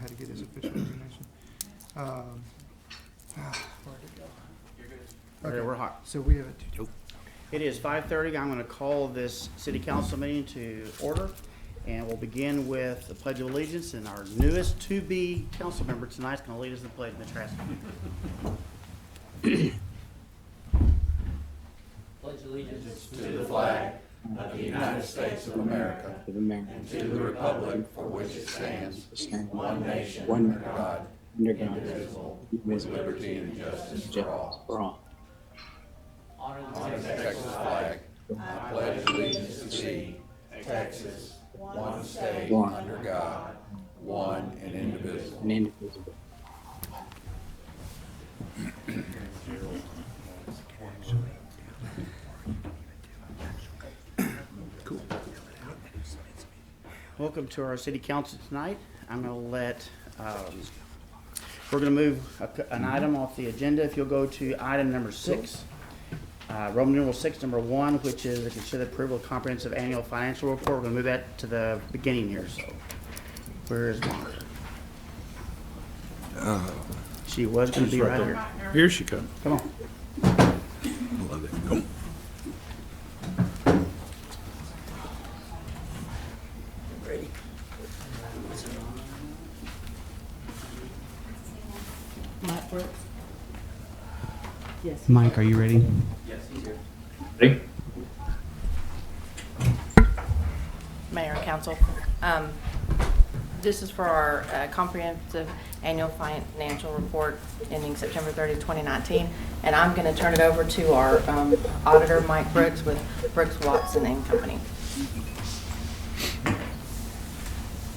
had to get his official resignation. Where'd it go? Okay, we're hot. So we have a, It is 5:30. I'm going to call this city council meeting to order, and we'll begin with the Pledge of Allegiance, and our newest to-be council member tonight is going to lead us in the pledge, Ms. Trask. Pledge allegiance to the flag of the United States of America and to the republic for which it stands, one nation, under God, indivisible, with liberty and justice for all. honor Honor the Texas flag. I pledge allegiance to thee, Texas, one state, under God, one and indivisible. Welcome to our city council tonight. I'm going to we're going to move an item off the agenda. If you'll go to item number 6, Roman numeral 6, number 1, which is the considered approval of comprehensive annual financial report. We're going to move that to the beginning here. So, where is Monica? She was going to be right here. Here she comes. Come on. Love it. Go. Mike Brooks? Yes. Mike, are you ready? Ready? Mayor and council, this is for our comprehensive annual financial report ending September 30, 2019. And I'm going to turn it over to our auditor, Mike Brooks, with Brooks, Watson and Company.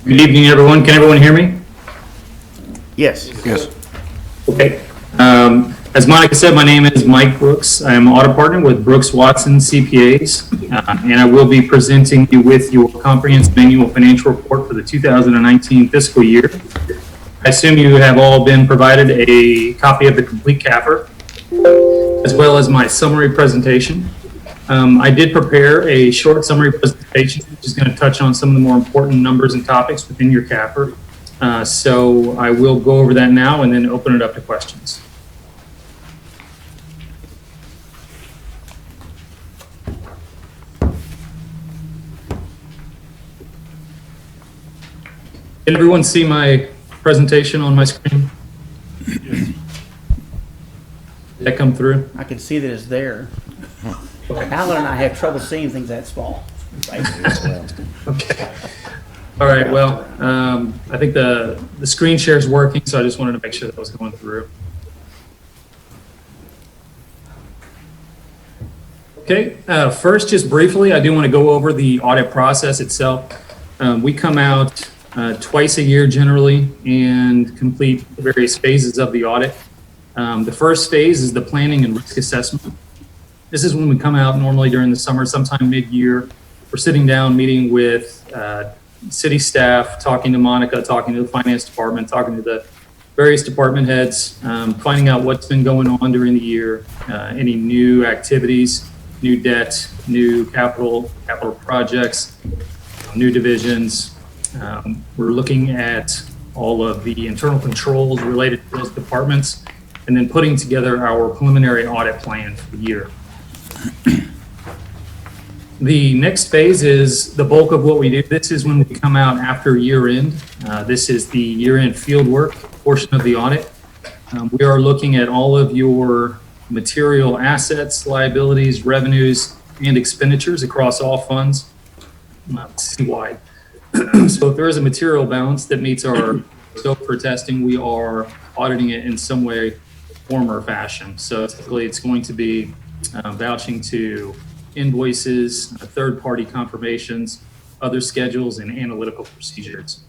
Good evening, everyone. Can everyone hear me? Yes. Yes. Okay. As Monica said, my name is Mike Brooks. I am audit partner with Brooks Watson CPAs, and I will be presenting you with your comprehensive annual financial report for the 2019 fiscal year. I assume you have all been provided a copy of the complete CAFR, as well as my summary presentation. I did prepare a short summary presentation, which is going to touch on some of the more important numbers and topics within your CAFR. So I will go over that now and then open it up to questions. Can everyone see my presentation on my screen? Did that come through? I can see that it's there. Alan and I have trouble seeing things that small. Right? Okay. All right, well, I think the screen share is working, so I just wanted to make sure that was going through. Okay, first, just briefly, I do want to go over the audit process itself. We come out twice a year generally and complete the various phases of the audit. The first phase is the planning and risk assessment. This is when we come out normally during the summer, sometime mid-year. We're sitting down, meeting with city staff, talking to Monica, talking to the finance department, talking to the various department heads, finding out what's been going on during the year, any new activities, new debt, new capital projects, new divisions. We're looking at all of the internal controls related to those departments, and then putting together our preliminary audit plan for the year. The next phase is the bulk of what we do. This is when we come out after year end. This is the year end field work portion of the audit. We are looking at all of your material assets, liabilities, revenues, and expenditures across all funds, citywide. So if there is a material balance that meets our scope for testing, we are auditing it in some way, form, or fashion. So typically it's going to be vouching to invoices, third-party confirmations, other schedules, and analytical procedures.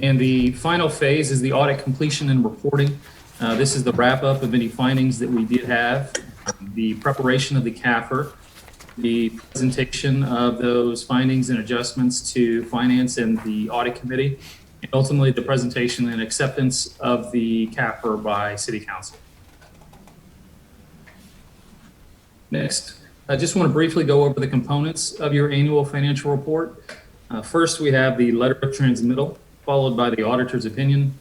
And the final phase is the audit completion and reporting. This is the wrap-up of any findings that we did have, the preparation of the CAFR, the presentation of those findings and adjustments to finance and the audit committee, and ultimately the presentation and acceptance of the CAFR by City Council. Next, I just want to briefly go over the components of your annual financial report. First, we have the letter of transmittal, followed by the auditor's opinion.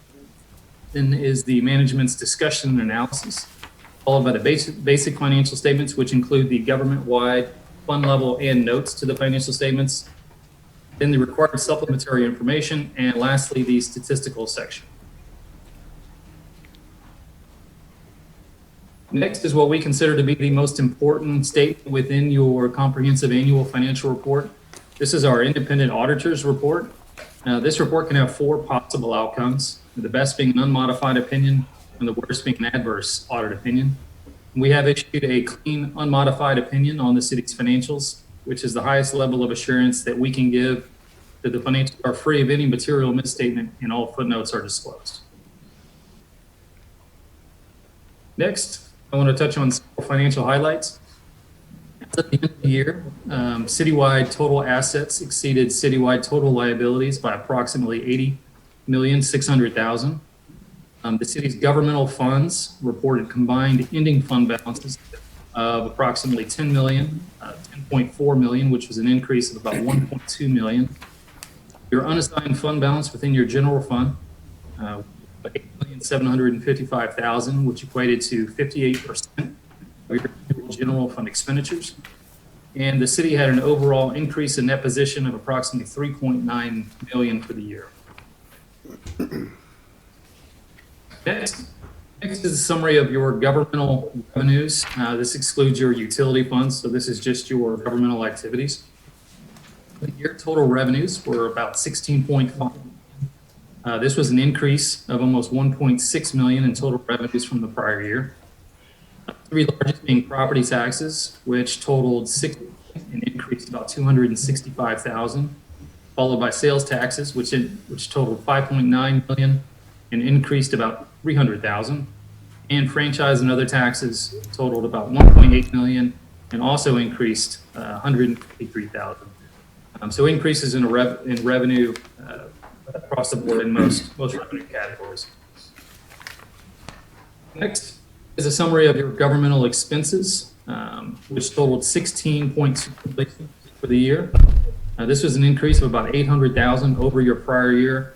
Then is the management's discussion and analysis, followed by the basic financial statements, which include the government-wide fund level and notes to the financial statements. Then the required supplementary information, and lastly, the statistical section. Next is what we consider to be the most important statement within your comprehensive annual financial report. This is our independent auditor's report. This report can have 4 possible outcomes, the best being an unmodified opinion and the worst being an adverse audit opinion. We have issued a clean, unmodified opinion on the city's financials, which is the highest level of assurance that we can give that the financials are free of any material misstatement and all footnotes are disclosed. Next, I want to touch on some financial highlights. At the end of the year, citywide total assets exceeded citywide total liabilities by approximately $80,600,000. The city's governmental funds reported combined ending fund balances of approximately $10.4 million, which was an increase of about $1.2 million. Your unassigned fund balance within your general fund, $8,755,000, which equated to 58% of your general fund expenditures. And the city had an overall increase in net position of approximately $3.9 million for the year. Next is a summary of your governmental revenues. This excludes your utility funds, so this is just your governmental activities. The year total revenues were about $16.5 million. This was an increase of almost $1.6 million in total revenues from the prior year. 3 largest being property taxes, which totaled $6 million and increased about $265,000, followed by sales taxes, which totaled $5.9 million and increased about $300,000, and franchise and other taxes totaled about $1.8 million and also increased $153,000. So increases in revenue across the board in most revenue categories. Next is a summary of your governmental expenses, which totaled $16.2 million for the year. This was an increase of about $800,000 over your prior year.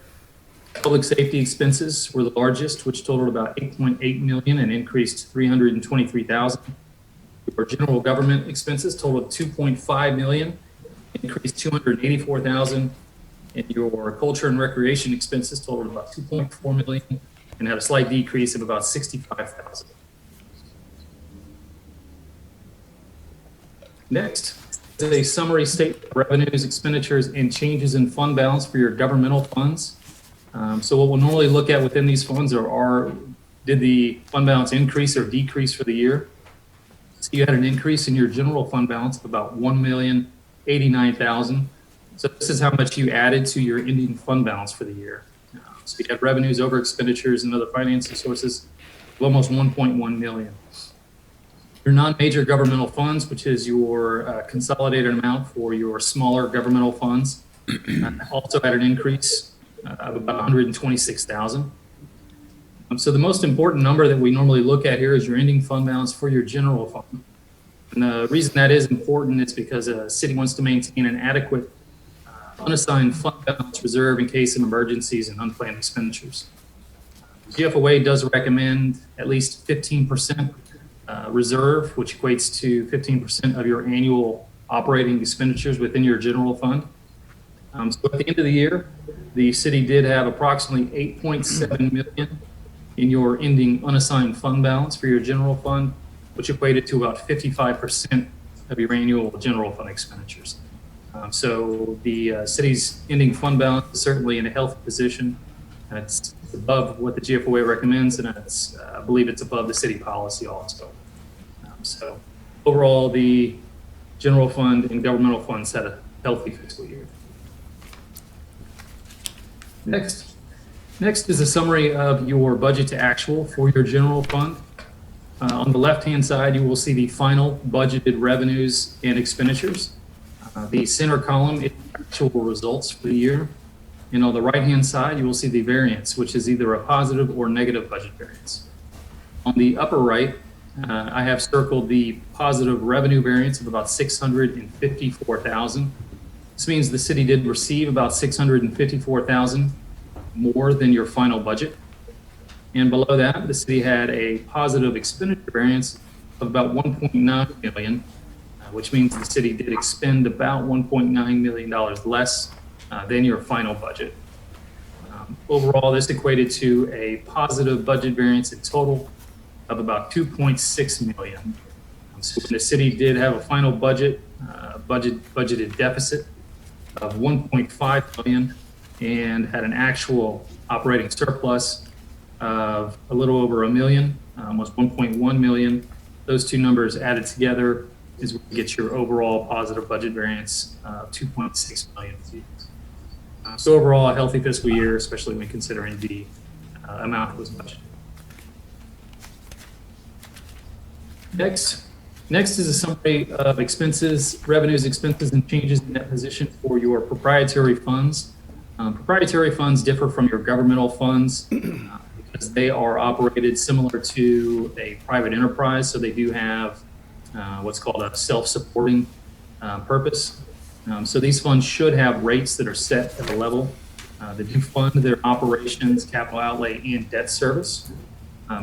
Public safety expenses were the largest, which totaled about $8.8 million and increased $323,000. Your general government expenses totaled $2.5 million, increased $284,000. And your culture and recreation expenses totaled about $2.4 million and had a slight decrease of about $65,000. Next is a summary statement of revenues, expenditures, and changes in fund balance for your governmental funds. So what we'll normally look at within these funds did the fund balance increase or decrease for the year? So you had an increase in your general fund balance of about $1,089,000. So this is how much you added to your ending fund balance for the year. So you had revenues over expenditures and other financing sources of almost $1.1 million. Your non-major governmental funds, which is your consolidated amount for your smaller governmental funds, also had an increase of about $126,000. So the most important number that we normally look at here is your ending fund balance for your general fund. And the reason that is important is because a city wants to maintain an adequate unassigned fund balance reserve in case of emergencies and unplanned expenditures. GFOA does recommend at least 15% reserve, which equates to 15% of your annual operating expenditures within your general fund. So at the end of the year, the city did have approximately $8.7 million in your ending unassigned fund balance for your general fund, which equated to about 55% of your annual general fund expenditures. So the city's ending fund balance is certainly in a healthy position. It's above what the GFOA recommends, and I believe it's above the city policy also. So overall, the general fund and governmental funds had a healthy fiscal year. Next is a summary of your budget to actual for your general fund. On the left-hand side, you will see the final budgeted revenues and expenditures. The center column is actual results for the year. And on the right-hand side, you will see the variance, which is either a positive or negative budget variance. On the upper right, I have circled the positive revenue variance of about $654,000. This means the city did receive about $654,000 more than your final budget. And below that, the city had a positive expenditure variance of about $1.9 million, which means the city did expend about $1.9 million less than your final budget. Overall, this equated to a positive budget variance in total of about $2.6 million. So the city did have a final budgeted deficit of $1.5 million and had an actual operating surplus of a little over $1 million, almost $1.1 million. Those two numbers added together is what gets your overall positive budget variance of $2.6 million. So overall, a healthy fiscal year, especially when considering the amount that was budgeted. Next is a summary of expenses, revenues, expenses, and changes in net position for your proprietary funds. Proprietary funds differ from your governmental funds because they are operated similar to a private enterprise. So they do have what's called a self-supporting purpose. So these funds should have rates that are set at a level that do fund their operations, capital outlay, and debt service.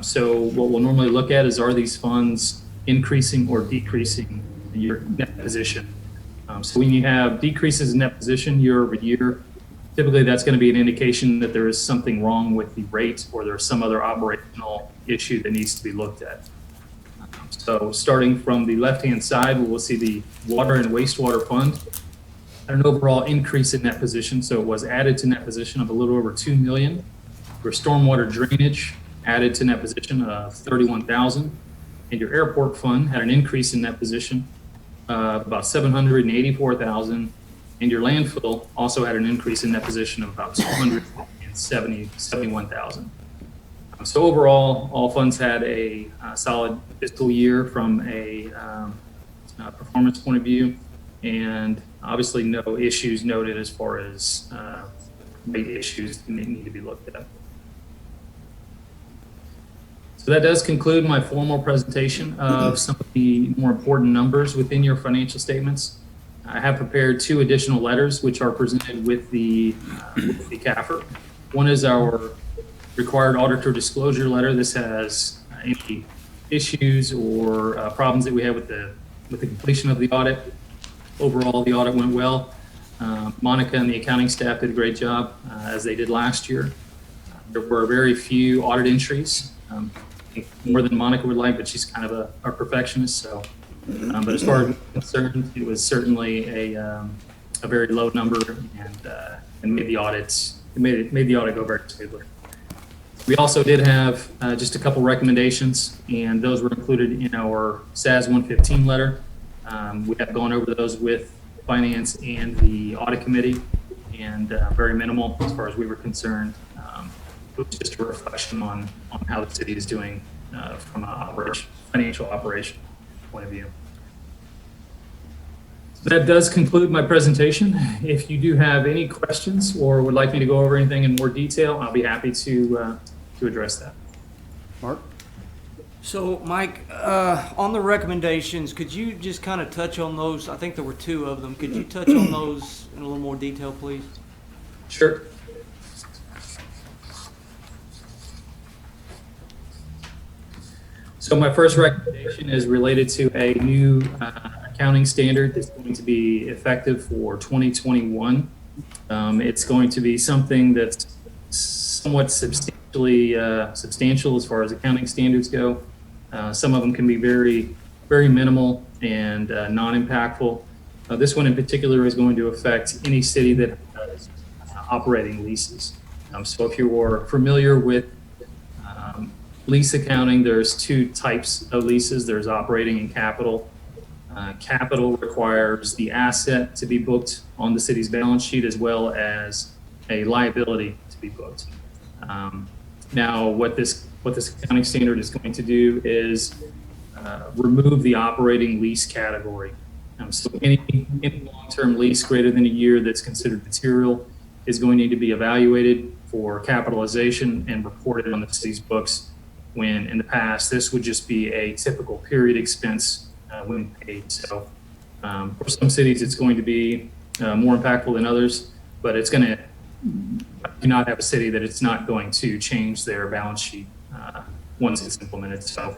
So what we'll normally look at is, are these funds increasing or decreasing your net position? So when you have decreases in net position year over year, typically that's going to be an indication that there is something wrong with the rate or there's some other operational issue that needs to be looked at. So starting from the left-hand side, we'll see the water and wastewater fund had an overall increase in net position. So it was added to net position of a little over $2 million. Your stormwater drainage added to net position of $31,000. And your airport fund had an increase in net position of about $784,000. And your landfill also had an increase in net position of about $271,000. So overall, all funds had a solid fiscal year from a performance point of view, and obviously no issues noted as far as rate issues that need to be looked at. So that does conclude my formal presentation of some of the more important numbers within your financial statements. I have prepared 2 additional letters which are presented with the CAFR. One is our required auditor disclosure letter. This has any issues or problems that we have with the completion of the audit. Overall, the audit went well. Monica and the accounting staff did a great job, as they did last year. There were very few audit entries, more than Monica would like, but she's kind of a perfectionist. So, but as far as I'm concerned, it was certainly a very low number, and made the audit go very smoothly. We also did have just a couple recommendations, and those were included in our SAS 115 letter. We have gone over those with finance and the audit committee, and very minimal as far as we were concerned. It was just a reflection on how the city is doing from a financial operation point of view. So that does conclude my presentation. If you do have any questions or would like me to go over anything in more detail, I'll be happy to address that. Mark? So, Mike, on the recommendations, could you just kind of touch on those? I think there were 2 of them. Could you touch on those in a little more detail, please? Sure. So my first recommendation is related to a new accounting standard that's going to be effective for 2021. It's going to be something that's somewhat substantial as far as accounting standards go. Some of them can be very, very minimal and non-impactful. This one in particular is going to affect any city that has operating leases. So if you are familiar with lease accounting, there's 2 types of leases. There's operating and capital. Capital requires the asset to be booked on the city's balance sheet as well as a liability to be booked. Now, what this accounting standard is going to do is remove the operating lease category. So any long-term lease greater than a year that's considered material is going to need to be evaluated for capitalization and reported on the city's books, when in the past this would just be a typical period expense when paid. So for some cities it's going to be more impactful than others, but it's going to do not have a city that it's not going to change their balance sheet once it's implemented. So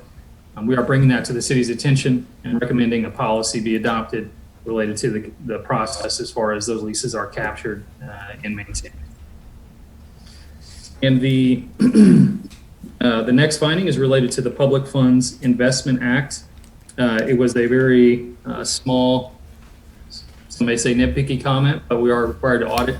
we are bringing that to the city's attention and recommending a policy be adopted related to the process as far as those leases are captured and maintained. And the next finding is related to the Public Funds Investment Act. It was a very small, some may say nitpicky comment, but we are required to audit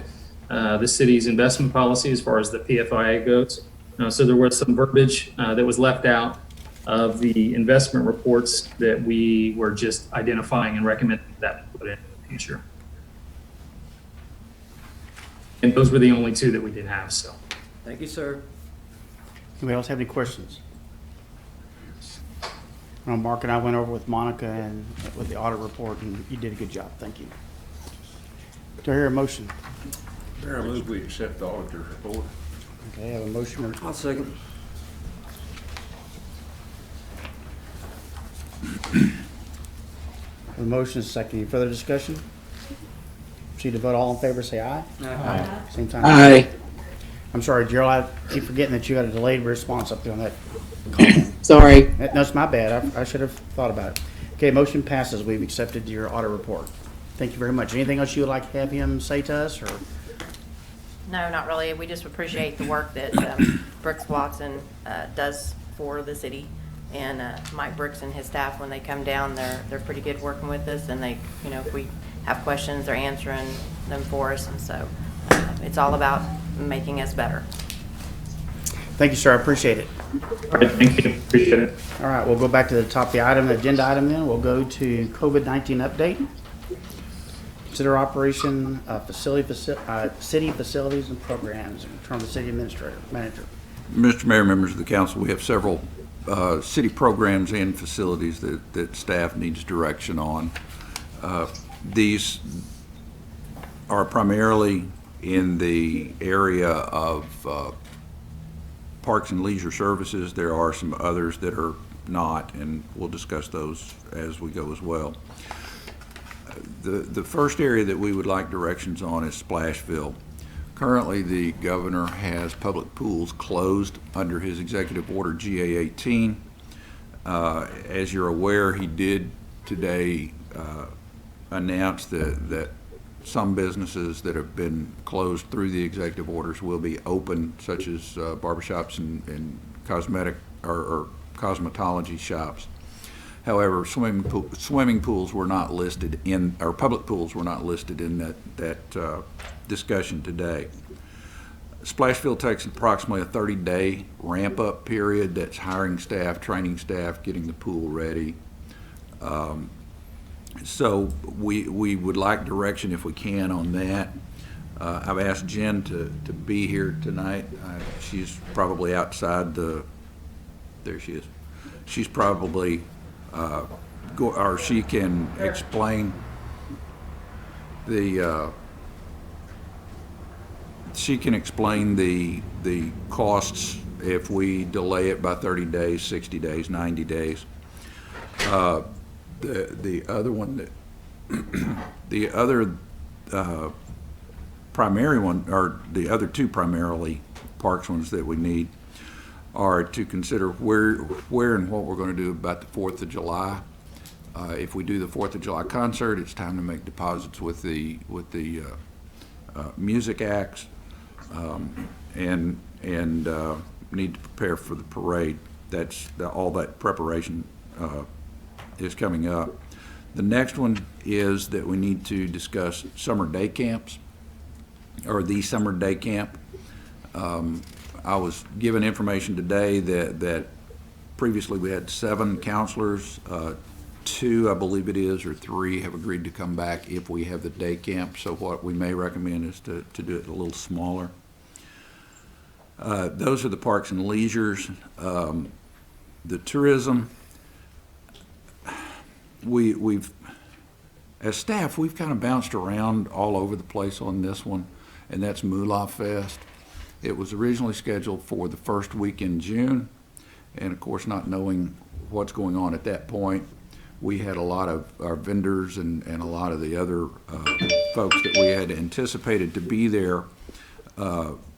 the city's investment policy as far as the PFIA goes. So there was some verbiage that was left out of the investment reports that we were just identifying and recommending that put in the future. And those were the only two that we did have, so. Thank you, sir. Anybody else have any questions? I know Mark and I went over with Monica and with the audit report, and you did a good job. Thank you. Do I hear a motion? Mayor, I move we accept the auditor's report. Okay, I have a motion. I'll second. A motion is second. Any further discussion? Proceed to vote. All in favor, say aye. Aye. Same time. Aye. I'm sorry, Gerald, I keep forgetting that you had a delayed response up there on that comment. Sorry. That's my bad. I should have thought about it. Okay, motion passes. We've accepted your audit report. Thank you very much. Anything else you would like to have him say to us, or? No, not really. We just appreciate the work that Brooks Watson does for the city. And Mike Brooks and his staff, when they come down, they're pretty good working with us. And they, you know, if we have questions, they're answering them for us. And so it's all about making us better. Thank you, sir. I appreciate it. All right, thank you. Appreciate it. All right, we'll go back to the top of the item, agenda item then. We'll go to COVID-19 update. Consider operation city facilities and programs. In terms of city manager. Mr. Mayor, members of the council, we have several city programs and facilities that staff needs direction on. These are primarily in the area of parks and leisure services. There are some others that are not, and we'll discuss those as we go as well. The first area that we would like directions on is Splashville. Currently, the governor has public pools closed under his executive order GA-18. As you're aware, he did today announce that some businesses that have been closed through the executive orders will be open, such as barbershops and cosmetic or cosmetology shops. However, swimming pools were not listed in, or public pools were not listed in that discussion today. Splashville takes approximately a 30-day ramp-up period. That's hiring staff, training staff, getting the pool ready. So we would like direction if we can on that. I've asked Jen to be here tonight. She's probably outside there she is. She's probably, or she can explain the costs if we delay it by 30 days, 60 days, 90 days. The other one that the other primary one, or the other two primarily parks ones that we need, are to consider where and what we're going to do about the 4th of July. If we do the 4th of July concert, it's time to make deposits with the music acts, and need to prepare for the parade. All that preparation is coming up. The next one is that we need to discuss summer day camps, or the summer day camp. I was given information today that previously we had 7 counselors, 2, I believe it is, or 3 have agreed to come back if we have the day camp. So what we may recommend is to do it a little smaller. Those are the parks and leisures. The tourism, we've as staff, we've kind of bounced around all over the place on this one, and that's Moolah Fest. It was originally scheduled for the first week in June, and of course, not knowing what's going on at that point, we had a lot of our vendors and a lot of the other folks that we had anticipated to be there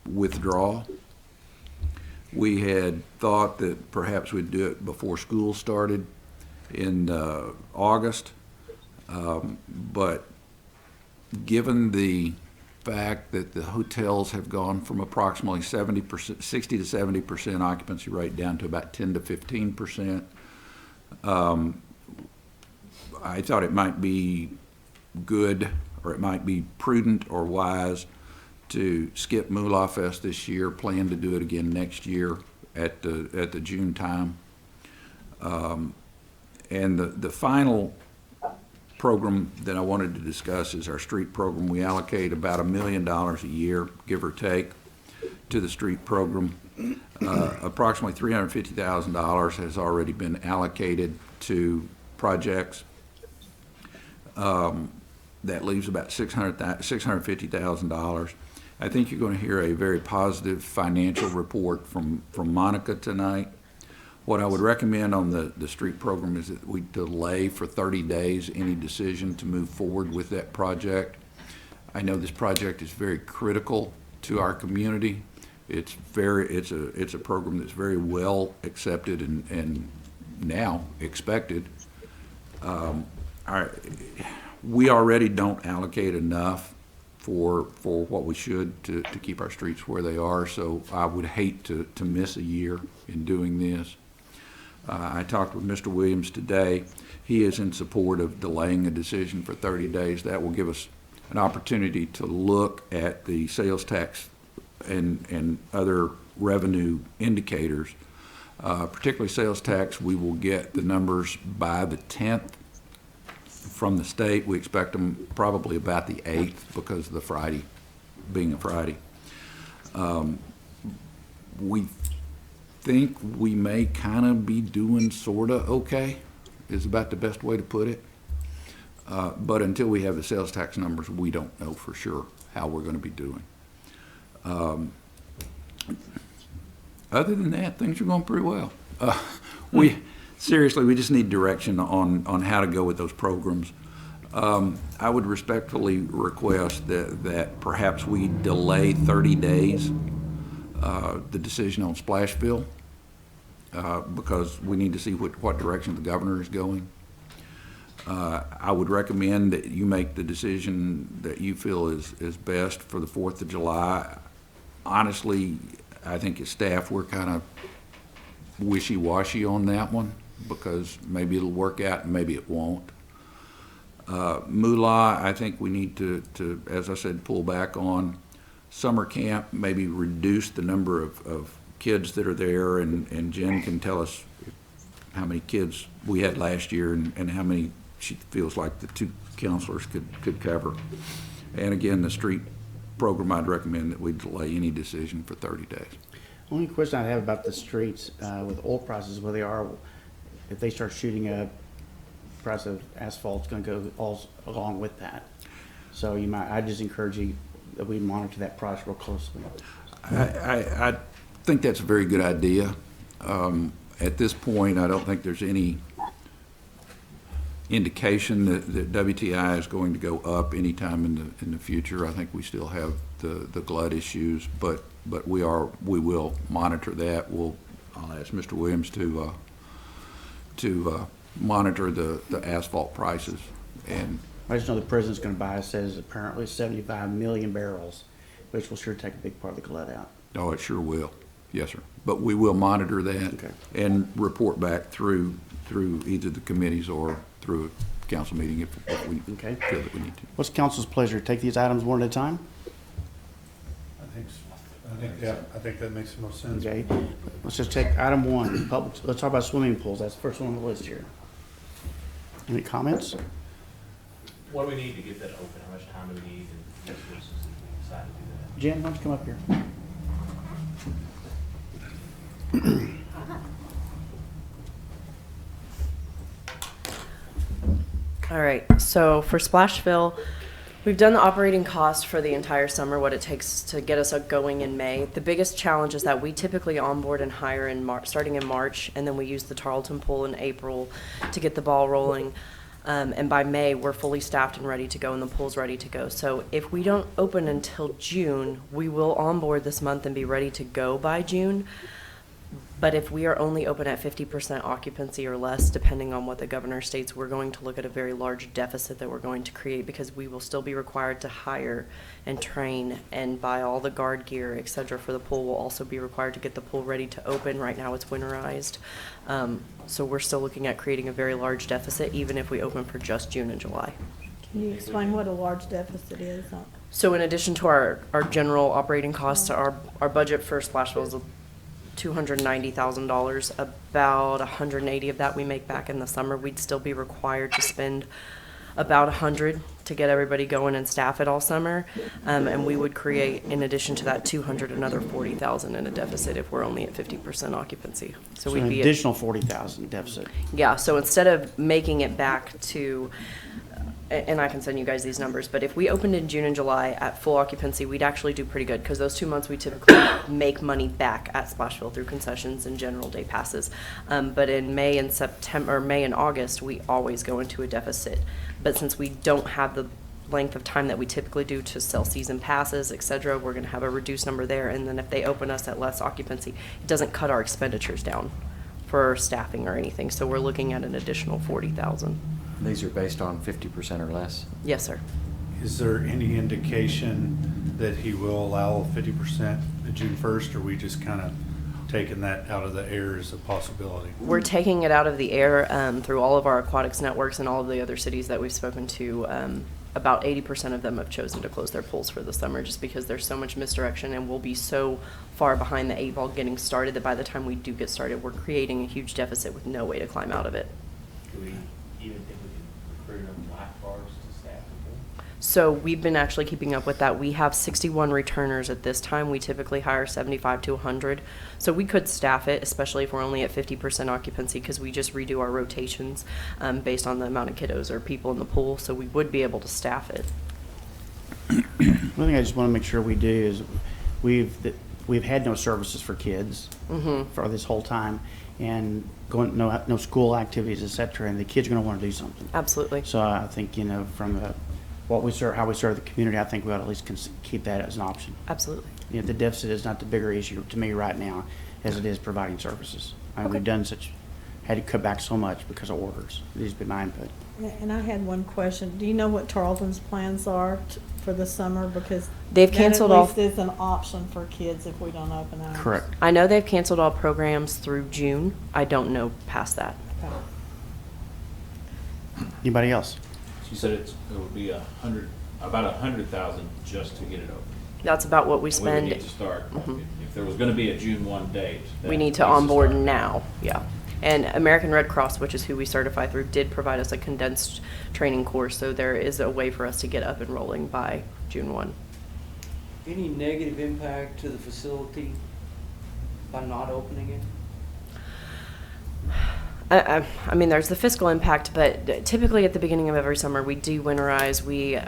withdraw. We had thought that perhaps we'd do it before school started in August, but given the fact that the hotels have gone from approximately 70%, 60 to 70% occupancy rate down to about 10 to 15%, I thought it might be good, or it might be prudent or wise to skip Moolah Fest this year, plan to do it again next year at the June time. And the final program that I wanted to discuss is our street program. We allocate about $1 million a year, give or take, to the street program. Approximately $350,000 has already been allocated to projects. That leaves about $650,000. I think you're going to hear a very positive financial report from Monica tonight. What I would recommend on the street program is that we delay for 30 days any decision to move forward with that project. I know this project is very critical to our community. It's a program that's very well accepted and now expected. We already don't allocate enough for what we should to keep our streets where they are, so I would hate to miss a year in doing this. I talked with Mr. Williams today. He is in support of delaying a decision for 30 days. That will give us an opportunity to look at the sales tax and other revenue indicators, particularly sales tax. We will get the numbers by the 10th from the state. We expect them probably about the 8th because of the Friday being a Friday. We think we may kind of be doing sort of okay, is about the best way to put it. But until we have the sales tax numbers, we don't know for sure how we're going to be doing. Other than that, things are going pretty well. Seriously, we just need direction on how to go with those programs. I would respectfully request that perhaps we delay 30 days the decision on Splashville because we need to see what direction the governor is going. I would recommend that you make the decision that you feel is best for the 4th of July. Honestly, I think as staff, we're kind of wishy-washy on that one because maybe it'll work out and maybe it won't. Moolah, I think we need to, as I said, pull back on. Summer camp, maybe reduce the number of kids that are there, and Jen can tell us how many kids we had last year and how many she feels like the two counselors could cover. And again, the street program, I'd recommend that we delay any decision for 30 days. Only question I have about the streets with oil prices where they are, if they start shooting up, price of asphalt's going to go all along with that. So I just encourage you that we monitor that price real closely. I think that's a very good idea. At this point, I don't think there's any indication that WTI is going to go up anytime in the future. I think we still have the glut issues, but we will monitor that. I'll ask Mr. Williams to monitor the asphalt prices. And I just know the president's going to buy, says apparently 75 million barrels, which will sure take a big part of the glut out. oh, it sure will. Yes, sir. But we will monitor that Okay. and report back through either the committees or through a council meeting if we Okay. feel that we need to. What's council's pleasure? Take these items one at a time? I think that makes the most sense. Okay. Let's just take item one, let's talk about swimming pools. That's the first one on the list here. Any comments? What do we need to get that open? How much time do we need and resources if we decide to do that? Jen, why don't you come up here? All right, so for Splashville, We've done the operating cost for the entire summer, what it takes to get us going in May. The biggest challenge is that we typically onboard and hire in starting in March, and then we use the Tarleton Pool in April to get the ball rolling. And by May, we're fully staffed and ready to go, and the pool's ready to go. So if we don't open until June, we will onboard this month and be ready to go by June. But if we are only open at 50% occupancy or less, depending on what the governor states, we're going to look at a very large deficit that we're going to create, because we will still be required to hire and train and buy all the guard gear, et cetera, for the pool. We'll also be required to get the pool ready to open. Right now it's winterized. So we're still looking at creating a very large deficit, even if we open for just June and July. Can you explain what a large deficit is? So in addition to our general operating costs, our budget for Splashville is $290,000. About 180 of that we make back in the summer. We'd still be required to spend about 100 to get everybody going and staff it all summer. And we would create, in addition to that 200, another 40,000 in a deficit if we're only at 50% occupancy. So we'd an be additional 40,000 deficit. yeah, so instead of making it back to, and I can send you guys these numbers, but if we opened in June and July at full occupancy, we'd actually do pretty good, because those 2 months we typically make money back at Splashville through concessions and general day passes. But in May and August, we always go into a deficit. But since we don't have the length of time that we typically do to sell season passes, et cetera, we're gonna have a reduced number there. And then if they open us at less occupancy, it doesn't cut our expenditures down for staffing or anything. So we're looking at an additional 40,000. These are based on 50% or less? Yes, sir. Is there any indication that he will allow 50% on June 1st, or we just kind of taking that out of the air as a possibility? We're taking it out of the air through all of our aquatics networks and all of the other cities that we've spoken to. About 80% of them have chosen to close their pools for the summer, just because there's so much misdirection, and we'll be so far behind the 8 ball getting started that by the time we do get started, we're creating a huge deficit with no way to climb out of it. Do we even think we can recruit enough lifeguards to staff the pool? So we've been actually keeping up with that. We have 61 returners at this time. We typically hire 75 to 100. So we could staff it, especially if we're only at 50% occupancy, because we just redo our rotations based on the amount of kiddos or people in the pool. So we would be able to staff it. One thing I just want to make sure we do is we've had no services for kids for this whole time, and no school activities, et cetera, and the kids are going to want to do something. Absolutely. So I think, from how we serve the community, I think we ought to at least keep that as an option. Absolutely. The deficit is not the bigger issue to me right now as it is providing services. I mean, we've had to cut back so much because of orders. These be my input. And I had one question. Do you know what Tarleton's plans are for the summer? Because they've canceled off. That at least is an option for kids if we don't open ours. Correct. I know they've canceled all programs through June. I don't know past that. Okay. Anybody else? She said it would be about 100,000 just to get it open. That's about what we We spend. would need to start, if there was gonna be a June 1 date. We that need to needs onboard start. now, yeah. And American Red Cross, which is who we certify through, did provide us a condensed training course, so there is a way for us to get up and rolling by June 1. Any negative impact to the facility by not opening it? I mean, there's the fiscal impact, but typically at the beginning of every summer, we do winterize, we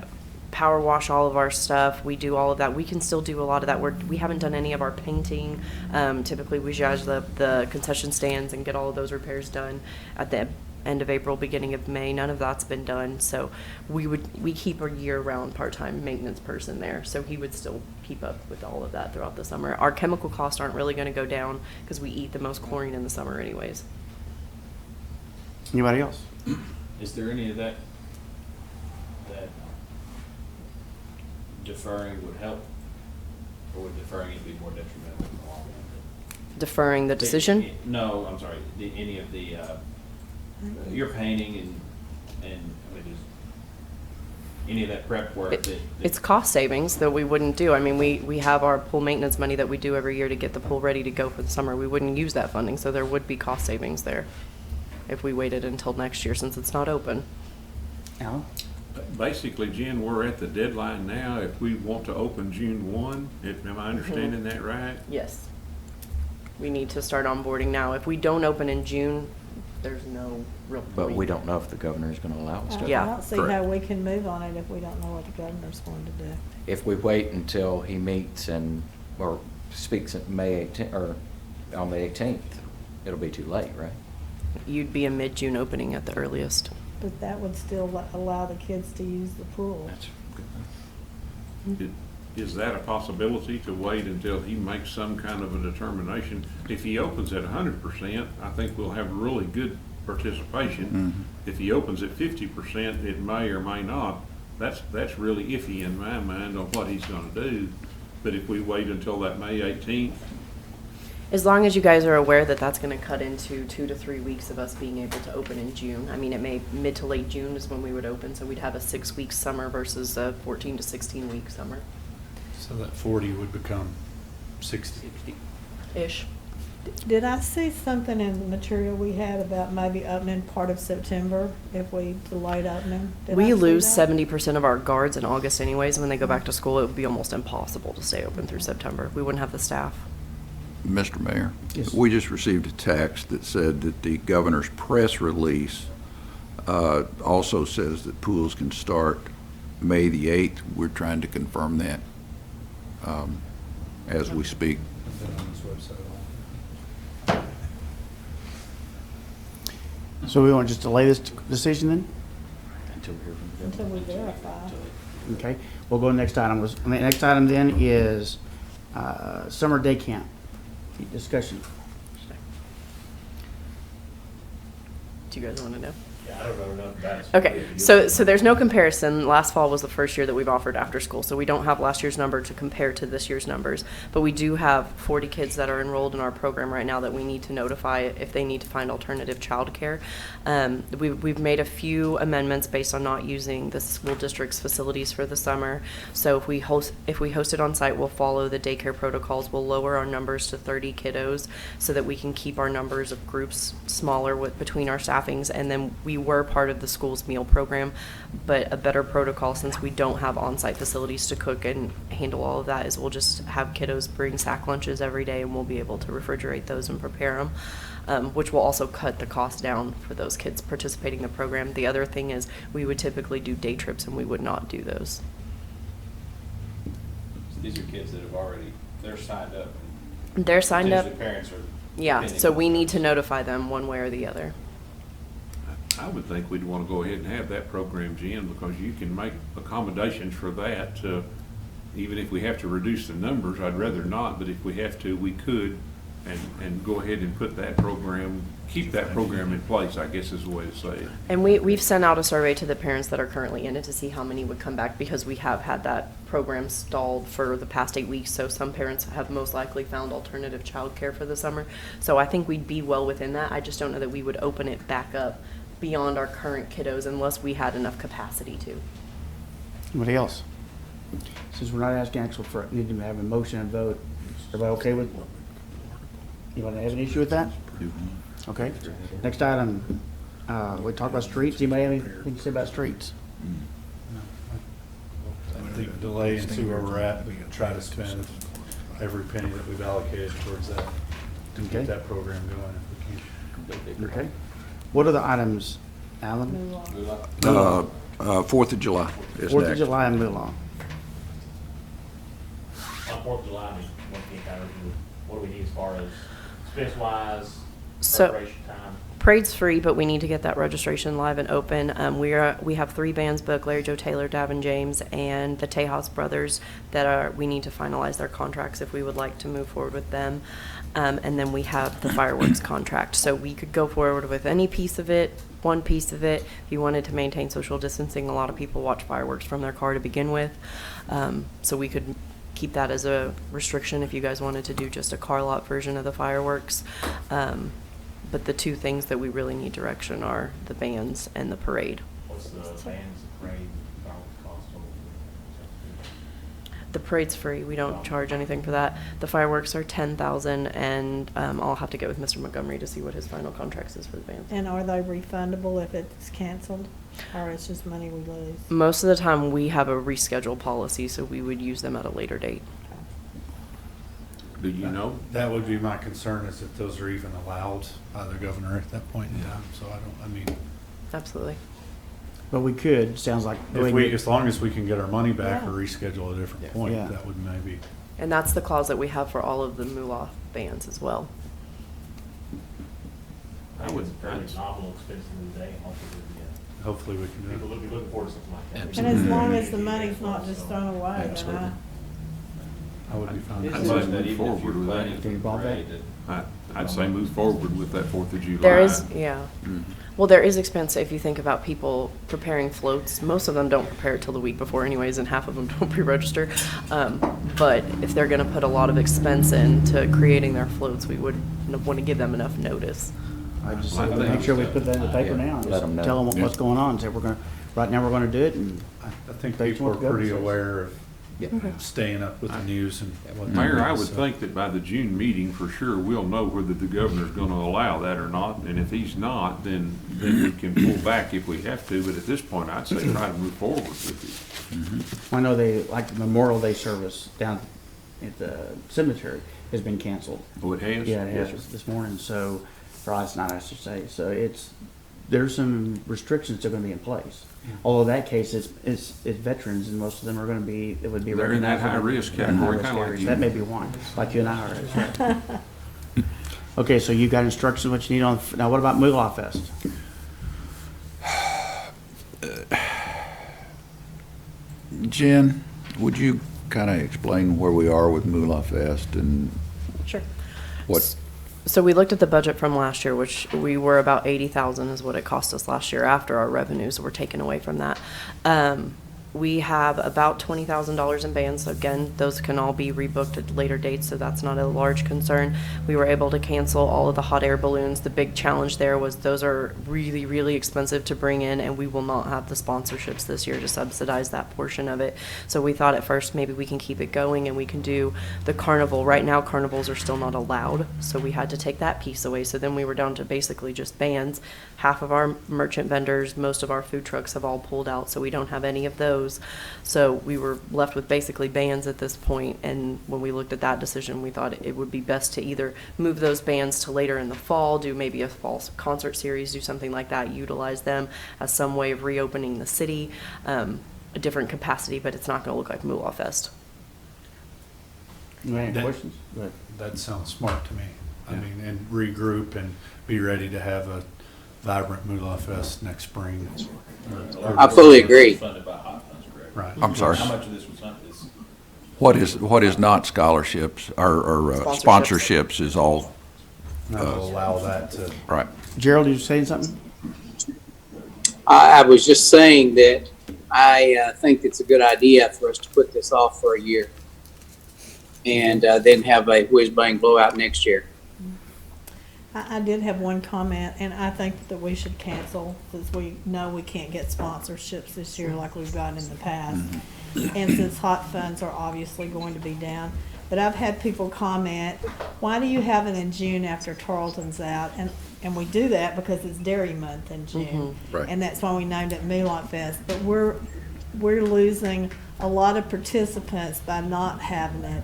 power wash all of our stuff, we do all of that. We can still do a lot of that. We haven't done any of our painting. Typically, we judge the concession stands and get all of those repairs done at the end of April, beginning of May. None of that's been done. So we keep a year-round part-time maintenance person there. So he would still keep up with all of that throughout the summer. Our chemical costs aren't really going to go down because we eat the most chlorine in the summer anyways. Anybody else? Is there any of that deferring would help, or would deferring it be more detrimental in the long run? Deferring the decision? No, I'm sorry, any of the, your painting and, I mean, just any of that prep work that. It's cost savings that we wouldn't do. I mean, we have our pool maintenance money that we do every year to get the pool ready to go for the summer. We wouldn't use that funding, so there would be cost savings there if we waited until next year since it's not open. Alan? Basically, Jen, we're at the deadline now. If we want to open June 1, am I understanding that right? Yes. We need to start onboarding now. If we don't open in June, there's no real point. But we don't know if the governor is going to allow us to. Yeah, I don't see correct. how we can move on it if we don't know what the governor's going to do. If we wait until he meets or speaks at May 18th, or on the 18th, it'll be too late, right? You'd be a mid-June opening at the earliest. But that would still allow the kids to use the pool. That's good. Is that a possibility to wait until he makes some kind of a determination? If he opens at 100%, I think we'll have really good participation. If he opens at 50%, it may or may not. That's really iffy in my mind on what he's gonna do. But if we wait until that May 18th, As long as you guys are aware that that's going to cut into 2 to 3 weeks of us being able to open in June. I mean, it may, mid to late June is when we would open, so we'd have a 6-week summer versus a 14 to 16-week summer. So that 40 would become 60. Ish. Did I see something in the material we had about maybe opening part of September if we delayed opening? Did I We see lose that? 70% of our guards in August anyways. When they go back to school, it would be almost impossible to stay open through September. We wouldn't have the staff. Mr. Mayor, Yes. we just received a text that said that the governor's press release also says that pools can start May the 8th. We're trying to confirm that as we speak. I've been on this website all. So we want to just delay this decision then? Until we hear from the Until governor. we verify. Okay, we'll go to the next item. Next item then is summer day camp discussion. Do you guys want to know? Yeah, I don't know enough about it. Okay, so there's no comparison. Last fall was the first year that we've offered after school, so we don't have last year's number to compare to this year's numbers. But we do have 40 kids that are enrolled in our program right now that we need to notify if they need to find alternative childcare. We've made a few amendments based on not using the school district's facilities for the summer. So if we host it on site, we'll follow the daycare protocols. We'll lower our numbers to 30 kiddos so that we can keep our numbers of groups smaller between our staffings. And then we were part of the school's meal program, but a better protocol, since we don't have on-site facilities to cook and handle all of that, is we'll just have kiddos bring sack lunches every day, and we'll be able to refrigerate those and prepare them, which will also cut the cost down for those kids participating in the program. The other thing is we would typically do day trips, and we would not do those. So these are kids that have already, they're signed up. They're signed up. Potentially parents are. Yeah, depending so on- we need to notify them one way or the other. I would think we'd want to go ahead and have that program, Jen, because you can make accommodations for that. Even if we have to reduce the numbers, I'd rather not, but if we have to, we could, and go ahead and put that program, keep that program in place, I guess is the way to say it. And we've sent out a survey to the parents that are currently in it to see how many would come back, because we have had that program stalled for the past 8 weeks. So some parents have most likely found alternative childcare for the summer. So I think we'd be well within that. I just don't know that we would open it back up beyond our current kiddos unless we had enough capacity to. Anybody else? Since we're not asking actual for, need to have a motion and vote, everybody okay with? Anybody have an issue with that? Okay. Next item, we talk about streets. Anybody have anything to say about streets? I think delay and see where we're at, we can try to spend every penny that we've allocated towards that, to Okay. get that program going if we can. Okay. What are the items, Alan? Move on. 4th of July is 4th of next. July and Mulan. On 4th of July, I mean, what do we need as far as space-wise, So- preparation time? Parade's free, but we need to get that registration live and open. We have 3 bands booked: Larry Joe Taylor, Davin James, and the Tejas Brothers that we need to finalize their contracts if we would like to move forward with them. And then we have the fireworks contract. So we could go forward with any piece of it, one piece of it. If you wanted to maintain social distancing, a lot of people watch fireworks from their car to begin with. So we could keep that as a restriction if you guys wanted to do just a car lot version of the fireworks. But the 2 things that we really need direction are the bands and the parade. What's the band's parade, cost total? The parade's free. We don't charge anything for that. The fireworks are $10,000, and I'll have to get with Mr. Montgomery to see what his final contract is for the bands. And are they refundable if it's canceled, or it's just money we lose? Most of the time, we have a reschedule policy, so we would use them at a later date. Do you know? That would be my concern, is that those are even allowed by the governor at that point in time, so I mean, Absolutely. But we could, sounds like. if we, as long as we can get our money back or Yeah. reschedule a different point, Yeah. that would maybe. And that's the clause that we have for all of the moolah bands as well. I think it's a fairly nominal expense in the day, and Hopefully we can people do will be looking forward to something like that. And as long as the money's not just thrown away, then it. I would be fine. It's I'd like say that move even if forward you're with that. planning Can you for ball parade, that? I'd say move forward with that 4th of July. There is, yeah. Well, there is expense if you think about people preparing floats. Most of them don't prepare it till the week before anyways, and half of them don't pre-register. But if they're gonna put a lot of expense into creating their floats, we would want to give them enough notice. I just I think- make sure we put that in the paper Yeah, now, and let just 'em know. tell them what's going on, say we're gonna, right now we're gonna do it, and I think They people are want to go pretty to this. aware of Yeah. staying up with the news and what. Mayor, I would think that by the June meeting, for sure, we'll know whether the governor's gonna allow that or not, and if he's not, then we can pull back if we have to, but at this point, I'd say try to move forward with it. I know they, like the Memorial Day service down at the cemetery has been canceled. Oh, it has? Yeah, it Yes, has sir. this morning, so, or last night, I should say, so there's some restrictions that are gonna be in place. Although that case is veterans, and most of them are gonna be, it would be They're in that recognized. high-risk They're in category, high-risk kinda like areas. you. That may be one, like you and I are, that's right. Okay, so you got instructions, what you need on, now what about Moolah Fest? Jen, would you kind of explain where we are with Moolah Fest and Sure. what, So we looked at the budget from last year, which we were about 80,000 is what it cost us last year after our revenues were taken away from that. We have about $20,000 in bands. So again, those can all be rebooked at later dates, so that's not a large concern. We were able to cancel all of the hot air balloons. The big challenge there was those are really, really expensive to bring in, and we will not have the sponsorships this year to subsidize that portion of it. So we thought at first maybe we can keep it going and we can do the carnival. Right now, carnivals are still not allowed, so we had to take that piece away. So then we were down to basically just bands. Half of our merchant vendors, most of our food trucks have all pulled out, so we don't have any of those. So we were left with basically bands at this point, and when we looked at that decision, we thought it would be best to either move those bands to later in the fall, do maybe a fall concert series, do something like that, utilize them as some way of reopening the city, a different capacity, but it's not going to look like Moolah Fest. You have any That- questions? Go ahead. That sounds smart to me. I Yeah. mean, and regroup and be ready to have a vibrant Moolah Fest next spring. I fully agree. Funded by Hot Funds, correct? Right. I'm sorry. How much of this was funded? what is not scholarships or Sponsorships. sponsorships is all, That will allow that to. right. Gerald, you saying something? I was just saying that I think it's a good idea for us to put this off for a year and then have a whiz-bang blowout next year. I did have one comment, and I think that we should cancel, since we know we can't get sponsorships this year like we've gotten in the past. And since hot funds are obviously going to be down. But I've had people comment, why do you have it in June after Tarleton's out? And we do that because it's Dairy Month in June. Right. And that's why we named it Moolah Fest. But we're losing a lot of participants by not having it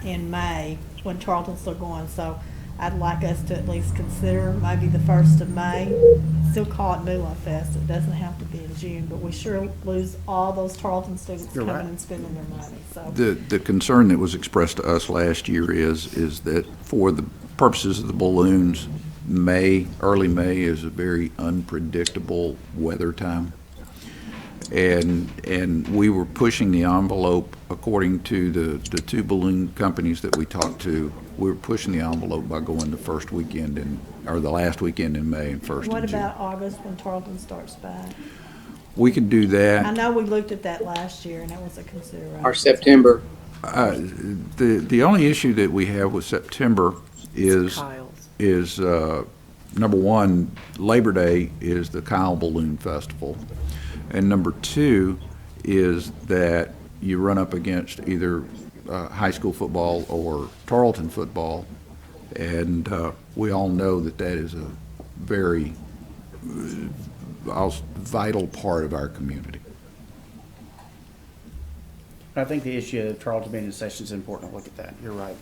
in May when Tarleton's still going. So I'd like us to at least consider maybe the 1st of May, still call it Moolah Fest. It doesn't have to be in June, but we sure lose all those Tarleton students You're coming right. and spending their money, so. The concern that was expressed to us last year is that for the purposes of the balloons, early May is a very unpredictable weather time. And we were pushing the envelope according to the two balloon companies that we talked to. We were pushing the envelope by going the first weekend or the last weekend in May and first What in June. about August when Tarleton starts back? We could do I that. know we looked at that last year and that was a consideration. Or September. The only issue that we have with September Kyle's. is number one, Labor Day is the Kyle Balloon Festival. And number two is that you run up against either high school football or Tarleton football. And we all know that that is a very vital part of our community. I think the issue of Tarleton being in session is important to look at that. You're right.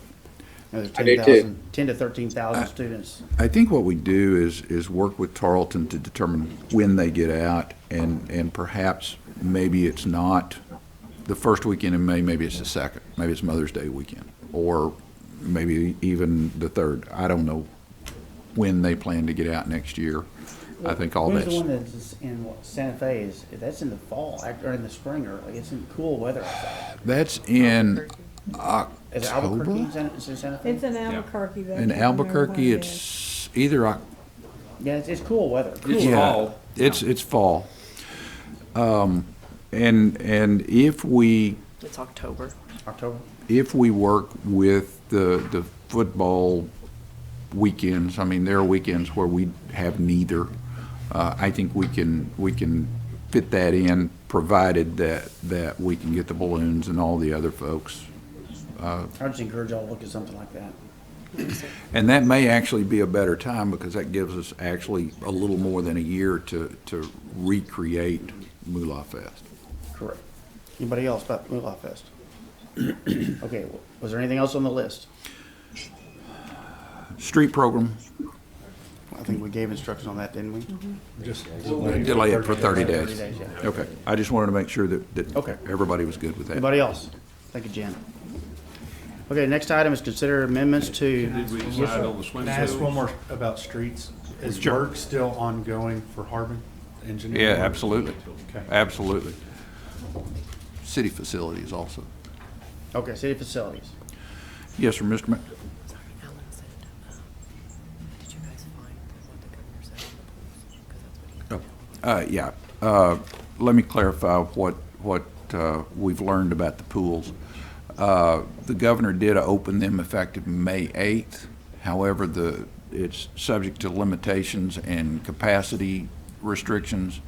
There's I do too. 10 to 13,000 students. I think what we do is work with Tarleton to determine when they get out, and perhaps maybe it's not the first weekend in May, maybe it's the second, maybe it's Mother's Day weekend, or maybe even the third. I don't know when they plan to get out next year. I think all When's that's. the one that's in Santa Fe that's in the fall, or in the spring, or like it's in cool weather outside? That's in Is it Albuquerque in October. Santa Fe? It's in Albuquerque. though. I In can't remember Albuquerque, what it is. it's either Yeah, it's cool weather. Cool. It's fall. It's fall. And if we It's October. October. if we work with the football weekends, I mean, there are weekends where we have neither. I think we can fit that in, provided that we can get the balloons and all the other folks. I just encourage y'all to look at something like that. And that may actually be a better time, because that gives us actually a little more than a year to recreate Moolah Fest. Correct. Anybody else about Moolah Fest? Okay, was there anything else on the list? Street program, I think we gave instructions on that, didn't we? Just delay it for 30 days. 30 days, yeah. Okay, I just wanted to make sure that Okay. everybody was good with that. Anybody else? Thank you, Jen. Okay, next item is consider amendments to. Did we Yes, decide sir. on the swing Can I ask field? one more about streets? Is Sure. work still ongoing for Harbin engineering? Yeah, absolutely, Okay. absolutely. City facilities also. Okay, city facilities. Yes, sir, Mr. Mayor. Sorry, Alan said, did you guys find what the governor said on the polls? 'Cause that's what he Yeah. Let me clarify what we've learned about the pools. The governor did open them effective May 8th. However, it's subject to limitations and capacity restrictions.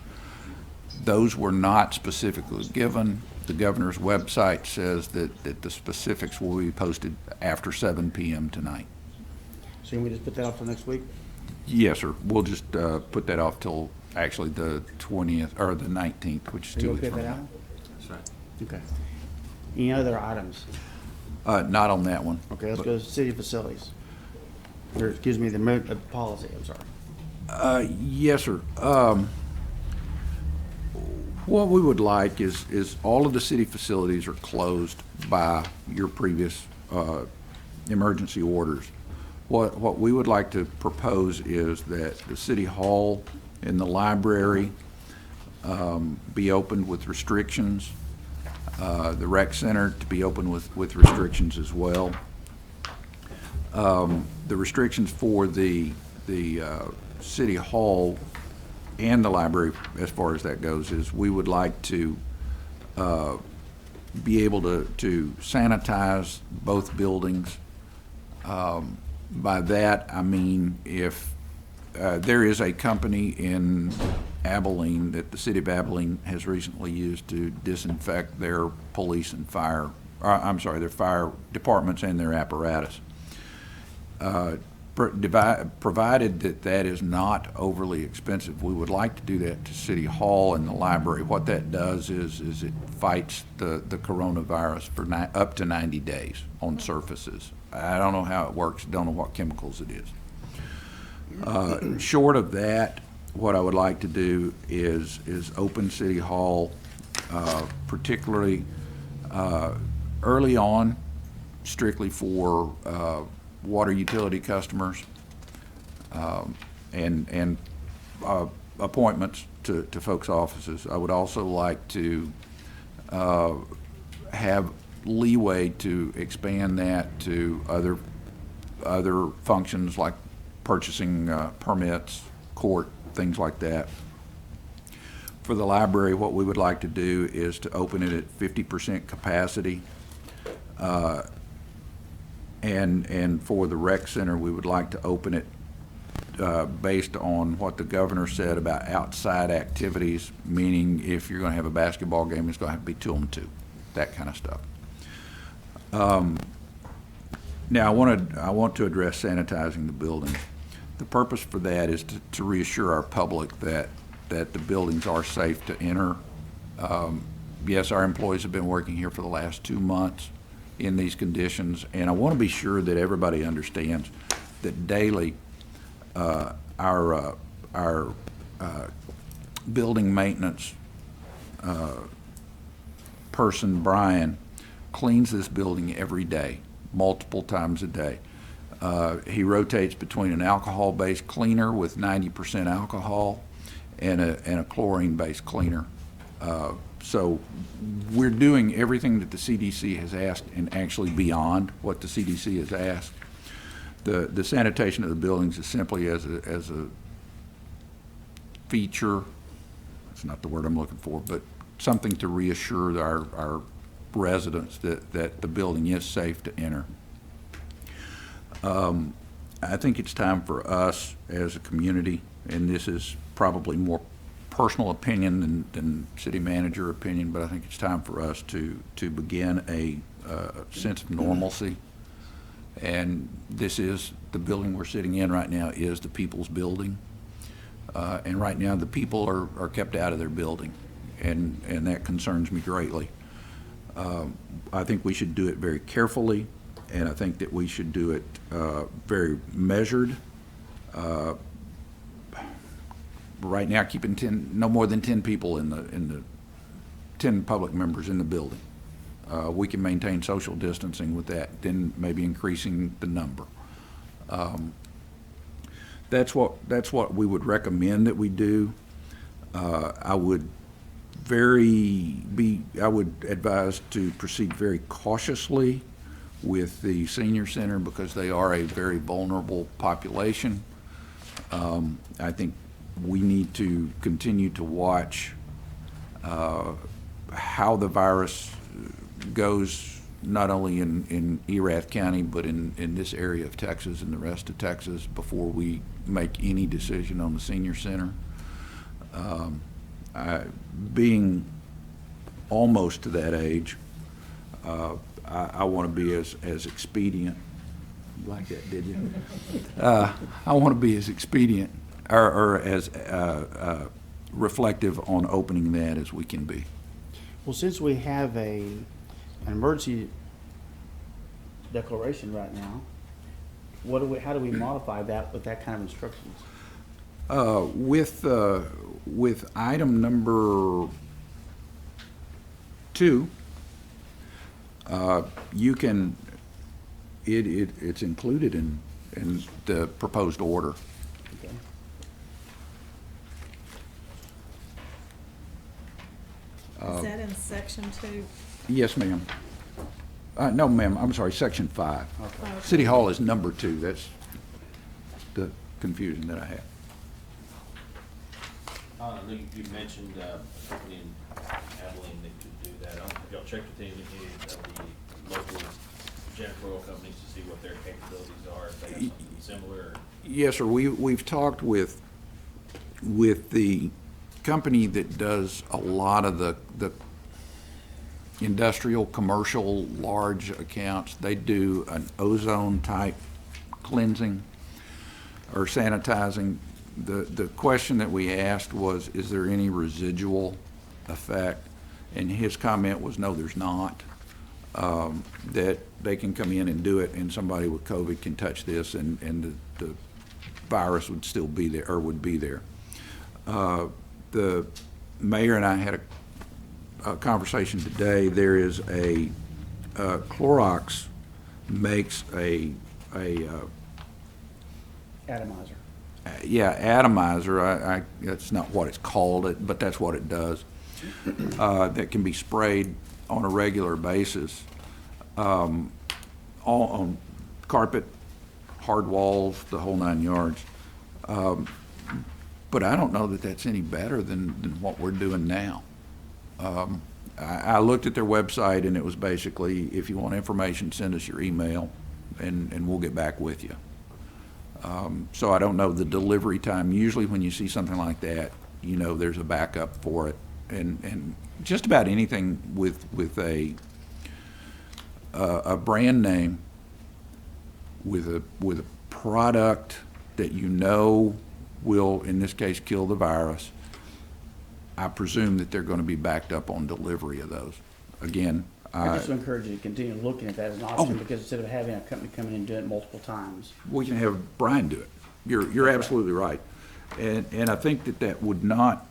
Those were not specifically given. The governor's website says that the specifics will be posted after 7 p.m. tonight. So can we just put that off for next week? Yes, sir. We'll just put that off till actually the 20th, or the 19th, which is Are 2 you weeks okay from with that, now. Alan? That's right. Okay. Any other items? Not on that one. Okay, let's But- go to city facilities. Or, excuse me, the policy, I'm sorry. Yes, sir. What we would like is all of the city facilities are closed by your previous emergency orders. What we would like to propose is that the city hall and the library be opened with restrictions, the rec center to be open with restrictions as well. The restrictions for the city hall and the library, as far as that goes, is we would like to be able to sanitize both buildings. By that, I mean, if there is a company in Abilene that the city of Abilene has recently used to disinfect their police and fire, their fire departments and their apparatus. Provided that is not overly expensive, we would like to do that to City Hall and the library. What that does is it fights the coronavirus for up to 90 days on surfaces. I don't know how it works, don't know what chemicals it is. Short of that, what I would like to do is open City Hall, particularly early on, strictly for water utility customers, and appointments to folks' offices. I would also like to have leeway to expand that to other functions like purchasing permits, court, things like that. For the library, what we would like to do is to open it at 50% capacity. And for the rec center, we would like to open it based on what the governor said about outside activities, meaning if you're going to have a basketball game, it's going to have to be 2-on-2, that kind of stuff. Now, I want to address sanitizing the building. The purpose for that is to reassure our public that the buildings are safe to enter. Yes, our employees have been working here for the last 2 months. in these conditions, and I want to be sure that everybody understands that daily our building maintenance person, Brian, cleans this building every day, multiple times a day. He rotates between an alcohol-based cleaner with 90% alcohol and a chlorine-based cleaner. So we're doing everything that the CDC has asked and actually beyond what the CDC has asked. The sanitation of the buildings is simply as a feature, that's not the word I'm looking for, but something to reassure our residents that the building is safe to enter. I think it's time for us as a community, and this is probably more personal opinion than city manager opinion, but I think it's time for us to begin a sense of normalcy. And this is, the building we're sitting in right now is the people's building. And right now the people are kept out of their building, and that concerns me greatly. I think we should do it very carefully, and I think that we should do it very measured. Right now, keeping no more than 10 people in the 10 public members in the building. We can maintain social distancing with that, then maybe increasing the number. That's what we would recommend that we do. I would advise to proceed very cautiously with the senior center because they are a very vulnerable population. I think we need to continue to watch how the virus goes, not only in Erath County, but in this area of Texas and the rest of Texas before we make any decision on the senior center. Being almost to that age, I want to be as expedient. You like that, did you? I want to be as expedient or as reflective on opening that as we can be. Well, since we have an emergency declaration right now, how do we modify that with that kind of instructions? With item number 2, you can, it's included in the proposed order. Okay. Is that in section 2? Yes, ma'am. No, ma'am, I'm sorry, section 5. Okay. City Hall is number 2. That's the confusion that I have. I know you mentioned a company in Abilene that could do that. I don't know if y'all checked with any of the local janitorial companies to see what their capabilities are, if they have something similar. Yes, sir. We've talked with the company that does a lot of the industrial, commercial, large accounts. They do an ozone type cleansing or sanitizing. The question that we asked was, is there any residual effect? And his comment was, no, there's not. That they can come in and do it, and somebody with COVID can touch this, and the virus would still be there, or would be there. The mayor and I had a conversation today. There is a Clorox makes a Atomizer. Atomizer. That's not what it's called, but that's what it does. That can be sprayed on a regular basis on carpet, hard walls, the whole 9 yards. But I don't know that that's any better than what we're doing now. I looked at their website, and it was basically, if you want information, send us your email, and we'll get back with you. So I don't know the delivery time. Usually when you see something like that, you know there's a backup for it. And just about anything with a brand name, with a product that you know will, in this case, kill the virus, I presume that they're going to be backed up on delivery of those. Again, I just encourage you to continue looking at that as an option, because instead of having a company come in and do it multiple times. We can have Brian do it. You're absolutely right. And I think that would not,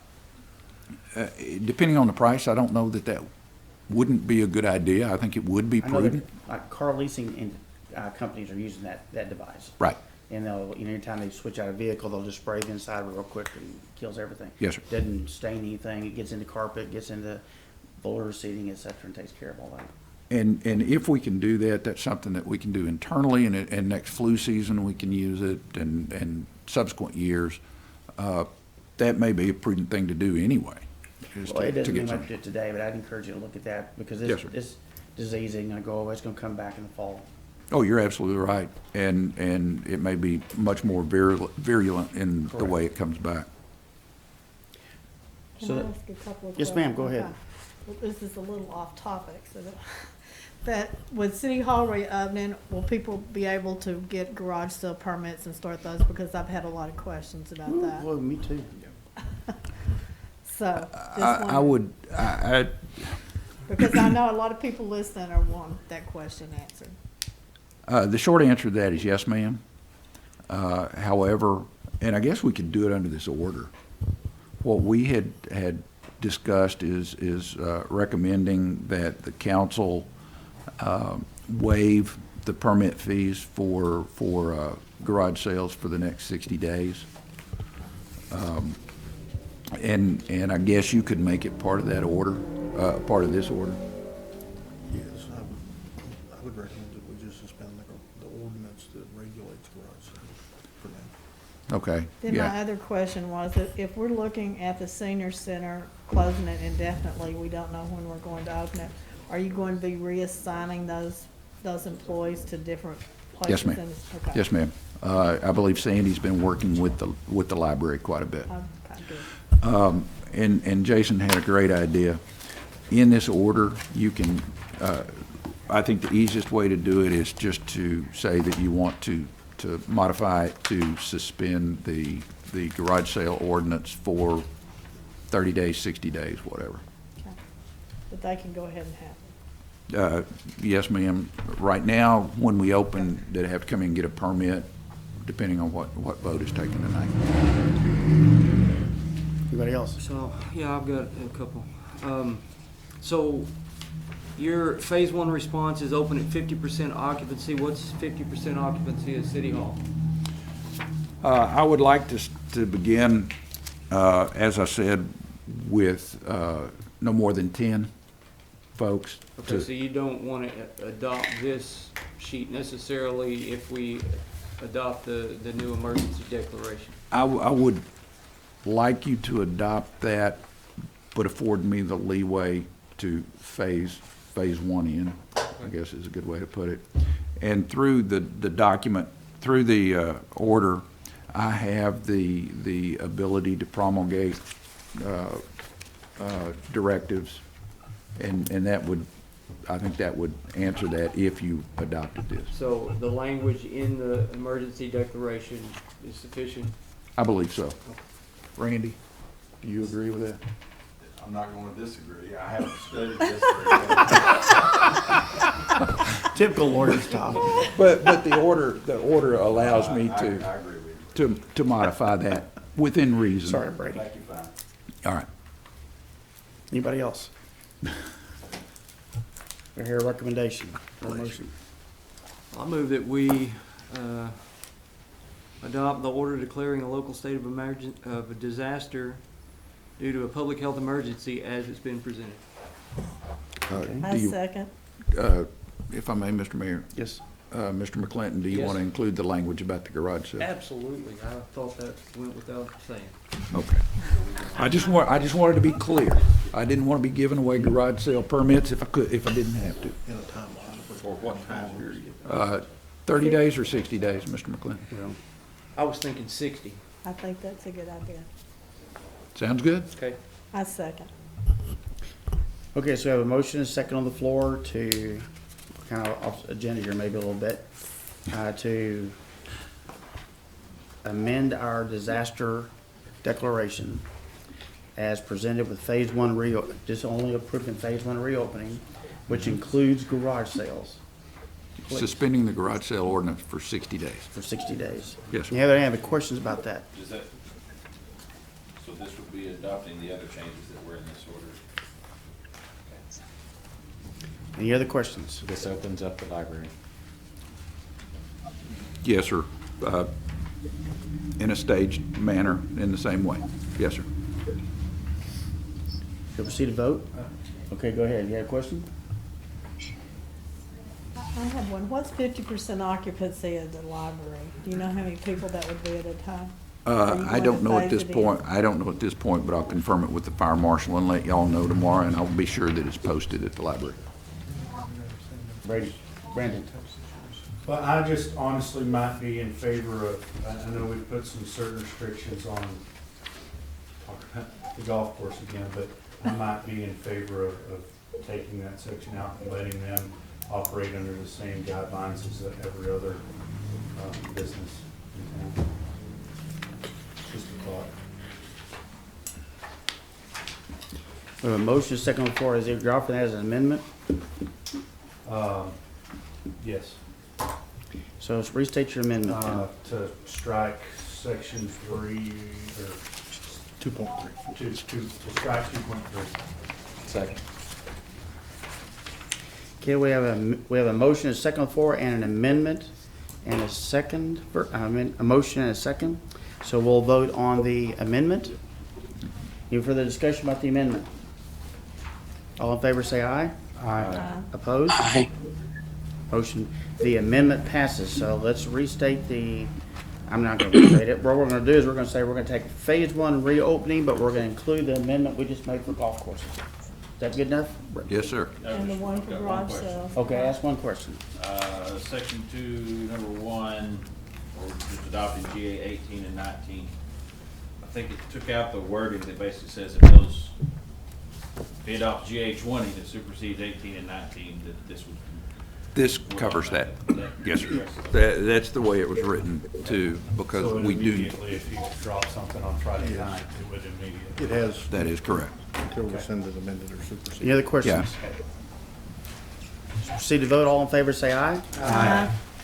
depending on the price, I don't know that wouldn't be a good idea. I think it would be I know that, prudent. like, car leasing companies are using that device. Right. And they'll, anytime they switch out a vehicle, they'll just spray the inside real quick and kills everything. Yes, sir. Doesn't stain anything, it gets into carpet, gets into floor seating, et cetera, and takes care of all that. And if we can do that, that's something that we can do internally, and next flu season, we can use it, and subsequent years. That may be a prudent thing to do anyway. is Well, it to doesn't get mean some. much to it today, but I'd encourage you to look at that, because Yes, sir. this disease ain't gonna go away, it's gonna come back in the fall. Oh, you're absolutely right. And it may be much more virulent in the way it comes back. Can So I that- ask a couple of questions? Yes, ma'am, go ahead. Okay. Well, this is a little off topic, so that with City Hall reopening, will people be able to get garage sale permits and start those? Because I've had a lot of questions about that. Well, me too. So, just I wondering, would, because I know a lot of people listening are wanting that question answered. the short answer to that is yes, ma'am. However, and I guess we could do it under this order. What we had discussed is recommending that the council waive the permit fees for garage sales for the next 60 days. And I guess you could make it part of that order, part of this order. Yes, I would recommend that we just suspend the ordinance that regulates garage sales for now. Okay, Then my yeah. other question was, that if we're looking at the senior center, closing it indefinitely, we don't know when we're going to open it, are you going to be reassigning those employees to different Yes, places? ma'am. in this- okay. Yes, ma'am. I believe Sandy's been working with the library quite a bit. Okay, good. And Jason had a great idea. In this order, you can, I think the easiest way to do it is just to say that you want to modify it to suspend the garage sale ordinance for 30 days, 60 days, whatever. Okay. But they can go ahead and have it. Yes, ma'am. Right now, when we open, they'd have to come in and get a permit, depending on what vote is taken tonight. Anybody else? So, yeah, I've got a couple. So your phase one response is open at 50% occupancy. What's 50% occupancy at City Hall? I would like to begin, as I said, with no more than 10 folks. Okay, so you don't want to adopt this sheet necessarily if we adopt the new emergency declaration? I would like you to adopt that, but afford me the leeway to phase one in, I guess is a good way to put it. And through the document, through the order, I have the ability to promulgate directives, and that would, I think that would answer that if you adopted this. So the language in the emergency declaration is sufficient? I believe so. Randy, do you agree with that? I'm not going to disagree. I haven't studied this very Typical lawyer's talk. But the order allows me I agree with you. to modify that within reason. Sorry, Brady. Thank you, fine. All right. Anybody else? I hear a recommendation or a motion. I move that we adopt the order declaring a local state of a disaster due to a public health emergency as it's been presented. I second. If I may, Mr. Mayor, Yes. Mr. McClinton, do you Yes. want to include the language about the garage sale? Absolutely. I thought that went without saying. Okay. I just wanted to be clear. I didn't want to be giving away garage sale permits if I didn't have to. In a timeline. For what time period? 30 days or 60 days, Mr. McClinton? Well, I was thinking 60. I think that's a good idea. Sounds good? Okay. I second. okay, so we have a motion and a second on the floor to, kind of off agenda here maybe a little bit, to amend our disaster declaration as presented with phase one just only approving phase one reopening, which includes garage sales please, Suspending the garage sale ordinance for 60 days. for 60 days. Yes, sir. You have any other questions about that? Does that, so this would be adopting the other changes that were in this order? Any other questions? This opens up the library. Yes, sir. In a staged manner, in the same way. Yes, sir. You'll proceed to vote? Okay, go ahead. You have a question? I have one. What's 50% occupancy of the library? Do you know how many people that would be at a time? Are you I going don't to know at phase this it in? point. I don't know at this point, but I'll confirm it with the fire marshal and let y'all know tomorrow, and I'll be sure that it's posted at the library. Brady, Brandon? Well, I just honestly might be in favor of, I know we put some certain restrictions on, talk about the golf course again, but I might be in favor of taking that section out and letting them operate under the same guidelines as every other business in town. Just a thought. We have a motion, second on the floor. Is it your offer that as an amendment? Yes. So let's restate your amendment. To strike section 3, or 2.3. to strike 2.3. Second. Okay, we have a motion, a second on the floor, and an amendment, and a second, a motion and a second. So we'll vote on the amendment. Any further discussion about the amendment? All in favor, say aye. Opposed? Motion, the amendment passes. So let's restate the, I'm not gonna restate it. What we're gonna do is we're gonna say we're gonna take phase 1 reopening, but we're gonna include the amendment we just made for golf courses. Is that good enough? Yes, sir. And the one for Got one garage question. sales? Okay, ask one question. Section 2, number 1, or just adopting GA 18 and 19. I think it took out the wording that basically says if those, if it adopts GA 20 that supersedes 18 and 19, that this would. This covers that. Yes, sir. Yes. That's the way it was written too, because So we do, immediately, if you drop something on Friday night, it would immediately. It has that is correct. until rescinded, amended, or superseded. Any other questions? Proceed to vote. All in favor, say aye.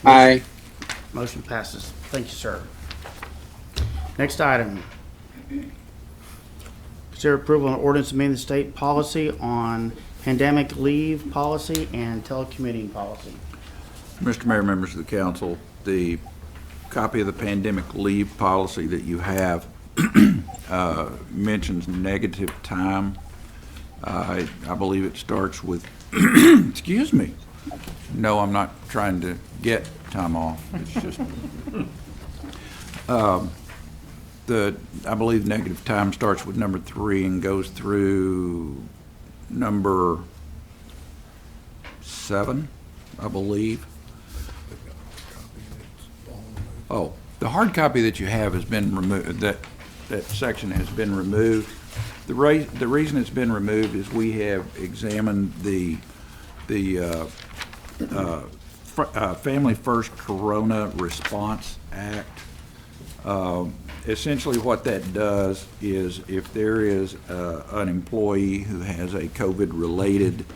Aye. Motion passes. Thank you, sir. Next item. Consider approval of an ordinance amending the state policy on pandemic leave policy and telecommuting policy. Mr. Mayor, members of the council, the copy of the pandemic leave policy that you have mentions negative time. I believe it starts with, excuse me. No, I'm not trying to get time off. It's just, I believe negative time starts with number 3 and goes through number 7, I believe. Oh, the hard copy that you have has been removed, that section has been removed. The reason it's been removed is we have examined the Family First Corona Response Act. Essentially what that does is if there is an employee who has a COVID-related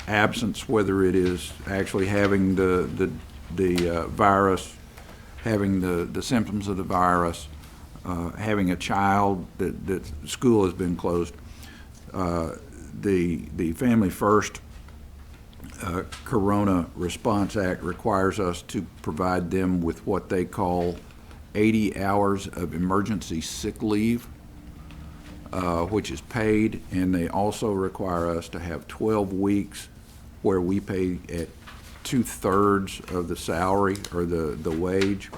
absence, whether it is actually having the virus, having the symptoms of the virus, having a child that school has been closed, the Family First Corona Response Act requires us to provide them with what they call 80 hours of emergency sick leave, which is paid, and they also require us to have 12 weeks where we pay at 2/3 of the salary or the wage.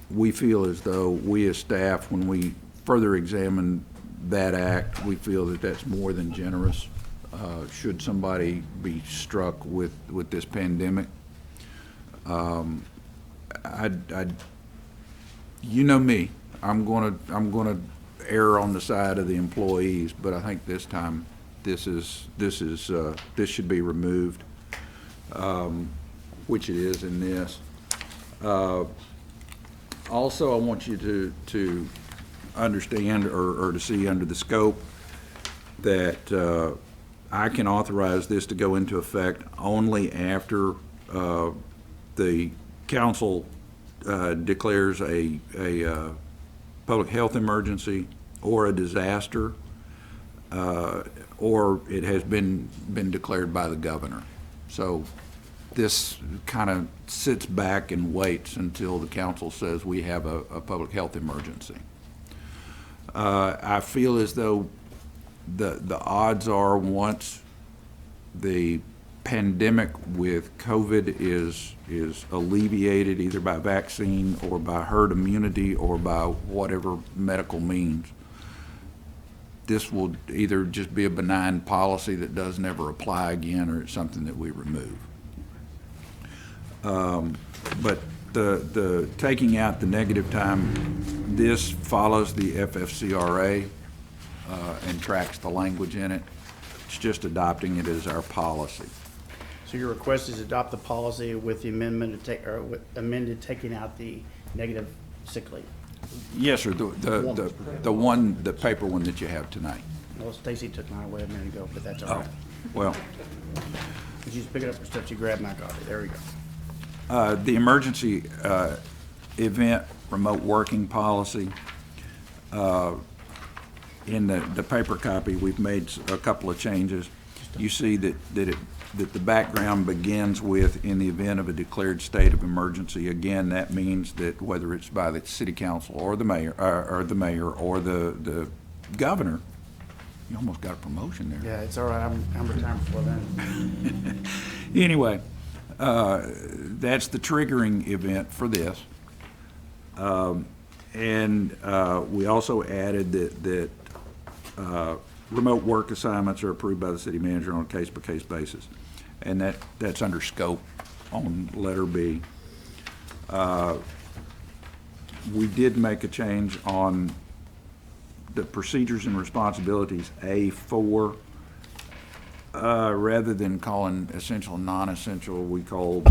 We feel as though we as staff, when we further examine that act, we feel that that's more than generous should somebody be struck with this pandemic. You know me, I'm gonna err on the side of the employees, but I think this time this should be removed, which it is in this. Also, I want you to understand or to see under the scope that I can authorize this to go into effect only after the council declares a public health emergency or a disaster, or it has been declared by the governor. So this kind of sits back and waits until the council says we have a public health emergency. I feel as though the odds are, once the pandemic with COVID is alleviated either by vaccine or by herd immunity or by whatever medical means, this will either just be a benign policy that does never apply again, or it's something that we remove. But the taking out the negative time, this follows the FFCRA and tracks the language in it. It's just adopting it as our policy. So your request is adopt the policy with the amendment to take, or with amended taking out the negative sick leave. Yes, sir, the paper one that you have tonight. Well, Stacy took mine away a minute ago, but that's all Oh, right. well, If you just pick it up for stuff, you grab my copy. There we go. the emergency event remote working policy, in the paper copy, we've made a couple of changes. You see that the background begins with, in the event of a declared state of emergency. Again, that means that whether it's by the city council or the mayor, or the governor, you almost got a promotion there. Yeah, it's all right. I'm retired before then. Anyway, that's the triggering event for this. And we also added that remote work assignments are approved by the city manager on a case-by-case basis. And that's under scope on letter B. We did make a change on the procedures and responsibilities, A4. Rather than calling essential and non-essential, we called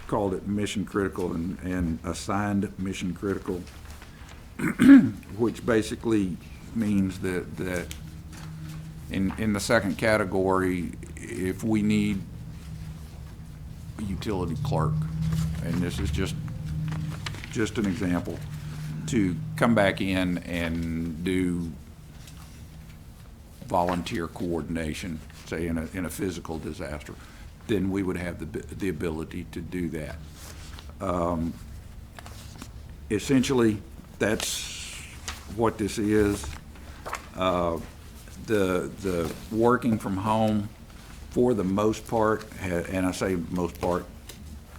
it mission critical and assigned mission critical, which basically means that in the second category, if we need a utility clerk, and this is just an example, to come back in and do volunteer coordination, say in a physical disaster, then we would have the ability to do that. Essentially, that's what this is. The working from home, for the most part, and I say most part,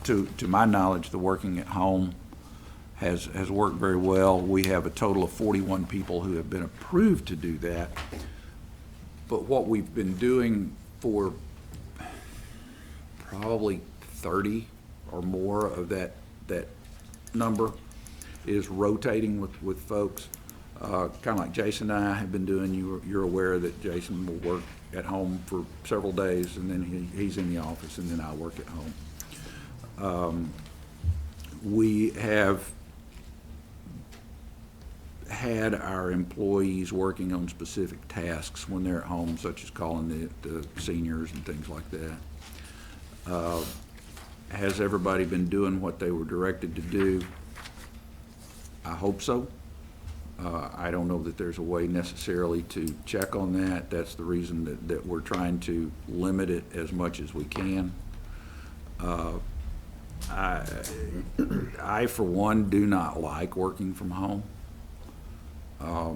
to my knowledge, the working at home has worked very well. We have a total of 41 people who have been approved to do that. But what we've been doing for probably 30 or more of that number is rotating with folks. Kind of like Jason and I have been doing. You're aware that Jason will work at home for several days, and then he's in the office, and then I work at home. We have had our employees working on specific tasks when they're at home, such as calling the seniors and things like that. Has everybody been doing what they were directed to do? I hope so. I don't know that there's a way necessarily to check on that. That's the reason that we're trying to limit it as much as we can. I, for one, do not like working from home. I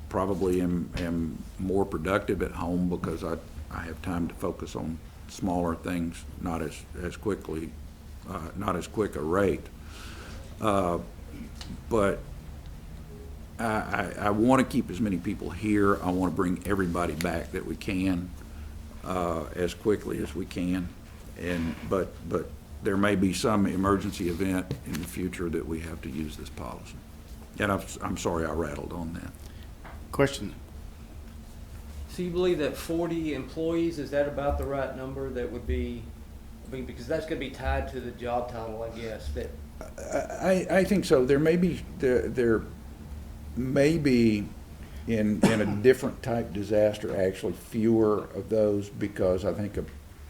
probably am more productive at home because I have time to focus on smaller things, not as quick a rate. But I want to keep as many people here. I want to bring everybody back that we can as quickly as we can. But there may be some emergency event in the future that we have to use this policy. And I'm sorry I rattled on that. Question? So you believe that 40 employees, is that about the right number that would be, I mean, because that's going to be tied to the job title, I guess, that. I think so. There may be in a different type disaster, actually fewer of those, because I think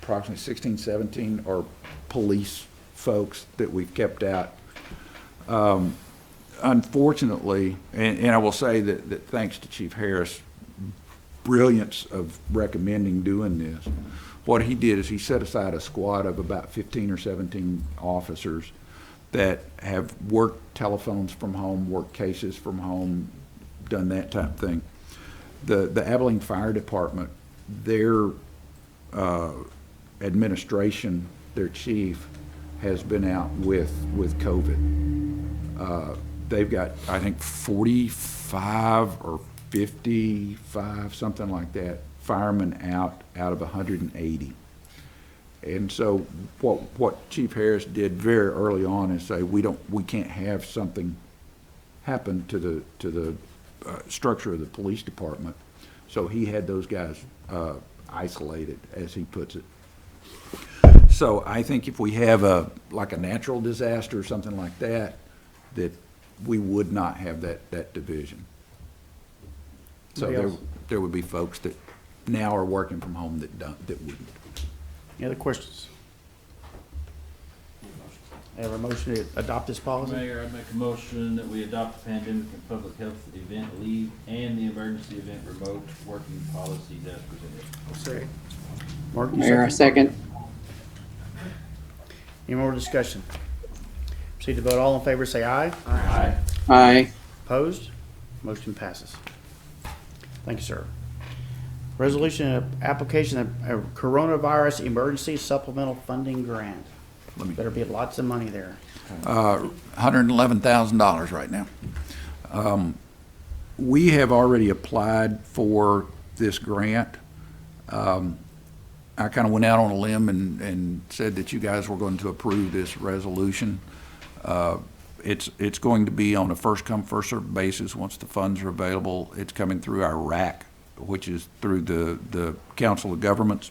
approximately 16, 17 are police folks that we've kept out. Unfortunately, and I will say that thanks to Chief Harris' brilliance of recommending doing this, what he did is he set aside a squad of about 15 or 17 officers that have worked telephones from home, worked cases from home, done that type of thing. The Abilene Fire Department, their administration, their chief, has been out with COVID. They've got, I think, 45 or 55, something like that, firemen out of 180. And so what Chief Harris did very early on is say we can't have something happen to the structure of the police department. So he had those guys isolated, as he puts it. So I think if we have like a natural disaster or something like that, that we would not have that division. So there would be folks that now are working from home that wouldn't. Any other questions? I have a motion to adopt this policy. Mayor, I make a motion that we adopt the pandemic and public health event leave and the emergency event remote working policies as presented. Mark, you Mayor, second? second. Any more discussion? Proceed to vote. All in favor, say aye. Aye. Aye. Opposed? Motion passes. Thank you, sir. Resolution of application of a coronavirus emergency supplemental funding grant. Better be lots of money there. $111,000 right now. We have already applied for this grant. I kind of went out on a limb and said that you guys were going to approve this resolution. It's going to be on a first come, first served basis once the funds are available. It's coming through our RAC, which is through the Council of Governments.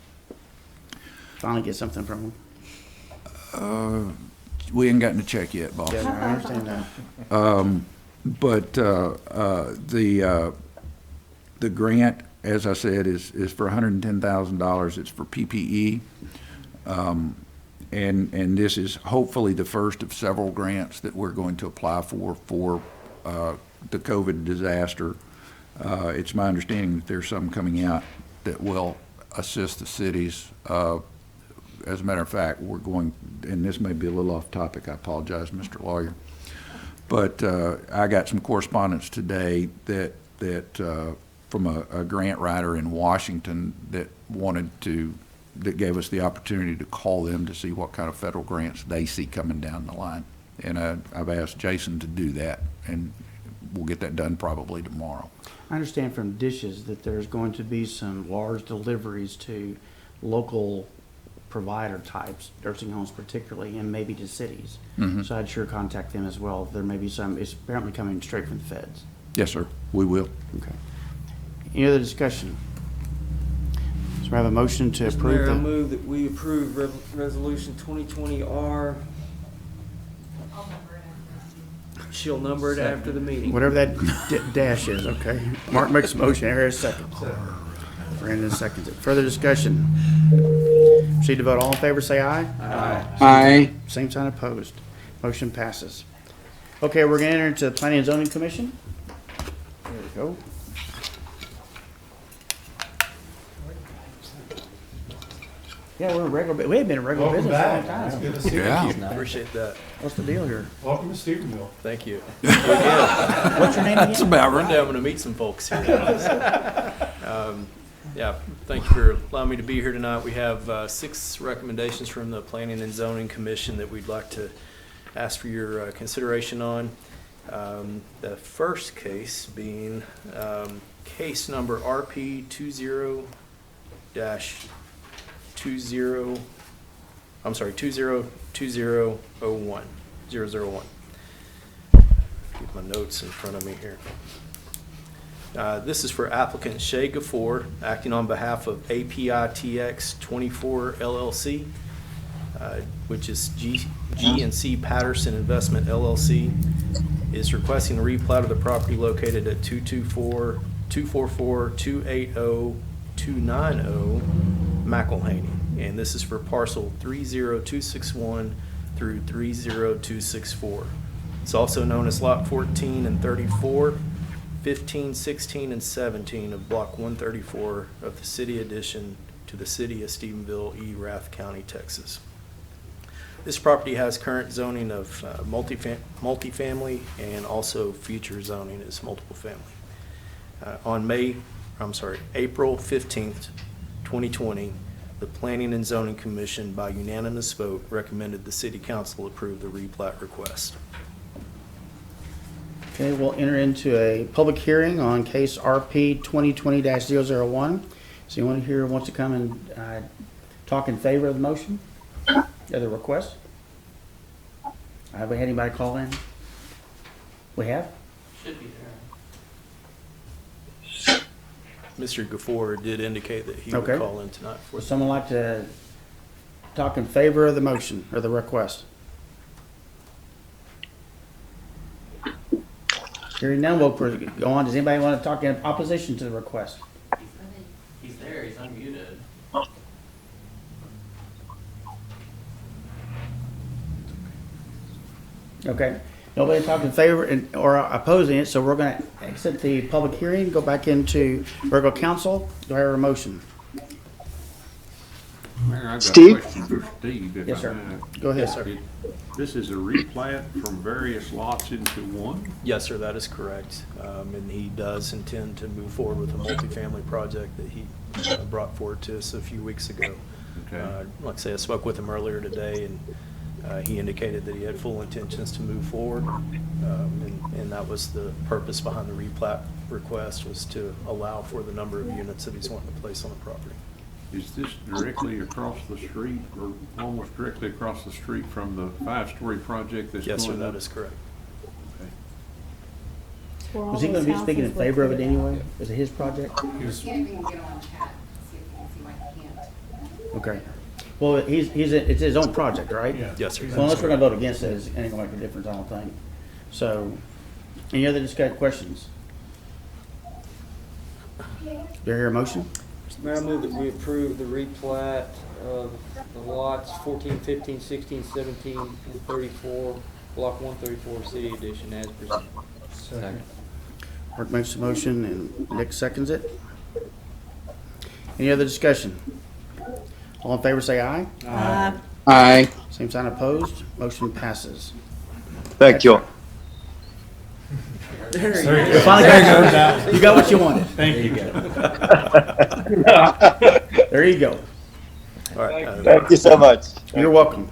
Finally get something from them. We ain't gotten a check yet, boss. Yeah, I understand that. But the grant, as I said, is for $110,000. It's for PPE. And this is hopefully the first of several grants that we're going to apply for the COVID disaster. It's my understanding that there's some coming out that will assist the cities. As a matter of fact, we're going, and this may be a little off topic, I apologize, Mr. Lawyer, but I got some correspondence today that from a grant writer in Washington that gave us the opportunity to call them to see what kind of federal grants they see coming down the line. And I've asked Jason to do that, and we'll get that done probably tomorrow. I understand from Dishes that there's going to be some large deliveries to local provider types, nursing homes particularly, and maybe to cities. Mhm. So I'd sure contact them as well. There may be some, it's apparently coming straight from the feds. Yes, sir, we will. Okay. Any other discussion? So we have a motion to Mr. approve Mayor, I the, move that we approve resolution 2020R. She'll number it after the meeting. whatever that dash is, okay? Mark makes a motion, Harris seconds. Brandon seconds it. Further discussion? Proceed to vote. All in favor, say aye. Aye. Same sign opposed. Motion passes. Okay, we're gonna enter into the Planning and Zoning Commission. There we go. Yeah, we're in regular, we have been in regular Welcome business for a long back. It's time. good to see you. Yeah. Appreciate that. What's the deal here? Welcome to Stephenville. Thank you. What's your name That's again? about One right. day I'm going to meet some folks here. Yeah, thank you for allowing me to be here tonight. We have 6 recommendations from the Planning and Zoning Commission that we'd like to ask for your consideration on. The first case being case number RP 20-2001. 001. Keep my notes in front of me here. This is for applicant Shay Gafour, acting on behalf of APITX 24 LLC, which is G&C Patterson Investment LLC, is requesting a replat of the property located at 224 244-280-290 McElhaney. And this is for parcel 30261 through 30264. It's also known as Lot 14 and 34, 15, 16, and 17 of Block 134 of the city addition to the city of Stephenville, Erath County, Texas. This property has current zoning of multifamily and also future zoning is multiple family. On April 15th, 2020, the Planning and Zoning Commission by unanimous vote recommended the City Council approve the replat request. Okay, we'll enter into a public hearing on case RP 2020-001. So anyone here wants to come and talk in favor of the motion, or the request? Have we had anybody call in? We have? Should be there. Mr. Gafour did indicate that he would Okay. call in tonight. Would someone like to talk in favor of the motion or the request? Hearing none, we'll go on. Does anybody want to talk in opposition to the request? He's there, he's unmuted. Okay. Nobody talking in favor or opposing it, so we're going to exit the public hearing, go back into regular council. Do I hear a motion? Mayor, I've got a Steve? question for Steve. if Yes, I sir. may. Go ahead, sir. This is a replat from various lots into one? Yes, sir, that is correct. And he does intend to move forward with a multifamily project that he brought forward to us a few weeks ago. Okay. Like I say, I spoke with him earlier today, and he indicated that he had full intentions to move forward. And that was the purpose behind the replat request, was to allow for the number of units that he's wanting to place on the property. Is this directly across the street or almost directly across the street from the 5-story project that's going Yes, up? sir, that is correct. Okay. Where all Was he going those to be speaking in houses favor of it located. anyway? Is it his project? He was- Can't even get on chat, see if you can see why he can't. Okay. Well, it's his own project, right? Yeah. Yes, sir. Well, unless we're going to vote against it, it ain't going to make a difference, I don't think. So, any other questions? Do you hear a motion? Mr. Mayor, I move that we approve the replat of the lots 14, 15, 16, 17, and 34, Block 134, City Edition, as presented. Second. Mark makes the motion and Nick seconds it. Any other discussion? All in favor, say aye. Aye. Same sign opposed. Motion passes. Thank you. You finally got it. You got what you wanted. Thank you. There you go. All right. Thank you so much. You're welcome.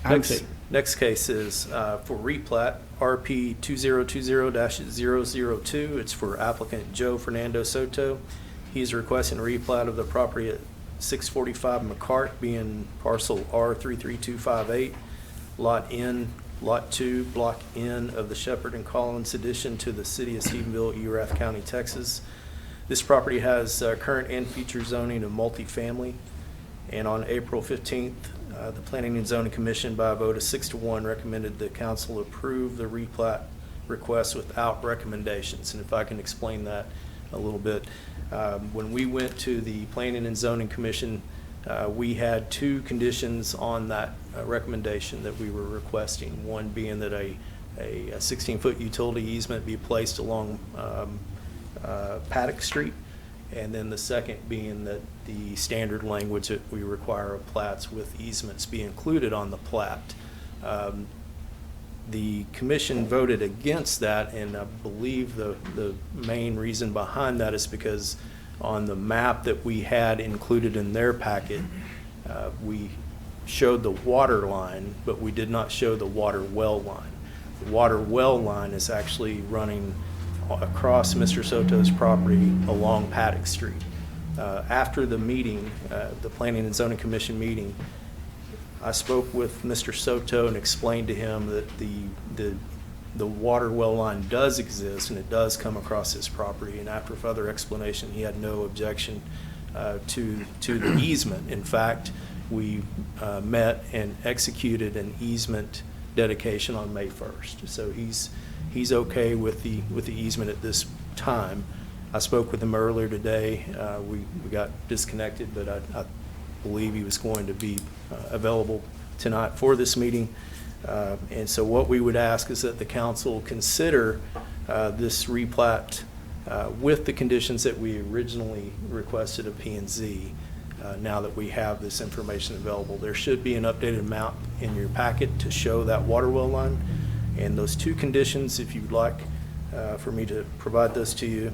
Item two. Next case is for replat, RP 2020-002. It's for applicant Joe Fernando Soto. He's requesting a replat of the property at 645 McCart, being parcel R33258, Lot N, Lot 2, Block N of the Shepherd and Collins addition to the city of Stephenville, Erath County, Texas. This property has current and future zoning of multifamily. And on April 15th, the Planning and Zoning Commission, by a vote of 6-1, recommended the council approve the replat request without recommendations. And if I can explain that a little bit. When we went to the Planning and Zoning Commission, we had two conditions on that recommendation that we were requesting. One being that a 16-foot utility easement be placed along Paddock Street, and then the second being that the standard language that we require of plats with easements be included on the plat. The commission voted against that, and I believe the main reason behind that is because on the map that we had included in their packet, we showed the water line, but we did not show the water well line. The water well line is actually running across Mr. Soto's property along Paddock Street. After the meeting, the Planning and Zoning Commission meeting, I spoke with Mr. Soto and explained to him that the water well line does exist and it does come across his property. And after further explanation, he had no objection to the easement. In fact, we met and executed an easement dedication on May 1st. So he's he's okay with the easement at this time. I spoke with him earlier today. We got disconnected, but I believe he was going to be available tonight for this meeting. And so what we would ask is that the council consider this replat with the conditions that we originally requested of P&Z. Now that we have this information available, there should be an updated map in your packet to show that water well line. And those two conditions, if you'd like for me to provide those to you,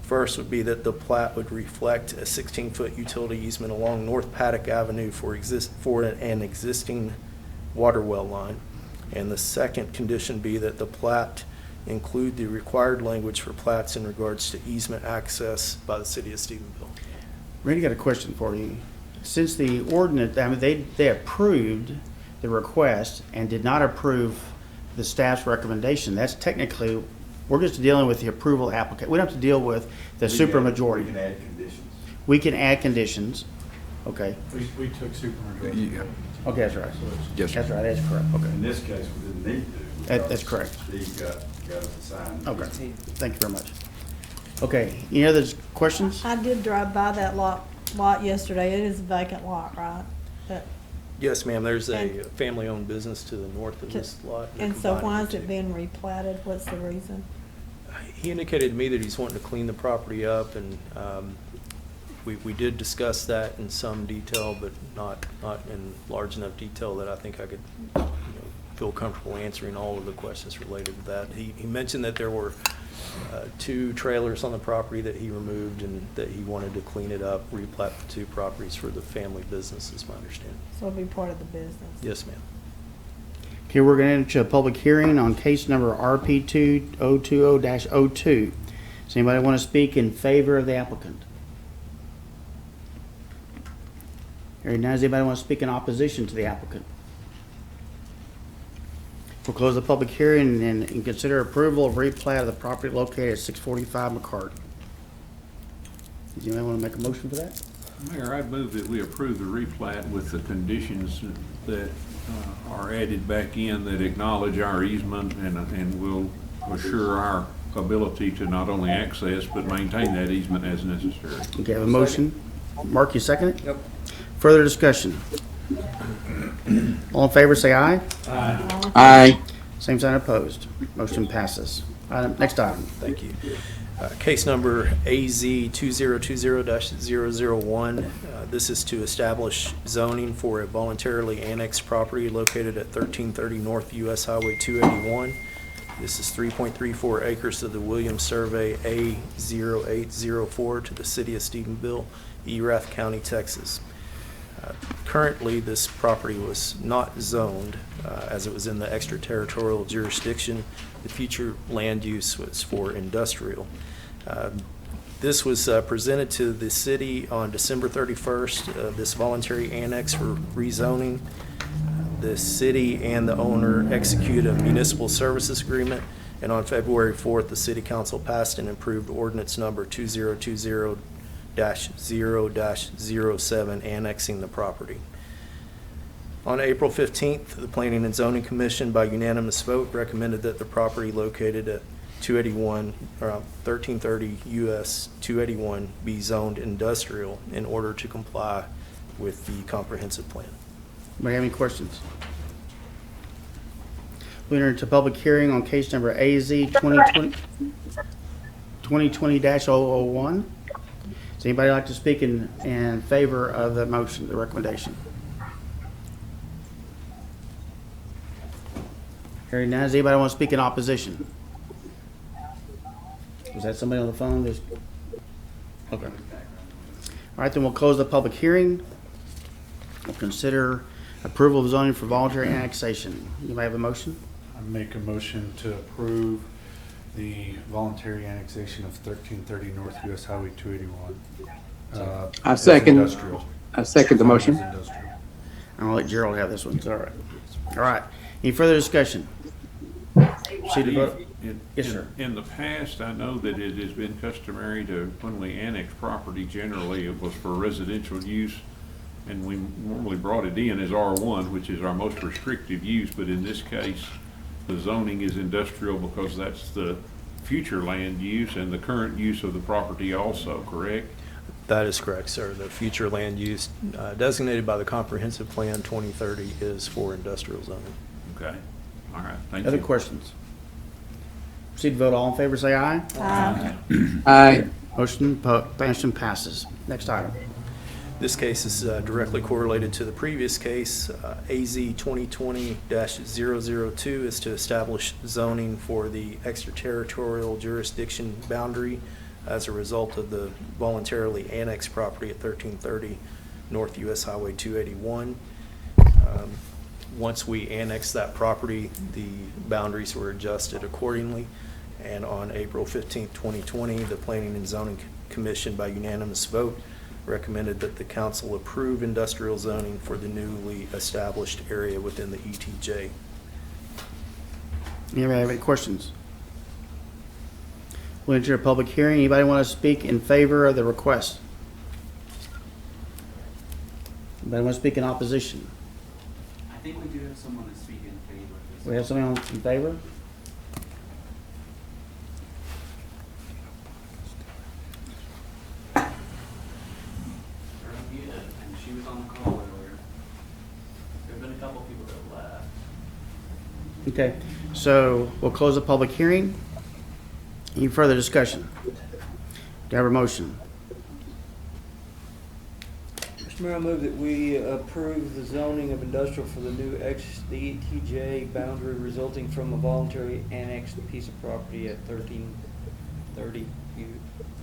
first would be that the plat would reflect a 16-foot utility easement along North Paddock Avenue for an existing water well line. And the second condition be that the plat include the required language for plats in regards to easement access by the city of Stephenville. Randy, got a question for you. Since the ordinance, I mean, they approved the request and did not approve the staff's recommendation, that's technically, we're just dealing with the approval applicant. We don't have to deal with the supermajority. We can add conditions. We can add conditions. Okay. We took supermajority. Yeah. Okay, that's right. Yes, sir. That's right, that's correct. Okay. In this case, we didn't need to. That's correct. Steve got us assigned. Okay. Thank you very much. Okay, any other questions? I did drive by that lot yesterday. It is a vacant lot, right? That- Yes, ma'am, there's a And- family-owned business to the north of this lot. They're And so combining why the is it two. being replatted? What's the reason? He indicated to me that he's wanting to clean the property up, and we did discuss that in some detail, but not in large enough detail that I think I could feel comfortable answering all of the questions related to that. He mentioned that there were 2 trailers on the property that he removed and that he wanted to clean it up, replat the 2 properties for the family business, is my understanding. So it'll be part of the business. Yes, ma'am. Okay, we're going to enter a public hearing on case number RP2020-02. Does anybody want to speak in favor of the applicant? Hearing none, does anybody want to speak in opposition to the applicant? We'll close the public hearing and consider approval of replat of the property located at 645 McCart. Does anybody want to make a motion for that? Mayor, I'd move that we approve the replat with the conditions that are added back in that acknowledge our easement and will assure our ability to not only access but maintain that easement as necessary. Okay, I have a motion. Mark, you second it? Yep. Further discussion? All in favor, say aye. Aye. Same sign opposed. Motion passes. Next item. Thank you. Case number AZ 2020-001. This is to establish zoning for a voluntarily annexed property located at 1330 North US Highway 281. This is 3.34 acres of the Williams Survey A0804 to the city of Stephenville, Erath County, Texas. Currently, this property was not zoned as it was in the extraterritorial jurisdiction. The future land use was for industrial. This was presented to the city on December 31st, this voluntary annex for rezoning. The city and the owner execute a municipal services agreement, and on February 4th, the city council passed and approved ordinance number 2020-0-07 annexing the property. On April 15th, the Planning and Zoning Commission by unanimous vote recommended that the property located at 1330 US 281 be zoned industrial in order to comply with the comprehensive plan. Anybody have any questions? We enter into public hearing on case number AZ 2020-001. Does anybody like to speak in favor of the motion, the recommendation? Hearing none, does anybody want to speak in opposition? Was that somebody on the phone? Okay. All right, then we'll close the public hearing. We'll consider approval of zoning for voluntary annexation. You may have a motion. I make a motion to approve the voluntary annexation of 1330 North US Highway 281. I as second. industrial. I second the motion. As industrial. I'm gonna let Gerald have this one. It's all right. All right. Any further discussion? Proceed to vote. Yes, sir. In the past, I know that it has been customary to, when we annex property, generally it was for residential use, and we normally brought it in as R1, which is our most restrictive use, but in this case, the zoning is industrial because that's the future land use and the current use of the property also, correct? That is correct, sir. The future land use designated by the Comprehensive Plan 2030 is for industrial zoning. Okay, all right, thank you. Other questions? Proceed to vote. All in favor, say aye. Aye. Aye. Motion passes. Next item. This case is directly correlated to the previous case. AZ 2020-002 is to establish zoning for the extraterritorial jurisdiction boundary as a result of the voluntarily annexed property at 1330 North US Highway 281. Once we annexed that property, the boundaries were adjusted accordingly. And on April 15, 2020, the Planning and Zoning Commission, by unanimous vote, recommended that the council approve industrial zoning for the newly established area within the ETJ. Anybody have any questions? We'll enter a public hearing. Anybody want to speak in favor of the request? Anybody want to speak in opposition? I think we do have someone to speak in favor of this. We have somebody in favor? And she was on the call earlier. There have been a couple people that left. Okay, so we'll close the public hearing. Any further discussion? Do I have a motion? Mr. Mayor, I move that we approve the zoning of industrial for the new the ETJ boundary resulting from a voluntary annexed piece of property at 1330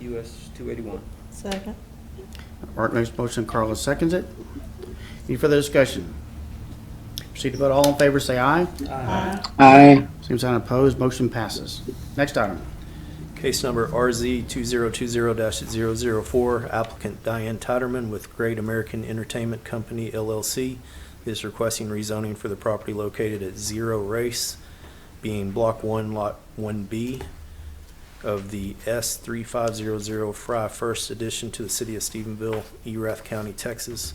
US 281. Second. Art makes motion, Carla seconds it. Any further discussion? Proceed to vote. All in favor, say aye. Aye. Aye. Same sign opposed, motion passes. Next item. Case number RZ 2020-004, applicant Diane Titterman with Great American Entertainment Company LLC is requesting rezoning for the property located at Zero Race, being Block 1, Lot 1B of the S3500 Fry First Edition to the City of Stephenville, Erath County, Texas.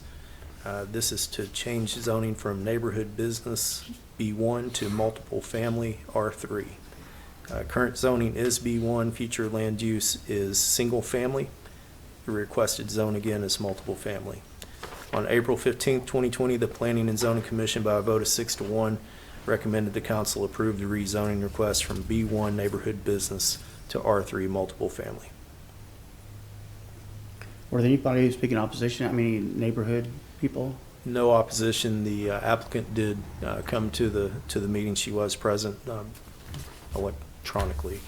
This is to change zoning from neighborhood business B1 to multiple family R3. Current zoning is B1, future land use is single family. The requested zone again is multiple family. On April 15, 2020, the Planning and Zoning Commission, by a vote of 6-1, recommended the council approve the rezoning request from B1 neighborhood business to R3 multiple family. Were there anybody speaking opposition? I mean, neighborhood people? No opposition. The applicant did come to the meeting. She was present electronically.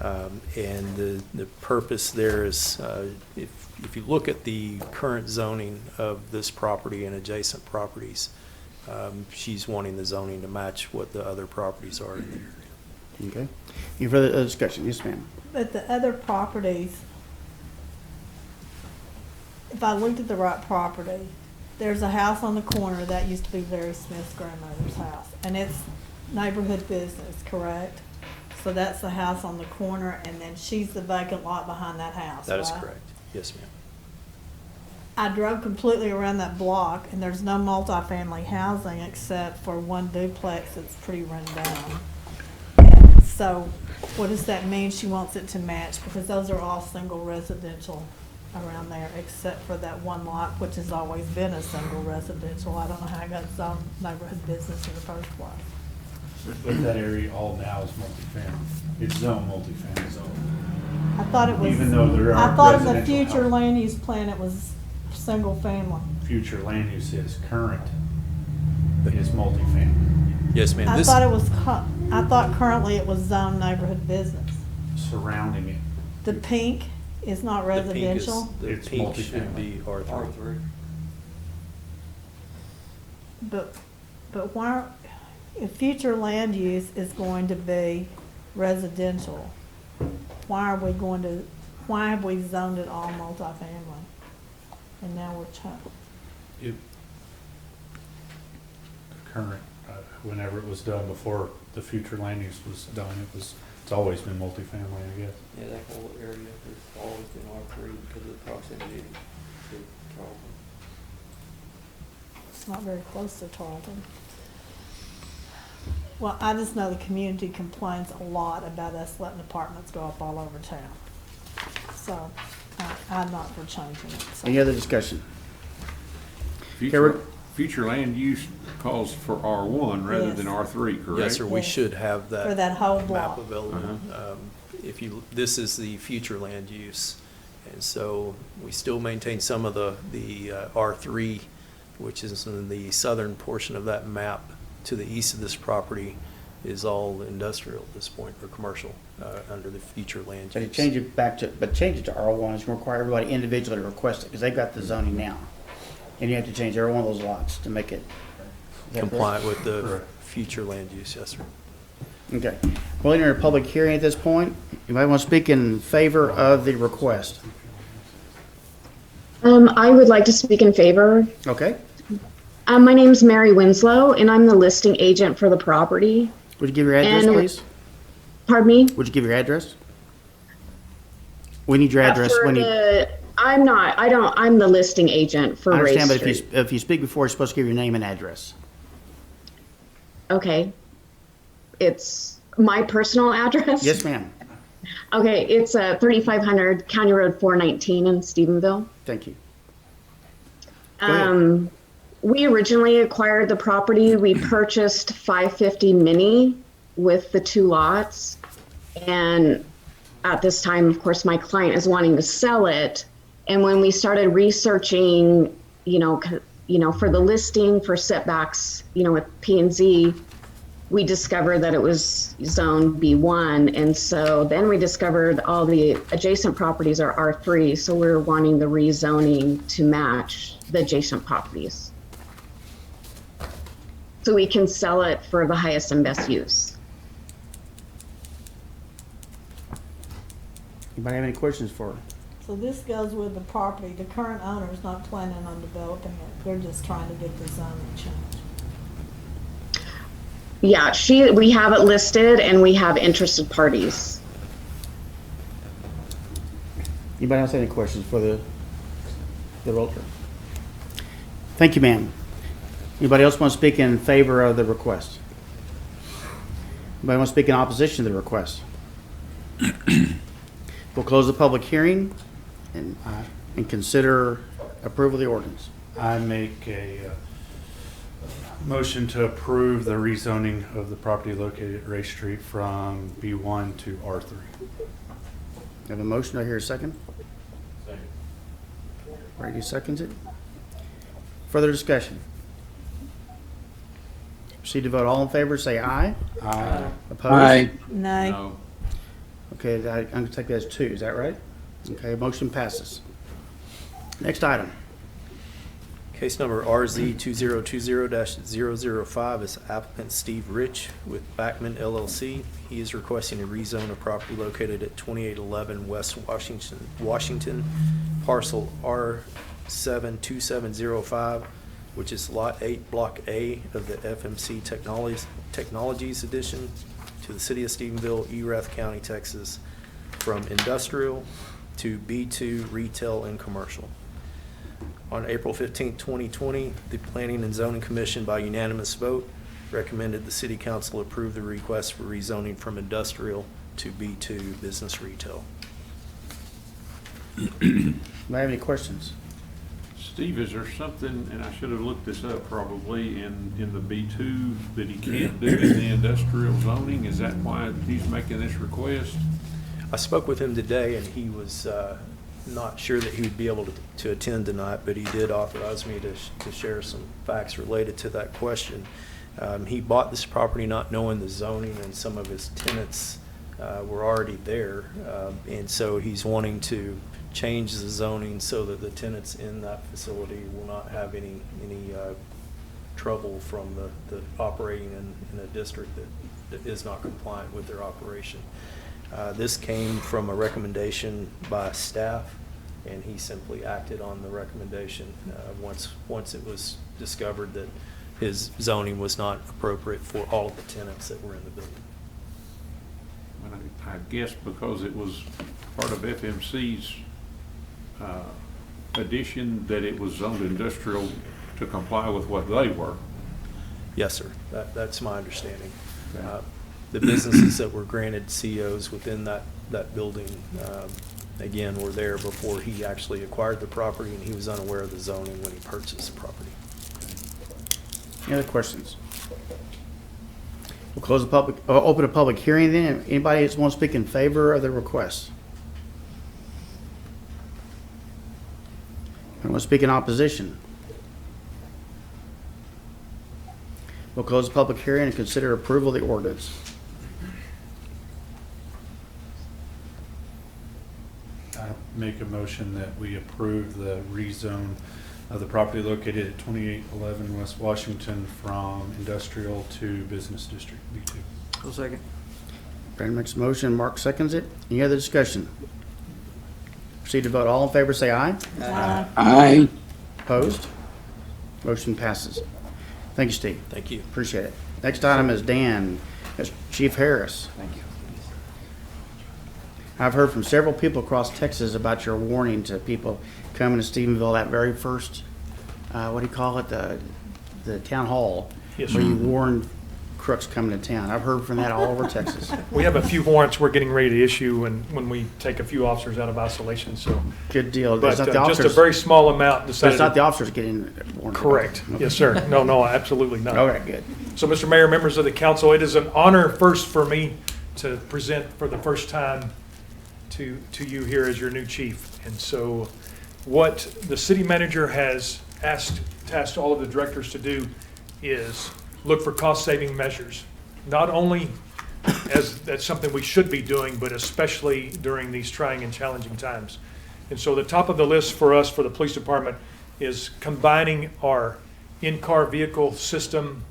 And the purpose there is, if you look at the current zoning of this property and adjacent properties, she's wanting the zoning to match what the other properties are in the area. Okay. Any further discussion? Yes, ma'am. But the other properties, if I looked at the right property, there's a house on the corner that used to be Larry Smith's grandmother's house, and it's neighborhood business, correct? So that's the house on the corner, and then she's the vacant lot behind that house, That is right? correct. Yes, ma'am. I drove completely around that block, and there's no multifamily housing except for one duplex that's pretty run down. So what does that mean? She wants it to match, because those are all single residential around there, except for that one lot, which has always been a single residential. I don't know how I got zoned neighborhood business in the first place. But that area all now is multifamily. It's zoned multifamily zone. I thought it was. Even though there are I thought in the residential future housing. land use plan, it was single family. Future land use is current, is multifamily. Yes, ma'am. I This- thought it was, I thought currently it was zoned neighborhood business. Surrounding it. The pink is not the pink is- residential, The It's pink should multifamily. be R3. R3. but why, if future land use is going to be residential, why have we zoned it all multifamily? And now we're It, current, whenever it was done before the future land use was done, it's always been multifamily, I guess. Yeah, that whole area has always been R3 because of the proximity to Charlton. It's not very close to Tarleton. Well, I just know the community complains a lot about us letting apartments go up all over town. So, I'm not for changing it. So. Any other discussion? Future land use calls for R1 rather Yes. than R3, correct? Yes, sir, we Yes. should have that. For that whole Map block. available. If you, this is the future land use. And so we still maintain some of the R3, which is in the southern portion of that map to the east of this property is all industrial at this point, or commercial, under the future land But use. it change it back to, but change it to R1 is going to require everybody individually to request it, because they've got the zoning now. And you have to change every one of those lots to make it. Is that Compliant correct? with the future land use, yes, sir. Okay. We'll enter a public hearing at this point. Anybody want to speak in favor of the request? I would like to speak in favor. Okay. My name's Mary Winslow, and I'm the listing agent for the property. Would you give your address, And- please? Pardon me? Would you give your address? We need your address. For We need, the, I'm the listing agent for I Ray understand, but Street. if you speak before, you're supposed to give your name and address. Okay. It's my personal address? Yes, ma'am. Okay, it's 3500 County Road 419 in Stephenville. Thank you. Go ahead. We originally acquired the property. We purchased 550 Mini with the 2 lots. And at this time, of course, my client is wanting to sell it. And when we started researching, for the listing for setbacks, with P&Z, we discovered that it was zone B1. And so then we discovered all the adjacent properties are R3. So we're wanting the rezoning to match the adjacent properties, so we can sell it for the highest and best use. Anybody have any questions for her? So this goes with the property. The current owner is not planning on developing it. They're just trying to get the zoning changed. Yeah, we have it listed and we have interested parties. Anybody else have any questions for the realtor? Thank you, ma'am. Anybody else want to speak in favor of the request? Anybody want to speak in opposition to the request? We'll close the public hearing and consider approval of the ordinance. I make a motion to approve the rezoning of the property located at Ray Street from B1 to R3. Have a motion, do I hear a second? Second. Brady seconds it. Further discussion? Proceed to vote. All in favor, say aye. Aye. Opposed? Nay. No. Okay, I'm going to take that as 2, is that right? Okay, motion passes. Next item. Case number RZ 2020-005 is applicant Steve Rich with Backman LLC. He is requesting a rezone of property located at 2811 West Washington, parcel R72705, which is Lot 8, Block A of the FMC Technologies Edition, to the City of Stephenville, Erath County, Texas, from industrial to B2 retail and commercial. On April 15, 2020, the Planning and Zoning Commission, by unanimous vote, recommended the City Council approve the request for rezoning from industrial to B2 business retail. Do I have any questions? Steve, is there something, and I should have looked this up probably, in the B2 that he can't do in the industrial zoning? Is that why he's making this request? I spoke with him today, and he was not sure that he would be able to attend tonight, but he did authorize me to share some facts related to that question. He bought this property not knowing the zoning, and some of his tenants were already there, and so he's wanting to change the zoning so that the tenants in that facility will not have any trouble from the operating in a district that is not compliant with their operation. This came from a recommendation by staff, and he simply acted on the recommendation once it was discovered that his zoning was not appropriate for all of the tenants that were in the building. Well, I guess because it was part of FMC's addition that it was zoned industrial to comply with what they were. Yes, sir. That's my understanding. The businesses that were granted COs within that building, again, were there before he actually acquired the property, and he was unaware of the zoning when he purchased the property. Any other questions? We'll close the public, open a public hearing then. Anybody that wants to speak in favor of the request? Anyone want to speak in opposition? We'll close the public hearing and consider approval of the ordinance. I make a motion that we approve the rezone of the property located at 2811 West Washington from industrial to business district, B2. I'll second. Brandon makes a motion, Mark seconds it. Any other discussion? Proceed to vote. All in favor, say aye. Aye. Opposed? Motion passes. Thank you, Steve. Thank you. Appreciate it. Next item is Dan. That's Chief Harris. Thank you. I've heard from several people across Texas about your warning to people coming to Stephenville, that very first, what do you call it, the town hall? Yes, where sir. you warned crooks coming to town. I've heard from that all over Texas. We have a few warrants we're getting ready to issue when we take a few officers out of isolation, so. Good deal. But It's not the just a officers- very small amount But it's decided. not the officers getting warned. Correct. Okay. Yes, sir. No, absolutely not. Okay, good. So, Mr. Mayor, members of the council, it is an honor first for me to present for the first time to you here as your new chief. And so what the city manager has tasked all of the directors to do is look for cost-saving measures. Not only as that's something we should be doing, but especially during these trying and challenging times. And so the top of the list for us, for the police department, is combining our in-car vehicle system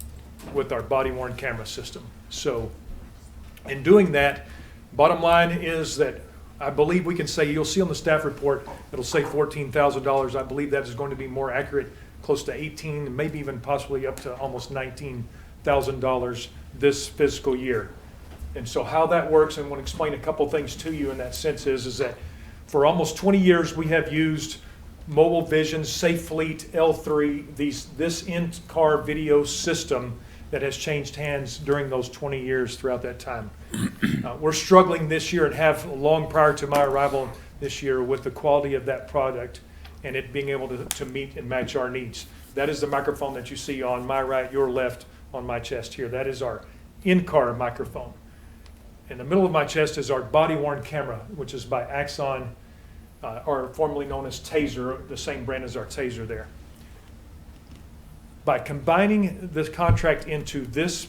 with our body-worn camera system. So in doing that, bottom line is that I believe we can say, you'll see on the staff report, it'll say $14,000. I believe that is going to be more accurate, close to 18, maybe even possibly up to almost $19,000 this fiscal year. And so how that works, and I want to explain a couple things to you in that sense is that for almost 20 years, we have used Mobile Vision, Safe Fleet, L3, this in-car video system that has changed hands during those 20 years throughout that time. We're struggling this year and have long prior to my arrival this year with the quality of that product and it being able to meet and match our needs. That is the microphone that you see on my right, your left, on my chest here. That is our in-car microphone. In the middle of my chest is our body-worn camera, which is by Axon, or formerly known as Taser, the same brand as our Taser there. By combining this contract into this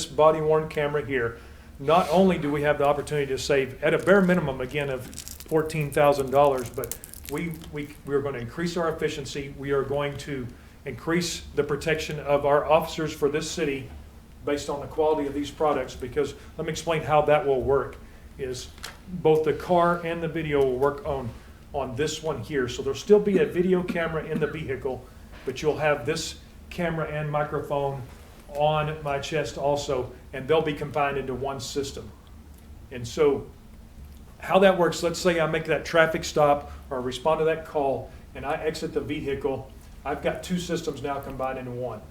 body-worn camera here, not only do we have the opportunity to save at a bare minimum, again, of $14,000, but we're going to increase our efficiency. We are going to increase the protection of our officers for this city based on the quality of these products, because let me explain how that will work. Is both the car and the video will work on this one here. So there'll still be a video camera in the vehicle, but you'll have this camera and microphone on my chest also, and they'll be combined into one system. And so how that works, let's say I make that traffic stop or respond to that call and I exit the vehicle, I've got two systems now combined into one.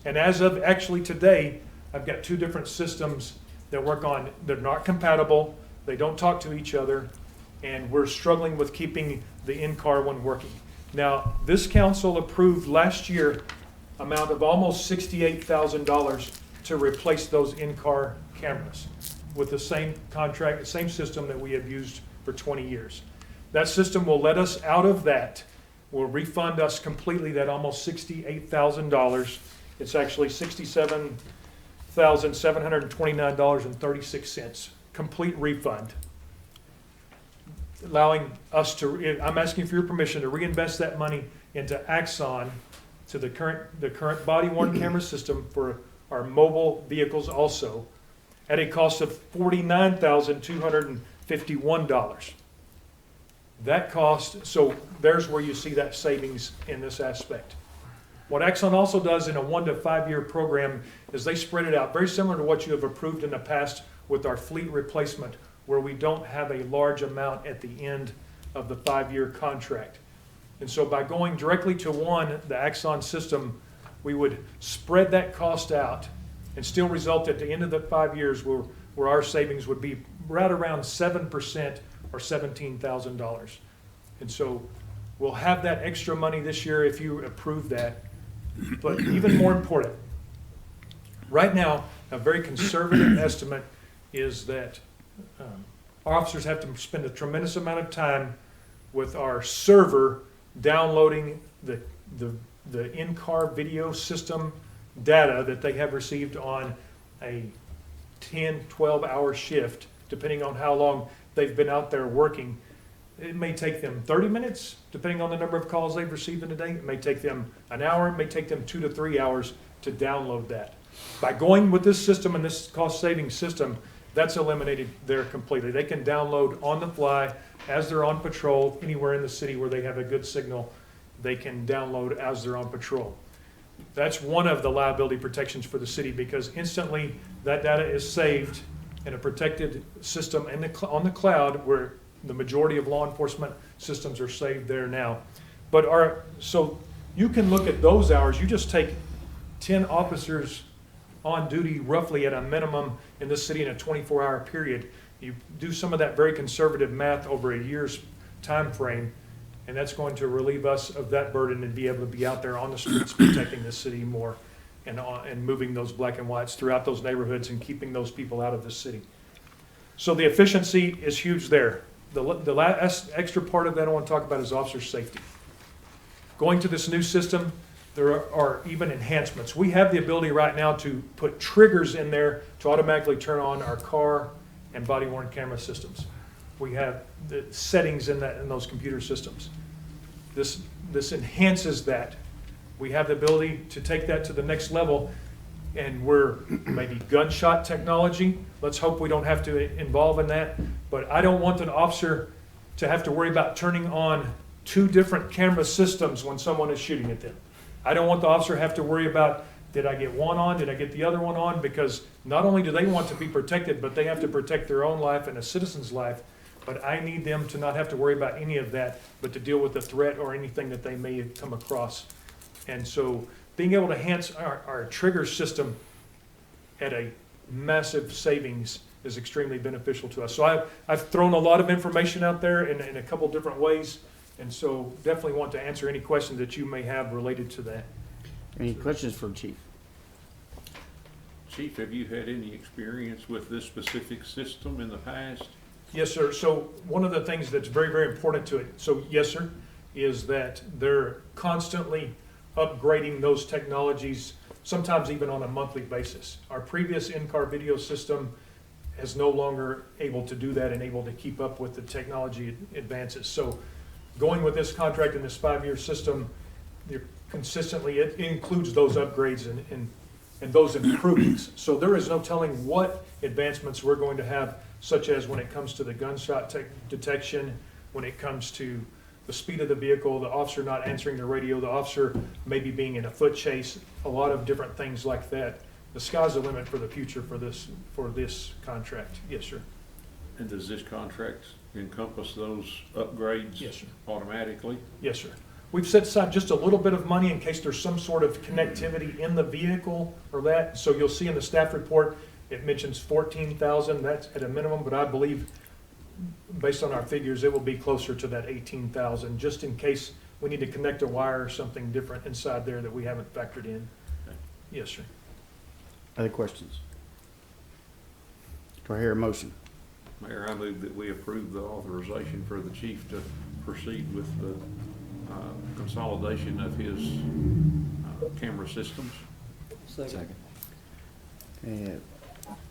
And as of actually today, I've got two different systems that work on, they're not compatible, they don't talk to each other, and we're struggling with keeping the in-car one working. Now, this council approved last year amount of almost $68,000 to replace those in-car cameras with the same contract, the same system that we have used for 20 years. That system will let us out of that, will refund us completely that almost $68,000. It's actually $67,729.36, complete refund. Allowing us to, I'm asking for your permission to reinvest that money into Axon, to the current body-worn camera system for our mobile vehicles also, at a cost of $49,251. That cost, so there's where you see that savings in this aspect. What Axon also does in a 1 to 5 year program is they spread it out, very similar to what you have approved in the past with our fleet replacement, where we don't have a large amount at the end of the 5-year contract. And so by going directly to one, the Axon system, we would spread that cost out and still result at the end of the 5 years where our savings would be right around 7% or $17,000. And so we'll have that extra money this year if you approve that. But even more important, right now, a very conservative estimate is that officers have to spend a tremendous amount of time with our server downloading the in-car video system data that they have received on a 10, 12-hour shift, depending on how long they've been out there working. It may take them 30 minutes, depending on the number of calls they've received in a day. It may take them an hour. It may take them 2 to 3 hours to download that. By going with this system and this cost-saving system, that's eliminated there completely. They can download on the fly as they're on patrol anywhere in the city where they have a good signal. They can download as they're on patrol. That's one of the liability protections for the city, because instantly that data is saved in a protected system on the cloud, where the majority of law enforcement systems are saved there now. So you can look at those hours. You just take 10 officers on duty roughly at a minimum in this city in a 24-hour period. You do some of that very conservative math over a year's time frame, and that's going to relieve us of that burden and be able to be out there on the streets protecting the city more and moving those black and whites throughout those neighborhoods and keeping those people out of the city. So the efficiency is huge there. The last extra part of that I want to talk about is officer safety. Going to this new system, there are even enhancements. We have the ability right now to put triggers in there to automatically turn on our car and body-worn camera systems. We have the settings in those computer systems. This enhances that. We have the ability to take that to the next level, and we're maybe gunshot technology. Let's hope we don't have to involve in that. But I don't want an officer to have to worry about turning on 2 different camera systems when someone is shooting at them. I don't want the officer to have to worry about, did I get one on, did I get the other one on? Because not only do they want to be protected, but they have to protect their own life and a citizen's life. But I need them to not have to worry about any of that, but to deal with the threat or anything that they may come across. And so being able to enhance our trigger system at a massive savings is extremely beneficial to us. So I've thrown a lot of information out there in a couple different ways, and so definitely want to answer any questions that you may have related to that. Any questions for Chief? Chief, have you had any experience with this specific system in the past? Yes, sir. So one of the things that's very, very important to it, so yes, sir, is that they're constantly upgrading those technologies, sometimes even on a monthly basis. Our previous in-car video system is no longer able to do that and able to keep up with the technology advances. So going with this contract and this 5-year system, consistently, it includes those upgrades and those improvements. So there is no telling what advancements we're going to have, such as when it comes to the gunshot detection, when it comes to the speed of the vehicle, the officer not answering the radio, the officer maybe being in a foot chase, a lot of different things like that. The sky's the limit for the future for this contract. Yes, sir. And does this contract encompass those upgrades? Yes, sir. Automatically? Yes, sir. We've set aside just a little bit of money in case there's some sort of connectivity in the vehicle or that. So you'll see in the staff report, it mentions 14,000. That's at a minimum, but I believe based on our figures, it will be closer to that 18,000, just in case we need to connect a wire or something different inside there that we haven't factored in. Okay. Yes, sir. Other questions? Do I hear a motion? Mayor, I move that we approve the authorization for the chief to proceed with the consolidation of his camera systems. Second. Okay,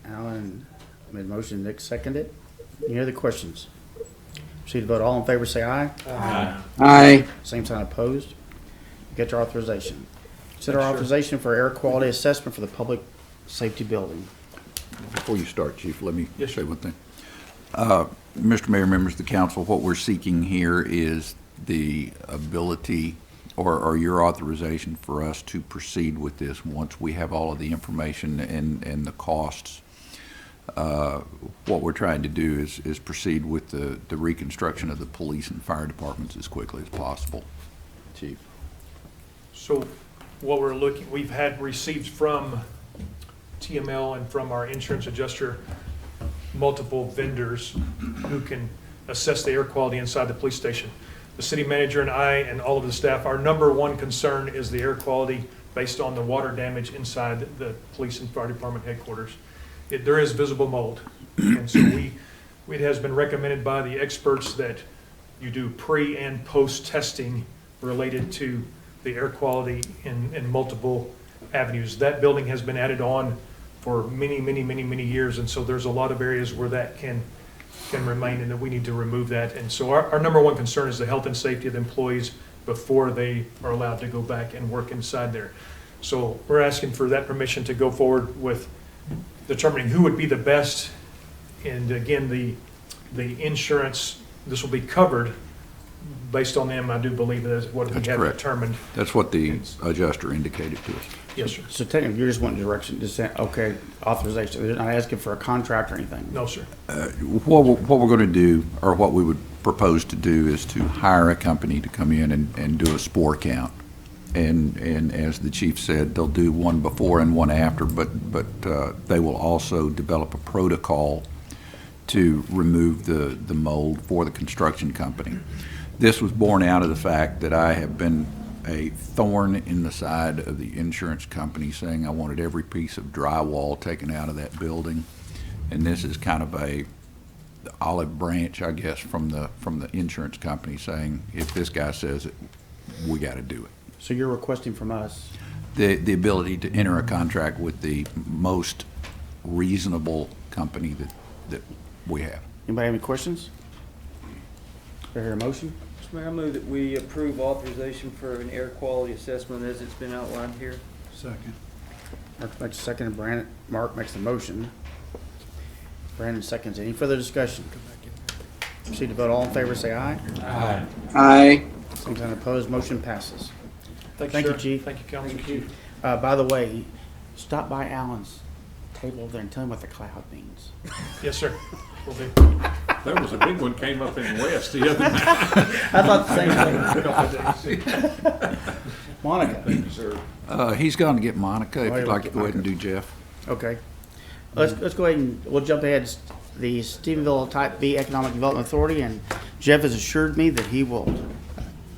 Alan made a motion, Nick seconded it. Any other questions? Proceed to vote. All in favor, say aye. Aye. Aye. Same sign opposed. Get your authorization. Consider Sure. authorization for air quality assessment for the public safety building. Before you start, Chief, let me Yes, say one thing. Mr. Mayor, members of the council, what we're seeking here is the ability or your authorization for us to proceed with this once we have all of the information and the costs. What we're trying to do is proceed with the reconstruction of the police and fire departments as quickly as possible. Chief. So what we've had received from TML and from our insurance adjuster, multiple vendors who can assess the air quality inside the police station. The city manager and I and all of the staff, our number one concern is the air quality based on the water damage inside the police and fire department headquarters. There is visible mold. And so it has been recommended by the experts that you do pre and post testing related to the air quality in multiple avenues. That building has been added on for many years, and so there's a lot of areas where that can remain and that we need to remove that. And so our number one concern is the health and safety of the employees before they are allowed to go back and work inside there. So we're asking for that permission to go forward with determining who would be the best. And again, the insurance, this will be covered based on them. I do believe that's what we have correct. determined. That's what the adjuster indicated to us. Yes, sir. So technically, you're just wanting direction, just saying, okay, authorization. They're not asking for a contract or anything. No, sir. What we're going to do, or what we would propose to do, is to hire a company to come in and do a spore count. And as the chief said, they'll do one before and one after, but they will also develop a protocol to remove the mold for the construction company. This was born out of the fact that I have been a thorn in the side of the insurance company, saying I wanted every piece of drywall taken out of that building. And this is kind of a olive branch, I guess, from the insurance company, saying if this guy says it, we got to do it. So you're requesting from us? The ability to enter a contract with the most reasonable company that we have. Anybody have any questions? Do I hear a motion? Mr. Mayor, I move that we approve authorization for an air quality assessment as it's been outlined here. Second. Mark makes a second, and Mark makes the motion. Brandon seconds. Any further discussion? Proceed to vote. All in favor, say aye. Aye. Aye. Same sign opposed, motion passes. Thank Thank you, you, sir. Chief. Thank you, Council. Thank you. By the way, stop by Alan's table there and tell him what the cloud means. Yes, sir. Will do. There was a big one came up in the west the other night. I thought the same thing. Monica. He's going to get Monica, if Oh, you'd you'll like to get go ahead and Monica. do Jeff. Okay. Let's go ahead and we'll jump ahead. The Stephenville Type B Economic Development Authority, and Jeff has assured me that he will.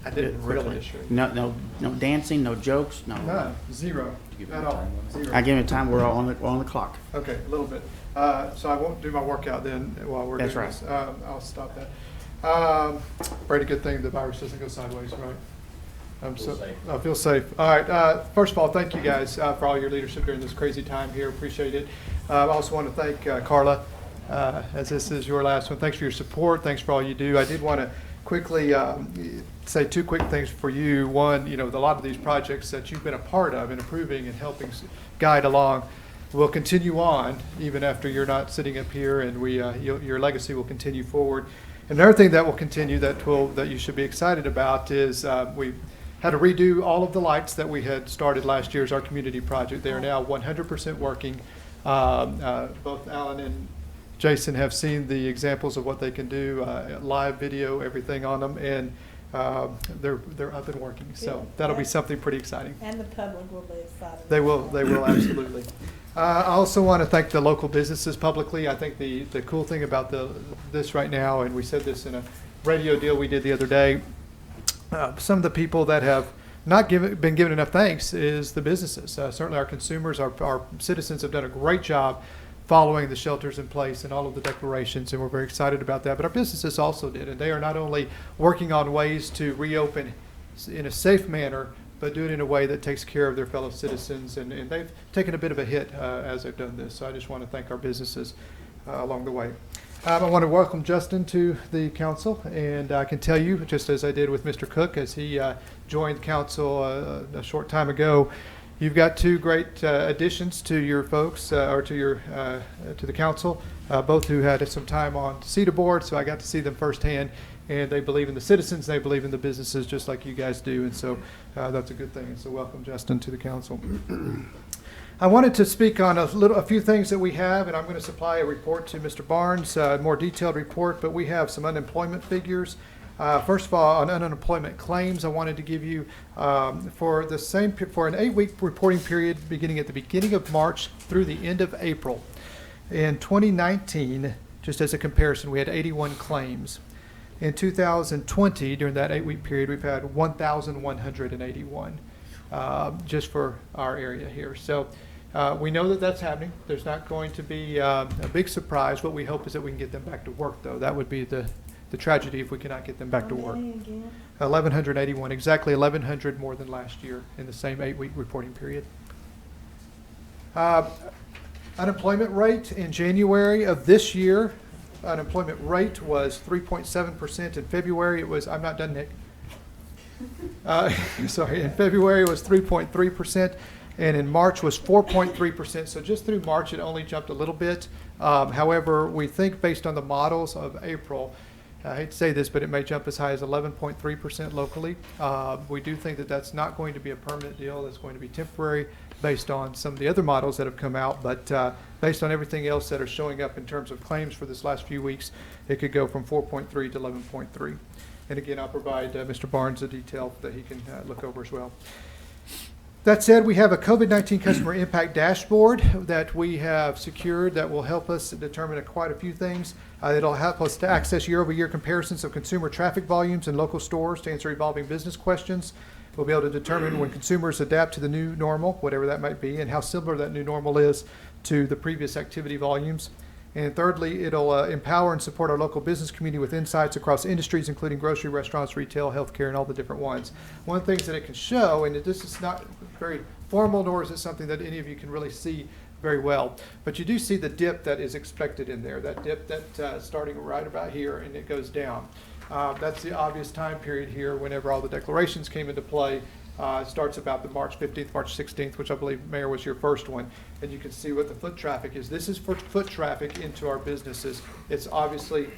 I didn't really assure you. No dancing, no jokes, no. None, zero, at all, zero. I give him time. We're on the clock. Okay, a little bit. So I won't do my workout then while we're doing That's this. I'll stop that. Pretty good thing the virus doesn't go sideways, right? I feel safe. All right. First of all, thank you guys for all your leadership during this crazy time here. Appreciate it. I also want to thank Carla, as this is your last one. Thanks for your support. Thanks for all you do. I did want to quickly say two quick things for you. One, a lot of these projects that you've been a part of in approving and helping guide along will continue on even after you're not sitting up here, and your legacy will continue forward. Another thing that will continue that you should be excited about is we had to redo all of the lights that we had started last year as our community project. They are now 100% working. Both Alan and Jason have seen the examples of what they can do, live video, everything on them, and they're up and working. So that'll be something pretty exciting. And the public will be excited. They will absolutely. I also want to thank the local businesses publicly. I think the cool thing about this right now, and we said this in a radio deal we did the other day, some of the people that have not been given enough thanks is the businesses. Certainly our consumers, our citizens have done a great job following the shelters in place and all of the declarations, and we're very excited about that. But our businesses also did, and they are not only working on ways to reopen in a safe manner, but do it in a way that takes care of their fellow citizens, and they've taken a bit of a hit as they've done this. So I just want to thank our businesses along the way. I want to welcome Justin to the council, and I can tell you, just as I did with Mr. Cook as he joined council a short time ago, you've got two great additions to your folks, or to the council, both who had some time on CETA board, so I got to see them firsthand, and they believe in the citizens, they believe in the businesses just like you guys do, and so that's a good thing. And so welcome, Justin, to the council. I wanted to speak on a few things that we have, and I'm going to supply a report to Mr. Barnes, a more detailed report, but we have some unemployment figures First of all, on unemployment claims, I wanted to give you for an 8-week reporting period beginning at the beginning of March through the end of April. In 2019, just as a comparison, we had 81 claims. In 2020, during that 8-week period, we've had 1,181 just for our area here. So we know that that's happening. There's not going to be a big surprise. What we hope is that we can get them back to work, though. That would be the tragedy if we cannot get them back to work. 1,181, exactly 1,100 more than last year in the same 8-week reporting period. Unemployment rate in January of this year, unemployment rate was 3.7%. In February, it was, I'm not done, Nick. Sorry, in February it was 3.3%, and in March was 4.3%. So just through March, it only jumped a little bit. However, we think based on the models of April, I hate to say this, but it may jump as high as 11.3% locally. We do think that that's not going to be a permanent deal. That's going to be temporary based on some of the other models that have come out. But based on everything else that are showing up in terms of claims for this last few weeks, it could go from 4.3 to 11.3. And again, I'll provide Mr. Barnes the detail that he can look over as well. That said, we have a COVID-19 customer impact dashboard that we have secured that will help us determine quite a few things. It'll help us to access year-over-year comparisons of consumer traffic volumes in local stores to answer evolving business questions. We'll be able to determine when consumers adapt to the new normal, whatever that might be, and how similar that new normal is to the previous activity volumes. And thirdly, it'll empower and support our local business community with insights across industries, including grocery, restaurants, retail, healthcare, and all the different ones. One of the things that it can show, and this is not very formal, nor is it something that any of you can really see very well, but you do see the dip that is expected in there, that dip that starting right about here, and it goes down. That's the obvious time period here whenever all the declarations came into play. It starts about the March 15th, March 16th, which I believe, Mayor, was your first one. And you can see what the foot traffic is. This is for foot traffic into our businesses. It's obviously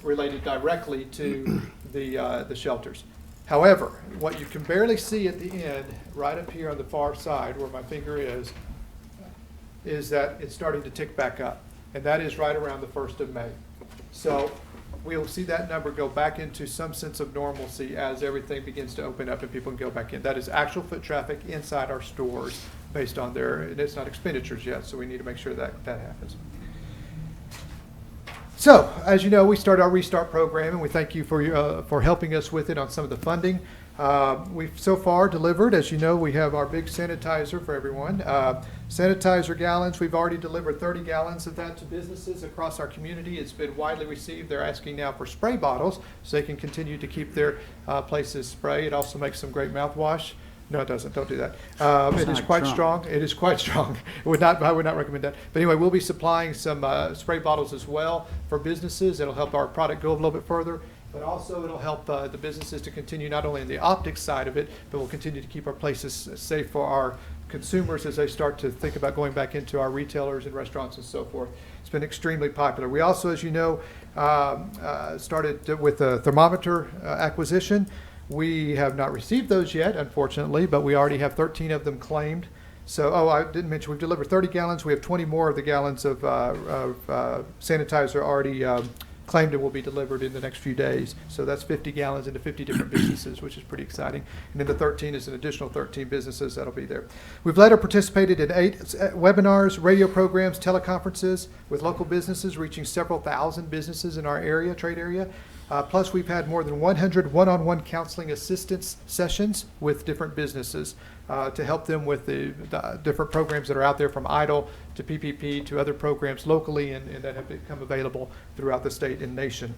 related directly to the shelters. However, what you can barely see at the end, right up here on the far side where my finger is that it's starting to tick back up. And that is right around the 1st of May. So we'll see that number go back into some sense of normalcy as everything begins to open up and people can go back in. That is actual foot traffic inside our stores based on and it's not expenditures yet, so we need to make sure that that happens. So, as you know, we started our Restart program, and we thank you for helping us with it on some of the funding. We've so far delivered, as you know, we have our big sanitizer for everyone. Sanitizer gallons, we've already delivered 30 gallons of that to businesses across our community. It's been widely received. They're asking now for spray bottles so they can continue to keep their places sprayed. It also makes some great mouthwash. No, it doesn't. Don't do that. It is quite strong. It is quite strong. I would not recommend that. But anyway, we'll be supplying some spray bottles as well for businesses. It'll help our product go a little bit further. But also it'll help the businesses to continue not only in the optics side of it, but we'll continue to keep our places safe for our consumers as they start to think about going back into our retailers and restaurants and so forth. It's been extremely popular. We also, as you know, started with a thermometer acquisition. We have not received those yet, unfortunately, but we already have 13 of them claimed. So, I didn't mention, we've delivered 30 gallons. We have 20 more of the gallons of sanitizer already claimed and will be delivered in the next few days. So that's 50 gallons into 50 different businesses, which is pretty exciting. And then the 13 is an additional 13 businesses that'll be there. We've led or participated in 8 webinars, radio programs, teleconferences with local businesses, reaching several thousand businesses in our area, trade area. Plus, we've had more than 100 one-on-one counseling assistance sessions with different businesses to help them with the different programs that are out there, from EIDL to PPP to other programs locally and that have become available throughout the state and nation.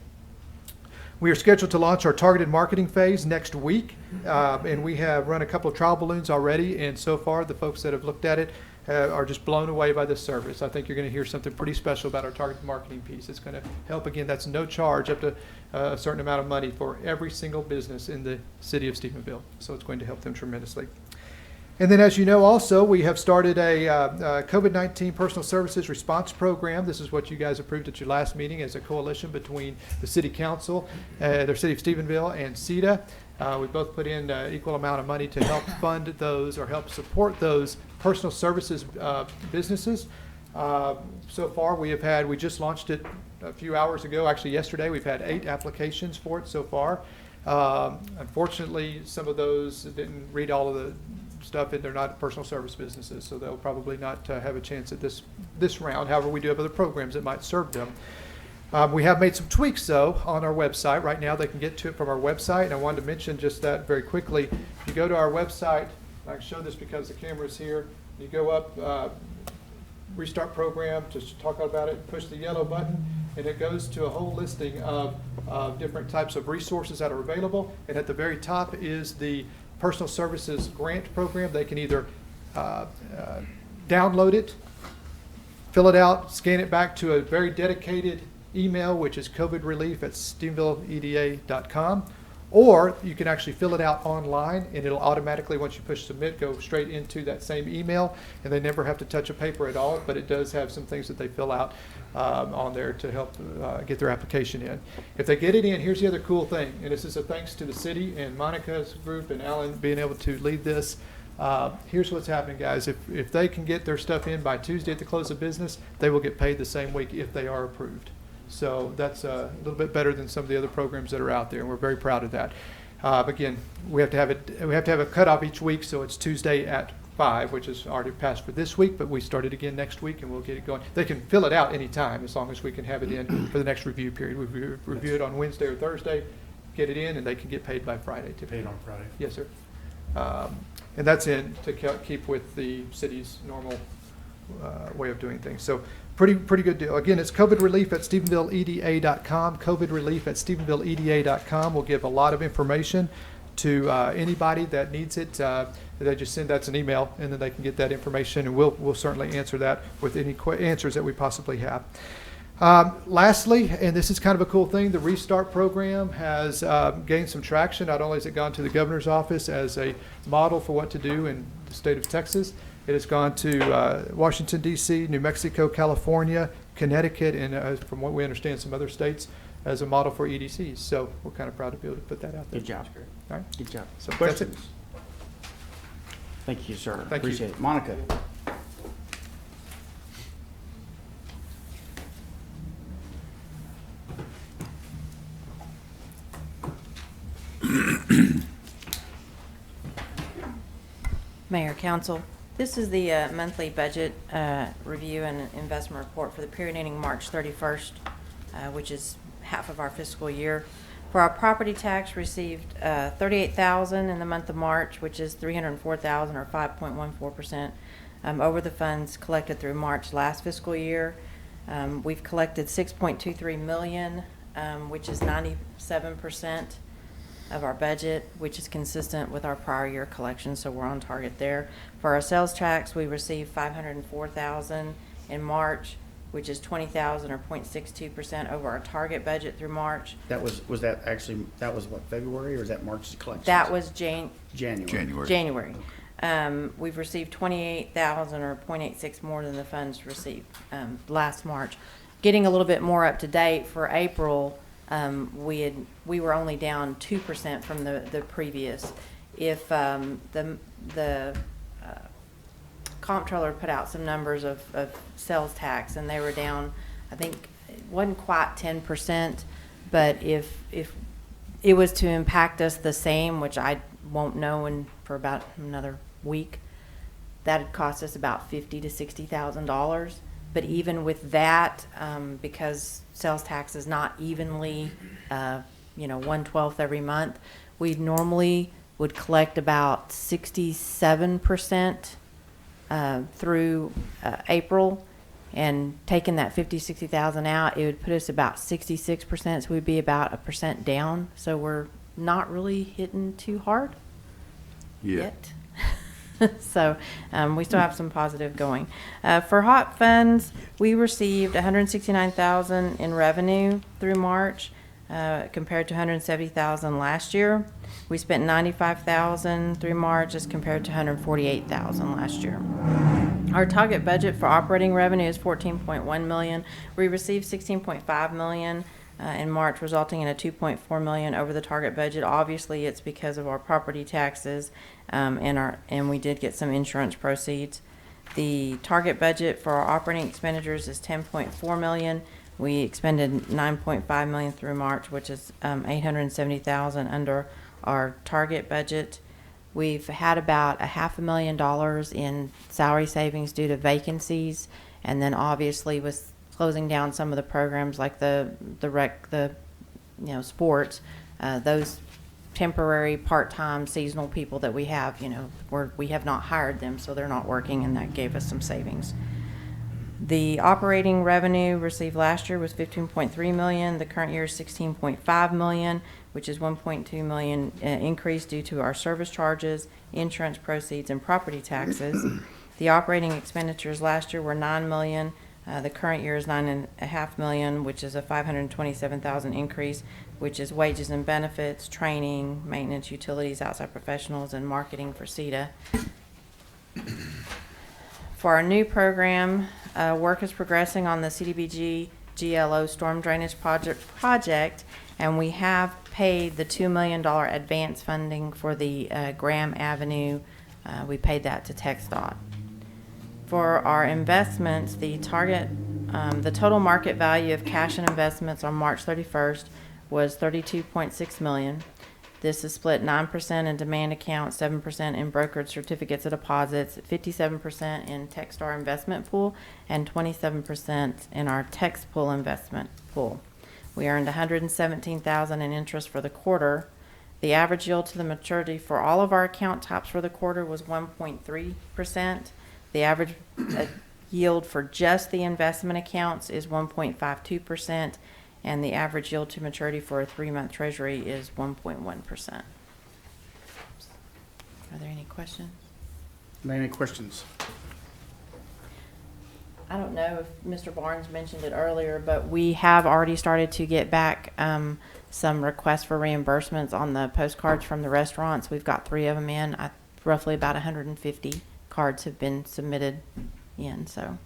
We are scheduled to launch our targeted marketing phase next week, and we have run a couple of trial balloons already, and so far the folks that have looked at it are just blown away by this service. I think you're going to hear something pretty special about our targeted marketing piece. It's going to help. Again, that's no charge, up to a certain amount of money for every single business in the city of Stephenville. So it's going to help them tremendously. And then, as you know, also, we have started a COVID-19 personal services response program. This is what you guys approved at your last meeting as a coalition between the City Council, the City of Stephenville, and CETA. We both put in equal amount of money to help fund those or help support those personal services businesses. So far, we just launched it a few hours ago. Actually, yesterday, we've had 8 applications for it so far. Unfortunately, some of those didn't read all of the stuff, and they're not personal service businesses, so they'll probably not have a chance at this round. However, we do have other programs that might serve them. We have made some tweaks, though, on our website. Right now, they can get to it from our website, and I wanted to mention just that very quickly. If you go to our website, I can show this because the camera's here. You go up, Restart Program, just talk about it, push the yellow button, and it goes to a whole listing of different types of resources that are available. And at the very top is the Personal Services Grant Program. They can either download it, fill it out, scan it back to a very dedicated email, which is covidrelief@stephenvilleeda.com, or you can actually fill it out online, and it'll automatically, once you push submit, go straight into that same email, and they never have to touch a paper at all. But it does have some things that they fill out on there to help get their application in. If they get it in, here's the other cool thing, and this is a thanks to the city and Monica's group and Alan being able to lead this. Here's what's happening, guys. If they can get their stuff in by Tuesday at the close of business, they will get paid the same week if they are approved. So that's a little bit better than some of the other programs that are out there, and we're very proud of that. Again, we have to have a cutoff each week, so it's Tuesday at 5, which is already passed for this week, but we start it again next week, and we'll get it going. They can fill it out anytime as long as we can have it in for the next review period. We review it on Wednesday or Thursday, get it in, and they can get paid by Friday. Paid on Friday. Yes, sir. And that's in to keep with the city's normal way of doing things. So pretty good deal. Again, it's covidrelief@stephenvilleeda.com. covidrelief@stephenvilleeda.com will give a lot of information to anybody that needs it. They just send that's an email, and then they can get that information, and we'll certainly answer that with any answers that we possibly have. Lastly, and this is kind of a cool thing, the Restart Program has gained some traction. Not only has it gone to the governor's office as a model for what to do in the state of Texas, it has gone to Washington, D.C., New Mexico, California, Connecticut, and from what we understand, some other states as a model for EDCs. So we're kind of proud to be able to put that out there. Good job. All right. Good job. So Questions? that's it. Thank you, sir. Thank you. Appreciate it. Monica? Mayor, Council, this is the monthly budget review and investment report for the period ending March 31st, which is half of our fiscal year. For our property tax, received $38,000 in the month of March, which is $304,000 or 5.14% over the funds collected through March last fiscal year. We've collected $6.23 million, which is 97% of our budget, which is consistent with our prior year collection, so we're on target there. For our sales tax, we received $504,000 in March, which is $20,000 or 0.62% over our target budget through March. That was what, February, or is that March's collection? That was January. We've received $28,000 or 0.86 more than the funds received last March. Getting a little bit more up to date for April, we were only down 2% from the previous. If the comptroller put out some numbers of sales tax, and they were down, I think it wasn't quite 10%, but if it was to impact us the same, which I won't know for about another week, that'd cost us about $50,000 to $60,000. But even with that, because sales tax is not evenly, 1/12 every month, we normally would collect about 67% through April, and taking that $50,000 to $60,000 out, it would put us about 66%. So we'd be about 1% down. So we're not really hitting too hard yet. So we still have some positive going. For HOT funds, we received $169,000 in revenue through March, compared to $170,000 last year. We spent $95,000 through March as compared to $148,000 last year. Our target budget for operating revenue is $14.1 million. We received $16.5 million in March, resulting in a $2.4 million over the target budget. Obviously, it's because of our property taxes, and we did get some insurance proceeds. The target budget for our operating expenditures is $10.4 million. We expended $9.5 million through March, which is $870,000 under our target budget. We've had about $500,000 in salary savings due to vacancies, and then obviously with closing down some of the programs like the sports, those temporary, part-time, seasonal people that we have, we have not hired them, so they're not working, and that gave us some savings. The operating revenue received last year was $15.3 million. The current year is $16.5 million, which is $1.2 million increase due to our service charges, insurance proceeds, and property taxes. The operating expenditures last year were $9 million. The current year is $9.5 million, which is a $527,000 increase, which is wages and benefits, training, maintenance, utilities, outside professionals, and marketing for CETA. For our new program, work is progressing on the CDBG GLO storm drainage project, and we have paid the $2 million advance funding for the Graham Avenue. We paid that to TxDOT. For our investments, the total market value of cash and investments on March 31st was $32.6 million. This is split 9% in demand accounts, 7% in brokered certificates of deposits, 57% in Techstar investment pool, and 27% in our TexPool investment pool. We earned $117,000 in interest for the quarter. The average yield to the maturity for all of our account types for the quarter was 1.3%. The average yield for just the investment accounts is 1.52%. And the average yield to maturity for a 3-month treasury is 1.1%. Are there any questions? Any questions? I don't know if Mr. Barnes mentioned it earlier, but we have already started to get back some requests for reimbursements on the postcards from the restaurants. We've got 3 of them in. Roughly about 150 cards have been submitted in, so.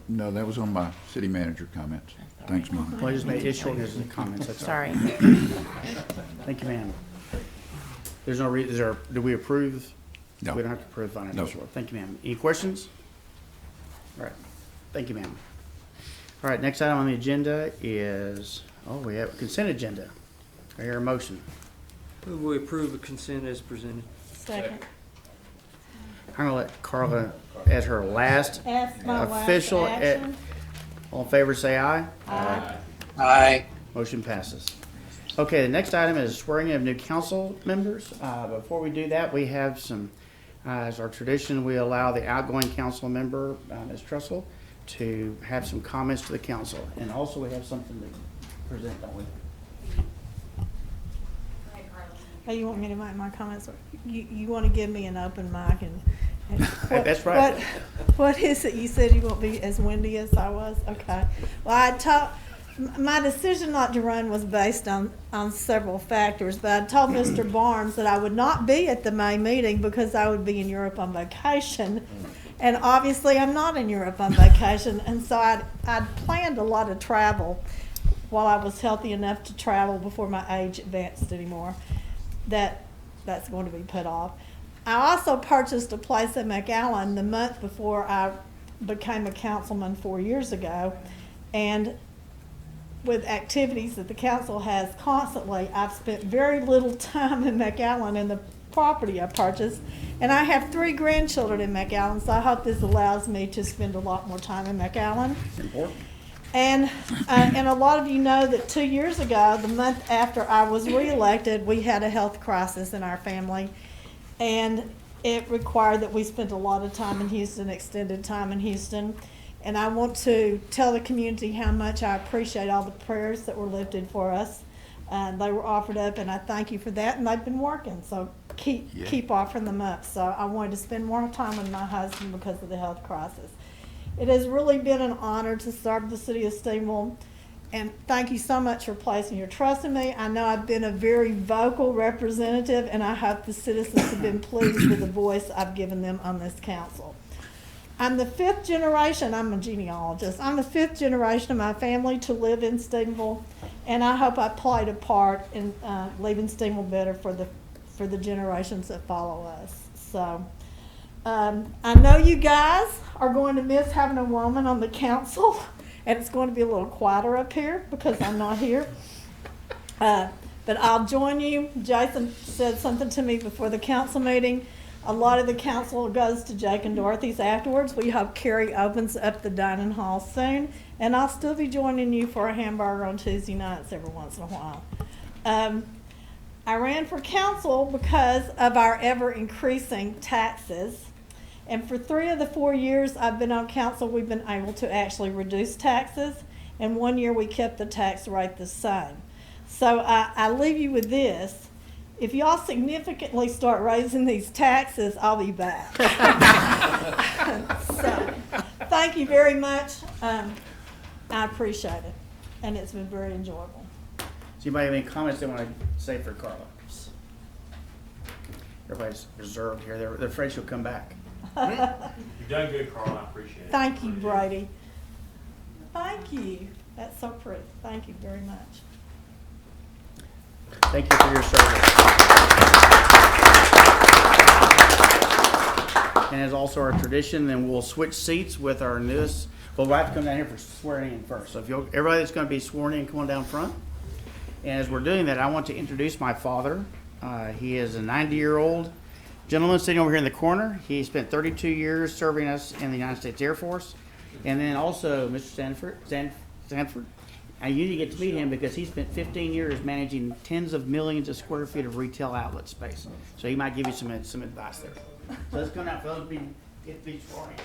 No, that was on my city manager comments. Thanks, Mom. Well, I just made it short as the comments. That's all. Sorry. Thank you, ma'am. There's no do we approve? No. We don't have to approve financial No. report. Thank you, ma'am. Any questions? All right. Thank you, ma'am. All right, next item on the agenda is, we have a consent agenda. I hear a motion. We approve the consent as presented. Second. I'm gonna let Carla, as her last That's my last official. action. All in favor, say aye. Aye. Aye. Motion passes. Okay, the next item is swearing in of new council members. Before we do that, we have some, as our tradition, we allow the outgoing council member, Ms. Trussell, to have some comments to the council. And also we have something to present, don't we? Oh, you want me to make my comments? You want to give me an open mic and That's right. What is it? You said you won't be as windy as I was? Okay. Well, my decision not to run was based on several factors, but I told Mr. Barnes that I would not be at the May meeting because I would be in Europe on vacation. And obviously I'm not in Europe on vacation, and so I'd planned a lot of travel while I was healthy enough to travel before my age advanced anymore. That's going to be put off. I also purchased a place in McAllen the month before I became a councilman 4 years ago, and with activities that the council has constantly, I've spent very little time in McAllen in the property I purchased, and I have 3 grandchildren in McAllen, so I hope this allows me to spend a lot more time in McAllen. Important. And a lot of you know that 2 years ago, the month after I was reelected, we had a health crisis in our family, and it required that we spent a lot of time in Houston, extended time in Houston. And I want to tell the community how much I appreciate all the prayers that were lifted for us. They were offered up, and I thank you for that, and they've been working, so keep offering them up. So I wanted to spend more time with my husband because of the health crisis. It has really been an honor to serve the city of Steamville, and thank you so much for placing your trust in me. I know I've been a very vocal representative, and I hope the citizens have been pleased with the voice I've given them on this council. I'm the 5th generation, I'm a genealogist, I'm the 5th generation of my family to live in Steamville, and I hope I played a part in leaving Steamville better for the generations that follow us. So I know you guys are going to miss having a woman on the council, and it's going to be a little quieter up here because I'm not here. But I'll join you. Jason said something to me before the council meeting. A lot of the council goes to Jake and Dorothy's afterwards. We hope Carrie opens up the dining hall soon, and I'll still be joining you for a hamburger on Tuesday nights every once in a while. I ran for council because of our ever-increasing taxes. And for 3 of the 4 years I've been on council, we've been able to actually reduce taxes. And 1 year we kept the tax rate the same. So I leave you with this. If y'all significantly start raising these taxes, I'll be back. So, thank you very much. I appreciate it. And it's been very enjoyable. Does anybody have any comments they want to say for Carla? Everybody's reserved here. They're afraid she'll come back. You've done good, Carl. I appreciate it. Thank you, Brady. Thank you. That's so pretty. Thank you very much. Thank you for your service. And as also our tradition, then we'll switch seats with our newest. Well, we'll have to come down here for swearing in first. So if you'll, everybody that's going to be sworn in, come on down front. And as we're doing that, I want to introduce my father. He is a 90-year-old gentleman sitting over here in the corner. He spent 32 years serving us in the United States Air Force. And then also Mr. Sanford. And you need to get to meet him because he spent 15 years managing tens of millions of square feet of retail outlet space. So he might give you some advice there. So let's come out, fellas. Get these sworn in.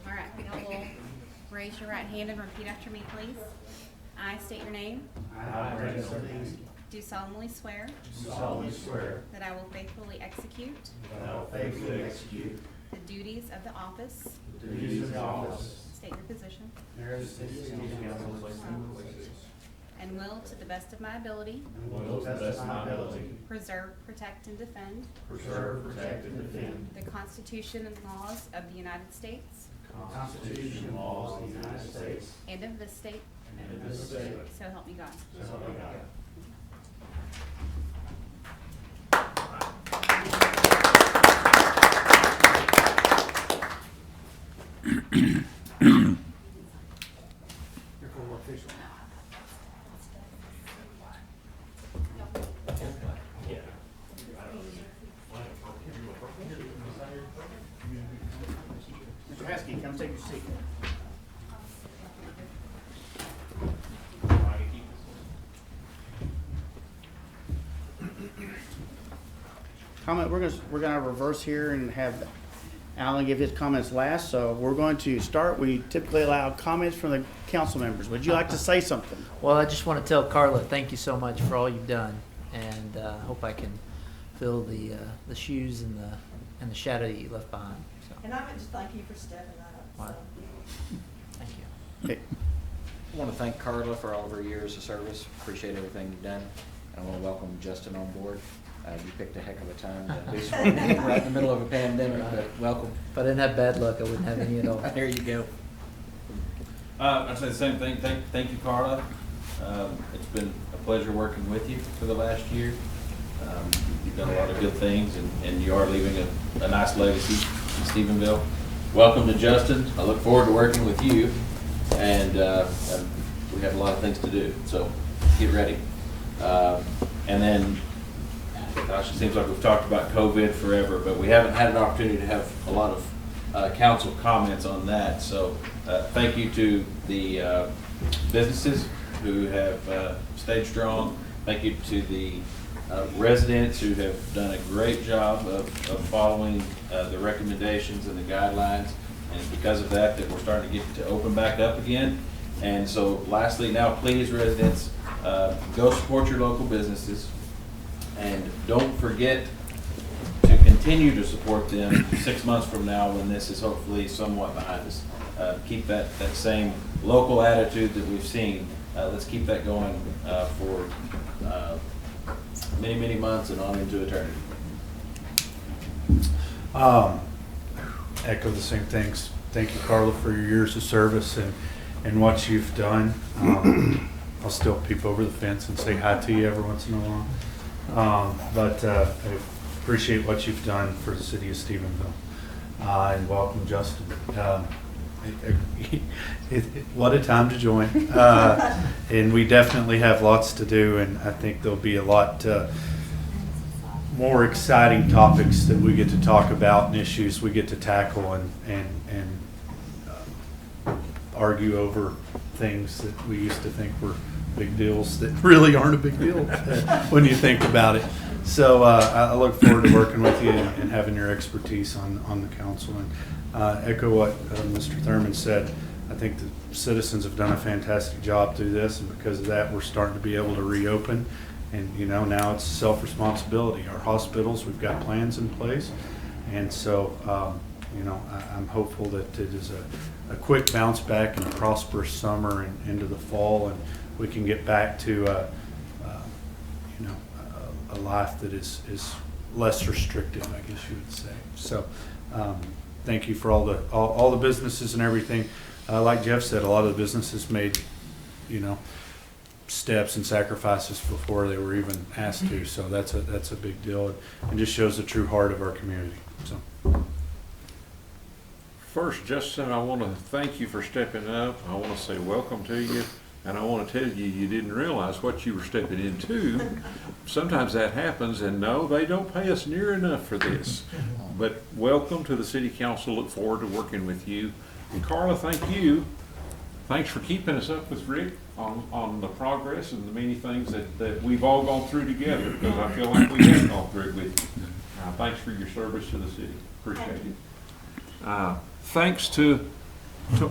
All right, y'all will raise your right hand and repeat after me, please. I state your name. Do solemnly swear. That I will faithfully execute. The duties of the office. State your position. And will, to the best of my ability. Preserve, protect, and defend. The Constitution and laws of the United States. And of this state. So help me God. Mr. Heskey, come take your seat. Comment. We're gonna reverse here and have Alan give his comments last. So we're going to start. We typically allow comments from the council members. Would you like to say something? Well, I just want to tell Carla, thank you so much for all you've done, and hope I can fill the shoes and the shadow that you left behind. So, And I would just thank you for stepping up. wow. Thank you. Okay. I want to thank Carla for all of her years of service. Appreciate everything you've done. I want to welcome Justin on board. You picked a heck of a time to be sworn in right in the middle of a pandemic, but welcome. If I didn't have bad luck, I wouldn't have any at all. There you go. I'd say the same thing. Thank you, Carla. It's been a pleasure working with you for the last year. You've done a lot of good things, and you are leaving a nice legacy in Stephenville. Welcome to Justin. I look forward to working with you, and we have a lot of things to do, so get ready. And then, gosh, it seems like we've talked about COVID forever, but we haven't had an opportunity to have a lot of council comments on that. So thank you to the businesses who have stayed strong. Thank you to the residents who have done a great job of following the recommendations and the guidelines. And because of that we're starting to get to open back up again. And so lastly, now please, residents, go support your local businesses. And don't forget to continue to support them 6 months from now when this is hopefully somewhat behind us. keep that same local attitude that we've seen. Let's keep that going for many, many months and on into eternity. Echo the same things. Thank you, Carla, for your years of service and what you've done. I'll still peep over the fence and say hi to you every once in a while. But I appreciate what you've done for the city of Stephenville. And welcome, Justin. What a time to join. And we definitely have lots to do, and I think there'll be a lot more exciting topics that we get to talk about and issues we get to tackle and argue over things that we used to think were big deals that really aren't a big deal when you think about it. So I look forward to working with you and having your expertise on the council. And echo what Mr. Thurman said. I think the citizens have done a fantastic job through this, and because of that, we're starting to be able to reopen. And now it's self-responsibility. Our hospitals, we've got plans in place, and so I'm hopeful that it is a quick bounce back and a prosperous summer and into the fall, and we can get back to a life that is less restrictive, I guess you would say. So thank you for all the businesses and everything. Like Jeff said, a lot of the businesses made steps and sacrifices before they were even asked to. So that's a big deal, and just shows the true heart of our community. So. First, Justin, I want to thank you for stepping up. I want to say welcome to you. And I want to tell you, you didn't realize what you were stepping into. Sometimes that happens, and no, they don't pay us near enough for this. But welcome to the City Council. Look forward to working with you. And Carla, thank you. Thanks for keeping us up with Rick on the progress and the many things that we've all gone through together, because I feel like we have gone through it with you. Thanks for your service to the city. Appreciate it. Thanks to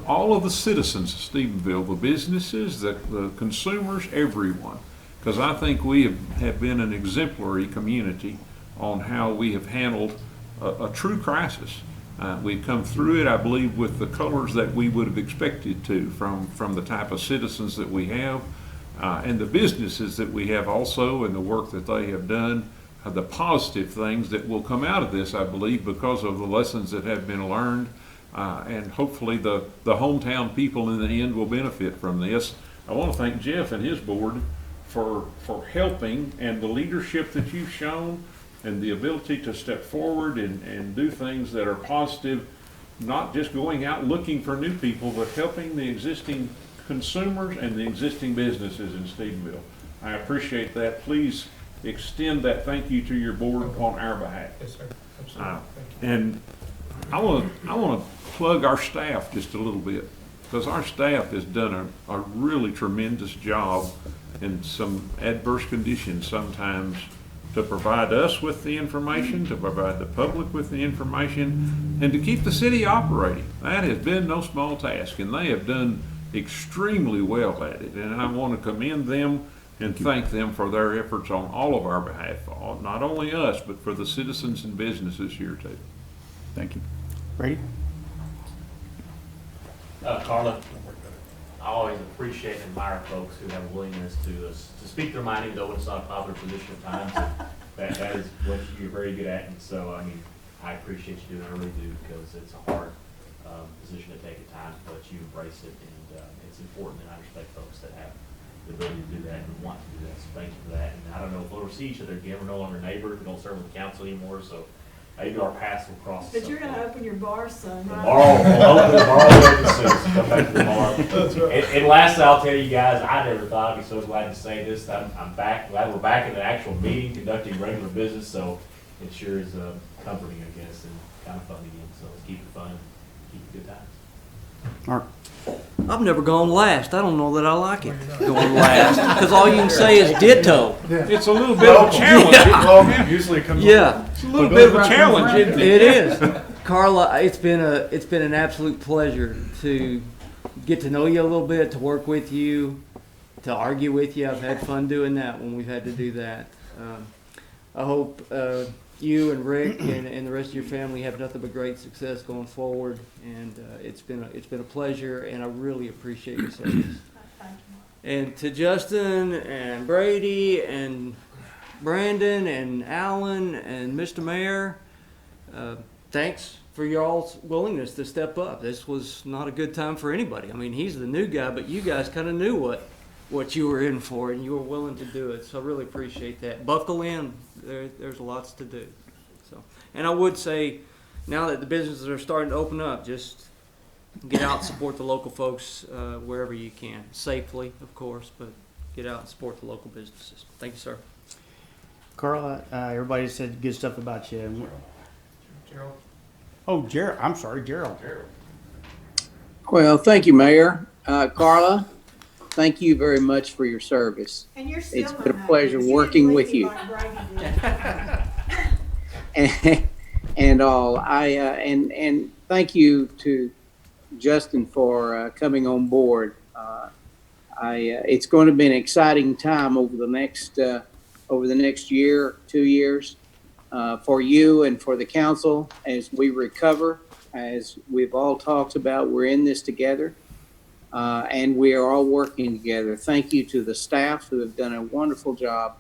all of the citizens of Stephenville, the businesses, the consumers, everyone, because I think we have been an exemplary community on how we have handled a true crisis. We've come through it, I believe, with the colors that we would have expected to from the type of citizens that we have, and the businesses that we have also, and the work that they have done, the positive things that will come out of this, I believe, because of the lessons that have been learned. And hopefully the hometown people in the end will benefit from this. I want to thank Jeff and his board for helping, and the leadership that you've shown, and the ability to step forward and do things that are positive, not just going out looking for new people, but helping the existing consumers and the existing businesses in Stephenville. I appreciate that. Please extend that thank you to your board on our behalf. Yes, sir. Absolutely. And I want to plug our staff just a little bit, because our staff has done a really tremendous job in some adverse conditions sometimes to provide us with the information, to provide the public with the information, and to keep the city operating. That has been no small task, and they have done extremely well at it. And I want to commend them and thank them for their efforts on all of our behalf, not only us, but for the citizens and businesses here too. Thank you. Brady? Carla, I always appreciate and admire folks who have a willingness to speak their mind, even though it's not a popular position at times. That is what you're very good at, and so, I mean, I appreciate you doing it, I really do, because it's a hard position to take at times, but you embrace it, and it's important, and I respect folks that have the ability to do that and want to do that, so thank you for that. And I don't know if we'll ever see each other again, we're no longer neighbors, we don't serve with the council anymore, so maybe our paths will cross. But you're gonna open your bar soon, right? The bar will open soon, come back to the bar. That's right. And lastly, I'll tell you guys, I never thought I'd be so glad to say this, I'm back, glad we're back in the actual meeting, conducting regular business, so it sure is comforting, I guess, and kind of fun again, so let's keep it fun, keep it good times. Mark? I've never gone last. I don't know that I like it, going last, because all you can say is ditto. It's a little bit of a challenge. Yeah. Usually it comes. Yeah. It's a little bit of a challenge, isn't it? It is. Carla, it's been an absolute pleasure to get to know you a little bit, to work with you, to argue with you. I've had fun doing that when we've had to do that. I hope you and Rick and the rest of your family have nothing but great success going forward. And it's been a pleasure, and I really appreciate your service. And to Justin and Brady and Brandon and Alan and Mr. Mayor, thanks for y'all's willingness to step up. This was not a good time for anybody. I mean, he's the new guy, but you guys kind of knew what you were in for, and you were willing to do it. So I really appreciate that. Buckle in. There's lots to do. So, and I would say, now that the businesses are starting to open up, just get out and support the local folks wherever you can, safely, of course, but get out and support the local businesses. Thank you, sir. Carla, everybody said good stuff about you. Gerald. Oh, Gerald. I'm sorry, Gerald. Well, thank you, Mayor. Carla, thank you very much for your service. And you're still It's been a pleasure working with you. And all. And thank you to Justin for coming on board. It's going to be an exciting time over the next year, 2 years, for you and for the council as we recover. As we've all talked about, we're in this together, and we are all working together. Thank you to the staff who have done a wonderful job,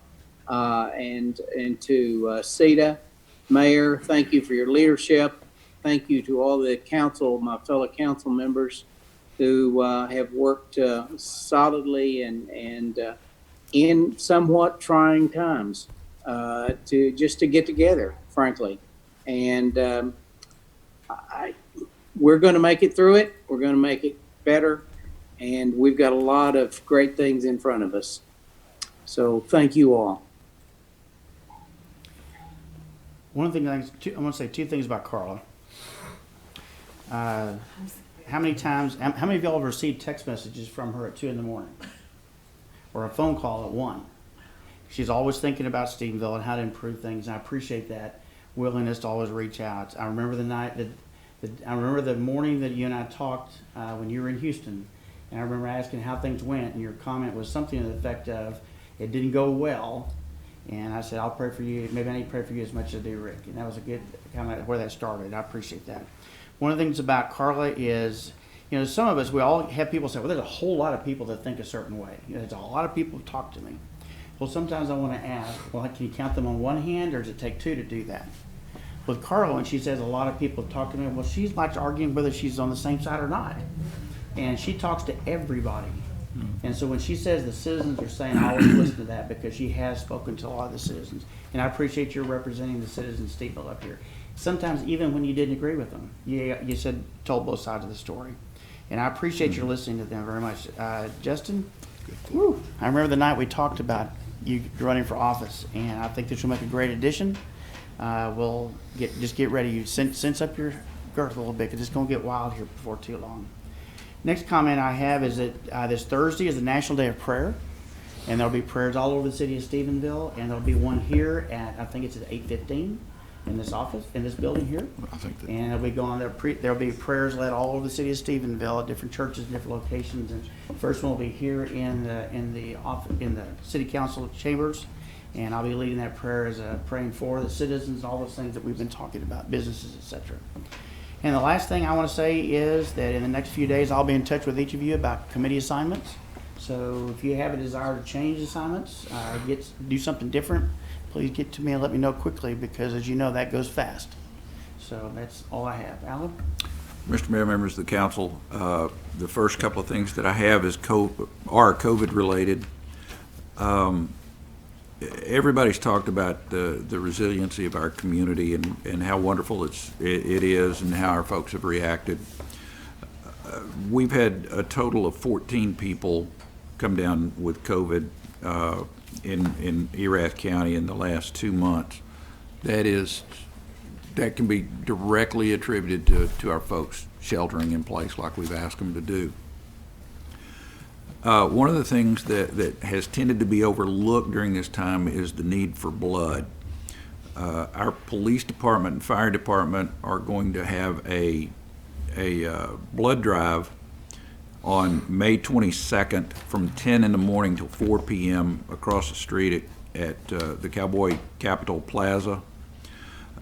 and to CETA, Mayor, thank you for your leadership. Thank you to all the council, my fellow council members who have worked solidly and in somewhat trying times to get together, frankly. And we're going to make it through it. We're going to make it better. And we've got a lot of great things in front of us. So thank you all. One of the things, I want to say two things about Carla. How many of y'all have received text messages from her at 2 in the morning? Or a phone call at 1? She's always thinking about Stephenville and how to improve things, and I appreciate that willingness to always reach out. I remember the morning that you and I talked when you were in Houston, and I remember asking how things went, and your comment was something to the effect of, it didn't go well, and I said, I'll pray for you. Maybe I need to pray for you as much as I do Rick, and that was a good kind of where that started. I appreciate that. One of the things about Carla is, some of us, we all have people say, well, there's a whole lot of people that think a certain way. There's a lot of people who talk to me. Well, sometimes I want to ask, well, can you count them on one hand, or does it take two to do that? With Carla, when she says a lot of people talk to me, well, she likes arguing whether she's on the same side or not. And she talks to everybody. And so when she says the citizens are saying, I always listen to that because she has spoken to a lot of the citizens. And I appreciate you representing the citizens, Steveville, up here. Sometimes even when you didn't agree with them, you told both sides of the story. And I appreciate your listening to them very much. Justin, I remember the night we talked about you running for office, and I think this will make a great addition. Just get ready. You sense up your girth a little bit, because it's going to get wild here before too long. Next comment I have is that this Thursday is the National Day of Prayer, and there'll be prayers all over the city of Stephenville, and there'll be one here at, I think it's at 8:15 in this office, in this building here. I think that. And it'll be going there. There'll be prayers led all over the city of Stephenville at different churches, different locations. And the first one will be here in the city council chambers, and I'll be leading that prayer as praying for the citizens, all those things that we've been talking about, businesses, etc. And the last thing I want to say is that in the next few days, I'll be in touch with each of you about committee assignments. So if you have a desire to change assignments, do something different, please get to me and let me know quickly, because as you know, that goes fast. So that's all I have. Alan? Mr. Mayor, members of the council, the first couple of things that I have are COVID related. Everybody's talked about the resiliency of our community and how wonderful it is and how our folks have reacted. We've had a total of 14 people come down with COVID in Erath County in the last 2 months. That can be directly attributed to our folks sheltering in place like we've asked them to do. One of the things that has tended to be overlooked during this time is the need for blood. Our police department and fire department are going to have a blood drive on May 22nd from 10 in the morning till 4 p.m. across the street at the Cowboy Capitol Plaza.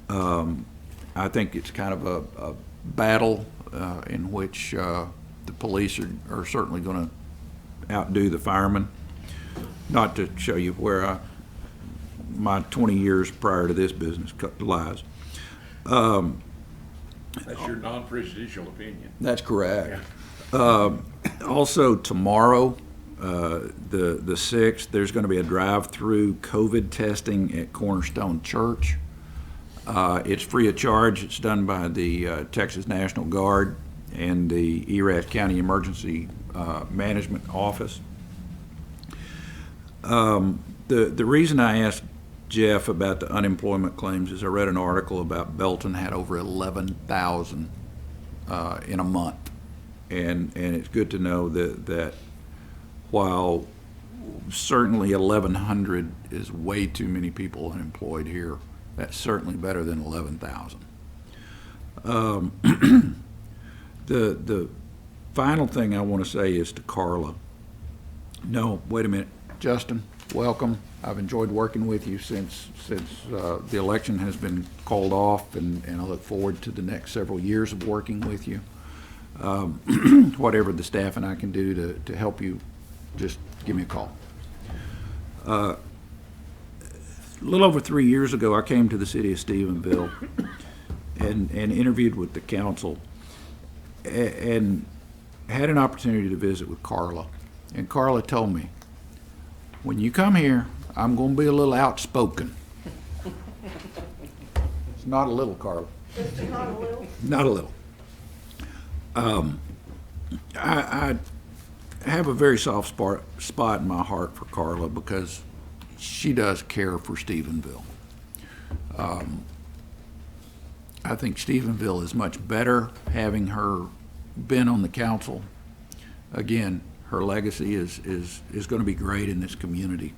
I think it's kind of a battle in which the police are certainly going to outdo the firemen. Not to show you where my 20 years prior to this business cut the lies. That's your non-presidential opinion. That's correct. Also, tomorrow, the 6th, there's going to be a drive-through COVID testing at Cornerstone Church. It's free of charge. It's done by the Texas National Guard and the Erath County Emergency Management Office. The reason I asked Jeff about the unemployment claims is I read an article about Belton had over 11,000 in a month. And it's good to know that while certainly 1,100 is way too many people unemployed here, that's certainly better than 11,000. The final thing I want to say is to Carla. No, wait a minute. Justin, welcome. I've enjoyed working with you since the election has been called off, and I look forward to the next several years of working with you. Whatever the staff and I can do to help you, just give me a call. A little over 3 years ago, I came to the city of Stephenville and interviewed with the council and had an opportunity to visit with Carla. And Carla told me, when you come here, I'm going to be a little outspoken. It's not a little, Carla. Not a little. Not a little. I have a very soft spot in my heart for Carla because she does care for Stephenville. I think Stephenville is much better having her been on the council. Again, her legacy is going to be great in this community.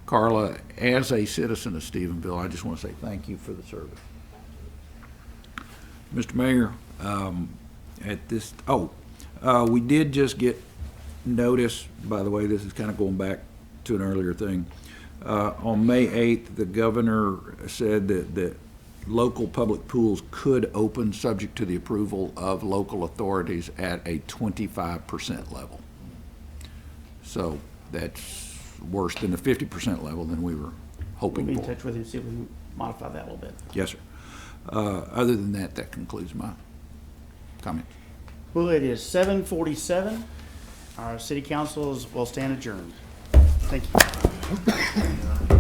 Carla, as a citizen of Stephenville, I just want to say thank you for the service. Mr. Mayor, we did just get notice, by the way, this is kind of going back to an earlier thing. On May 8th, the governor said that local public pools could open subject to the approval of local authorities at a 25% level. So that's worse than the 50% level than we were hoping for. We'll be in touch with you, see if we can modify that a little bit. Yes, sir. Other than that, that concludes my comment. Well, it is 7:47. Our city council will stand adjourned. Thank you.